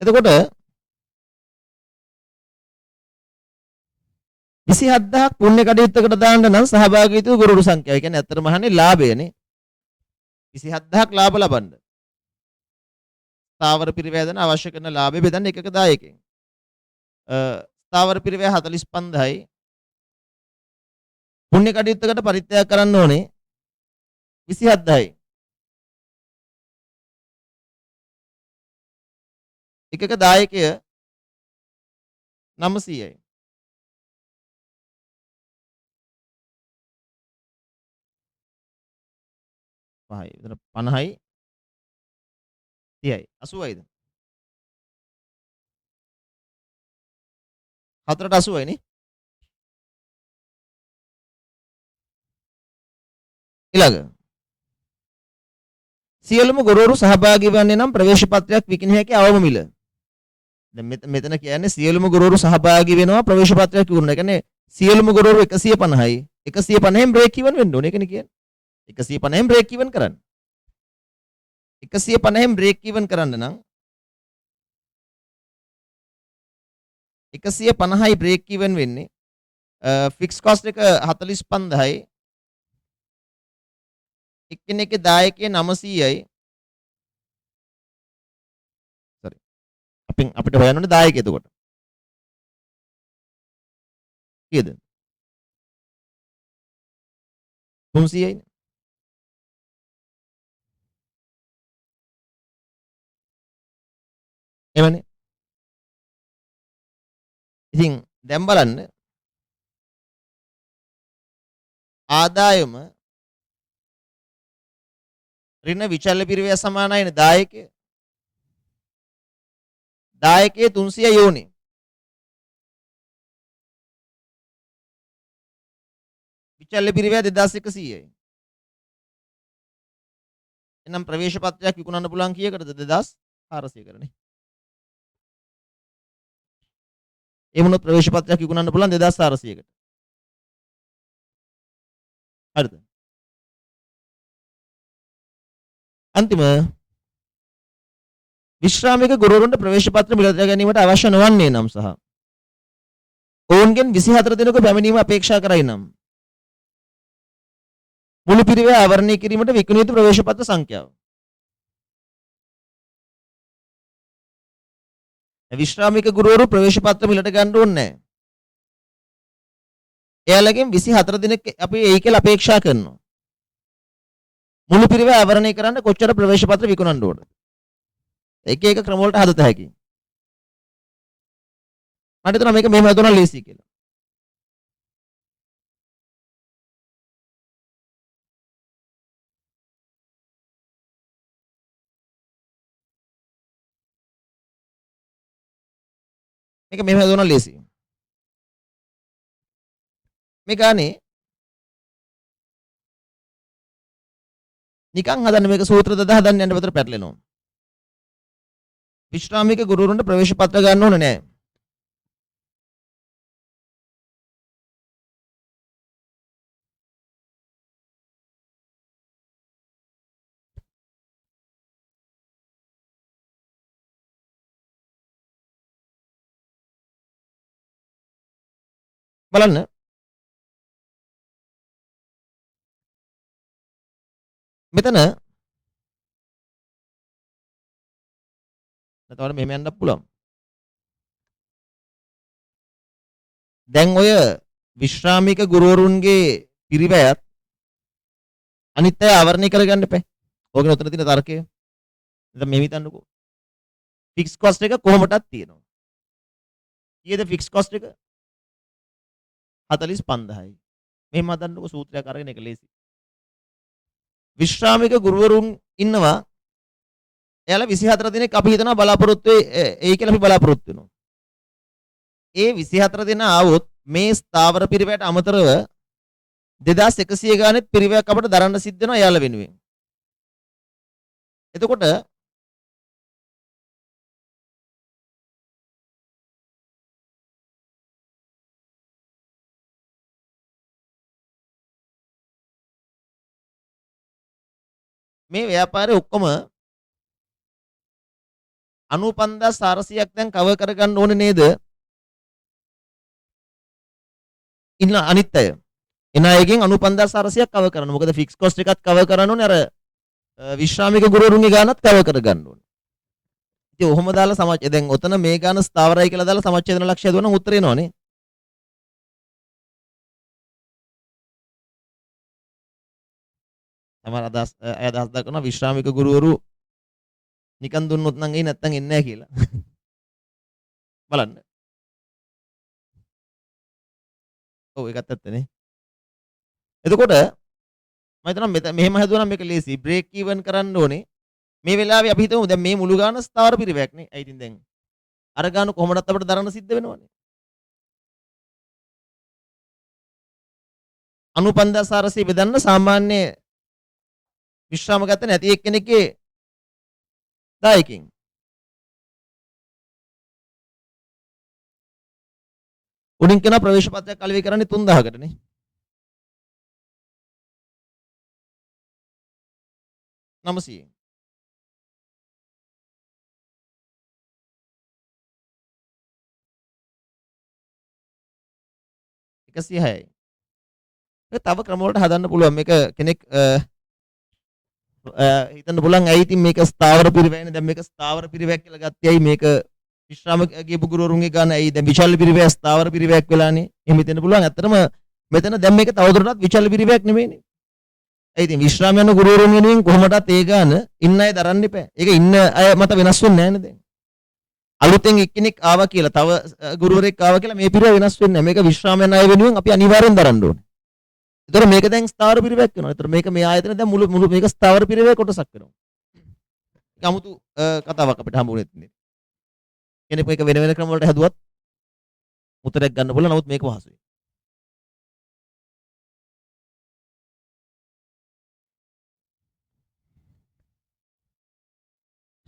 එතකොට 27000ක් පුණ්‍ය කටයුත්තකට දාන්න නම් සහභාගී වූ ගුරුවරු සංඛ්‍යාව. ඒ කියන්නේ අතරම අහන්නේ ලාභයනේ. 27000ක් ලාභ ලබන්න. ස්ථාවර පිරිවැය දන අවශ්‍ය කරන ලාභය බෙදන්න එකක දායකෙන්. ස්ථාවර පිරිවැය 45000යි. පුණ්‍ය කටයුත්තකට පරිත්‍යාග කරන්න ඕනේ 27000යි. එකක දායකය 900යි. පහයි. එතන 50යි 30යි 80යිද? 4ට 80යි නේ. ඊළඟ සියලුම ගුරුවරු සහභාගී වන්නේ නම් ප්‍රවේශ පත්‍රයක් විකිණිය හැකි අවම මිල. දැන් මෙතන කියන්නේ සියලුම ගුරුවරු සහභාගී වෙනවා ප්‍රවේශ පත්‍රයක් විකුණන. ඒ කියන්නේ සියලුම ගුරුවරු 150යි. 150න් බ්‍රේක් ඉවන් වෙන්න ඕනේ. ඒකනේ කියන්නේ. 150න් බ්‍රේක් ඉවන් කරන්න. 150න් බ්‍රේක් ඉවන් කරන්න නම් 150යි බ්‍රේක් ඉවන් වෙන්නේ. ෆික්ස් කොස්ට් එක 45000යි. එක්කෙනෙක්ගේ දායකය 900යි. සෝරි. අපිට හොයන්න ඕනේ දායකය එතකොට. කීයද? 300යි. එහෙමනේ. ඉතින් දැන් බලන්න ආදායම ඍණ විචල්්‍ය පිරිවැය සමානයිනේ දායකය. දායකයේ 300 යෝනේ. විචල්්‍ය පිරිවැය 2100යි. එහෙනම් ප්‍රවේශ පත්‍රයක් විකුණන්න පුළුවන් කීයකටද 2400කටනේ. ඒ වුණොත් ප්‍රවේශ පත්‍රයක් විකුණන්න පුළුවන් 2400කට. හරිද? අන්තිම විශ්‍රාමික ගුරුවරුන්ට ප්‍රවේශ පත්‍ර මිලදී ගැනීමට අවශ්‍ය නොවන්නේ නම් සහ ඔවුන්ගෙන් 24 දිනක පැමිණීම අපේක්ෂා කරයි නම් මුළු පිරිවැය ආවරණය කිරීමට විකුණිය යුතු ප්‍රවේශ පත්‍ර සංඛ්‍යාව. විශ්‍රාමික ගුරුවරු ප්‍රවේශ පත්‍ර මිලට ගන්න ඕනේ නැහැ. එයාලගෙන් 24 දිනක අපි එයි කියලා අපේක්ෂා කරනවා. මුළු පිරිවැය ආවරණය කරන්න කොච්චර ප්‍රවේශ පත්‍ර විකුණන්න ඕනද? එක එක ක්‍රම වලට හදත හැකියි. මට හිතෙනවා මේක මෙහෙම හදුනා ලේසි කියලා. මේක මෙහෙම හදුනා ලේසි. මේ ගානේ නිකන් හදන්න මේක සූත්‍ර 1000 හදන්න යන්න විතර පැටලෙනවා. විශ්‍රාමික ගුරුවරුන්ට ප්‍රවේශ පත්‍ර ගන්න ඕනේ නැහැ. බලන්න මෙතන නැතවට මෙහෙම යන්නත් පුළුවන්. දැන් ඔය විශ්‍රාමික ගුරුවරුන්ගේ පිරිවැයත් අනිත් අය ආවරණය කරගන්න එපා. ඕකනේ උතන තියෙන තර්කය. දැන් මෙහෙම හිතන්නකෝ. ෆික්ස් කොස්ට් එක කොහොමදක් තියෙනවා. කීයද ෆික්ස් කොස්ට් එක? 45000යි. මෙහෙම හදන්නකෝ සූත්‍රයක් අරගෙන ඒක ලේසි. විශ්‍රාමික ගුරුවරුන් ඉන්නවා. එයාලා 24 දිනක් අපි හිතනවා බලාපොරොත්තු වෙයි කියලා අපි බලාපොරොත්තු වෙනවා. ඒ 24 දින ආවොත් මේ ස්ථාවර පිරිවැයට අමතරව 2100 ගානෙත් පිරිවැයක් අපිට දරන්න සිද්ධ වෙනවා එයාලා වෙනුවෙන්. එතකොට මේ ව්‍යාපාරේ ඔක්කොම 95400ක් දැන් කවර් කරගන්න ඕනේ නේද? ඉන්න අනිත් අය. එන අයගෙන් 95400ක් කවර් කරන්න. මොකද ෆික්ස් කොස්ට් එකත් කවර් කරන්න ඕනේ. අර විශ්‍රාමික ගුරුවරුන්ගේ ගානත් කවර් කරගන්න ඕනේ. ඉතින් ඔහොම දාලා දැන් ඔතන මේ ගාන ස්ථාවරයි කියලා දාලා සමච්ඡේදන ලක්ෂය දුවනම් උත්තර එනවනේ. සමහර අදහස් දක්වනවා විශ්‍රාමික ගුරුවරු නිකන් දුන්නොත් නම් එයි නැත්තම් එන්නේ නැහැ කියලා. බලන්න. ඔව් ඒකත් ඇත්තනේ. එතකොට මම හිතනවා මෙහෙම හදුවනම් මේක ලේසි. බ්‍රේක් ඉවන් කරන්න ඕනේ. මේ වෙලාවේ අපි හිතමු දැන් මේ මුළු ගාන ස්ථාවර පිරිවැයක් නේ. ඒ ඉතින් දැන් අර ගාන කොහොමදත් අපිට දරන්න සිද්ධ වෙනවනේ. 95400 බෙදන්න සාමාන්‍ය විශ්‍රාම ගත නැති එක්කෙනෙක්ගේ දායකින් උඩින් කෙනා ප්‍රවේශ පත්‍රයක් අලෙවි කරන්නේ 3000කට නේ. නමසී 106යි. ඒ තව ක්‍රම වලට හදන්න පුළුවන්. මේක කෙනෙක් හිතන්න පුළුවන් ඇයි ඉතින් මේක ස්ථාවර පිරිවැයනේ. දැන් මේක ස්ථාවර පිරිවැයක් කියලා ගත්තේ ඇයි මේක විශ්‍රාමකගේ ගුරුවරුන්ගේ ගාන ඇයි දැන් විචල්්‍ය පිරිවැය ස්ථාවර පිරිවැයක් වෙලානේ. එහෙම හිතෙන්න පුළුවන්. ඇත්තටම මෙතන දැන් මේක තවදුරටත් විචල්්‍ය පිරිවැයක් නෙමෙයිනේ. ඒ ඉතින් විශ්‍රාම යන ගුරුවරුන් වෙනුවෙන් කොහොමදත් ඒ ගාන ඉන්න අය දරන්න එපා. ඒක ඉන්න අය මත වෙනස් වෙන්නේ නැහැ නේ දැන්. අලුතෙන් එක්කෙනෙක් ආවා කියලා තව ගුරුවරයෙක් ආවා කියලා මේ පිරිව වෙනස් වෙන්නේ නැහැ. මේක විශ්‍රාම යන අය වෙනුවෙන් අපි අනිවාර්යෙන් දරන්න ඕනේ. ඒතර මේක දැන් ස්ථාවර පිරිවෙක් වෙනවා. ඒතර මේක මේ ආයතන දැන් මුළු මේක ස්ථාවර පිරිවේ කොටසක් වෙනවා. 아무තු කතාවක් අපිට හම්බුනේ නැහැ. කෙනෙක් මේක වෙන වෙන ක්‍රම වලට හැදුවත් උත්තරයක් ගන්න පුළුවන්. නමුත් මේක පහසුයි.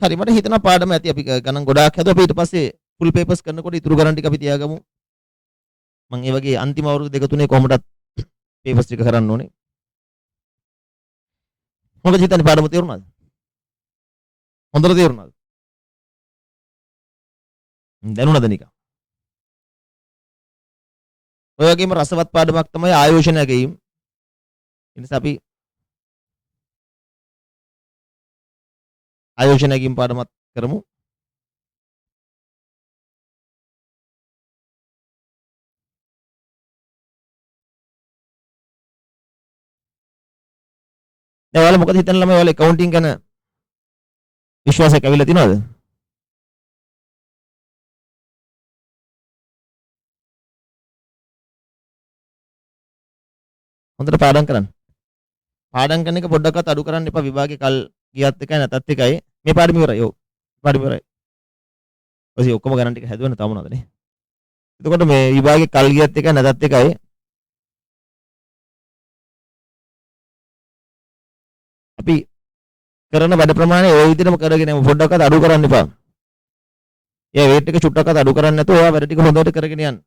හරි මට හිතෙනවා පාඩම ඇති අපි ගණන් ගොඩාක් හැදුවා. අපි ඊට පස්සේ ෆුල් පේපර්ස් කරනකොට ඉතුරු ගණන් ටික අපි තියාගමු. මම ඒ වගේ අන්තිම අවුරුදු දෙක තුනේ කොහොමදත් පේපර්ස් ටික කරන්න ඕනේ. මොකද හිතන්නේ පාඩම තේරුණාද? හොඳට තේරුණාද? දැනුණාද නිකන්? ඔය වගේම රසවත් පාඩමක් තමයි ආයෝජනය කිරීම. ඒ නිසා අපි ආයෝජනය කිරීම පාඩමක් කරමු. දැන් ඔයාලා මොකද හිතන්නේ ළමයි ඔයාලා accounting ගැන විශ්වාසයක් ඇවිල්ලා තියෙනවද? හොඳට පාඩම් කරන්න. පාඩම් කරන එක පොඩ්ඩක්වත් අඩු කරන්න එපා. විභාගේ කල් ගියත් එකයි නැතත් එකයි. මේ පාඩම ඉවරයි. ඔව්. පාඩම ඉවරයි. ඔසි ඔක්කොම ගණන් ටික හැදුවනේ තාම මොනවද නේ? එතකොට මේ විභාගේ කල් ගියත් එකයි නැතත් එකයි. අපි කරන වැඩ ප්‍රමාණය ওই විදිහටම කරගෙන යමු. පොඩ්ඩක්වත් අඩු කරන්න එපා. ඒ වේට් එක චුට්ටක්වත් අඩු කරන්නේ නැතුව ඔයා වැඩ ටික හොඳට කරගෙන යන්න.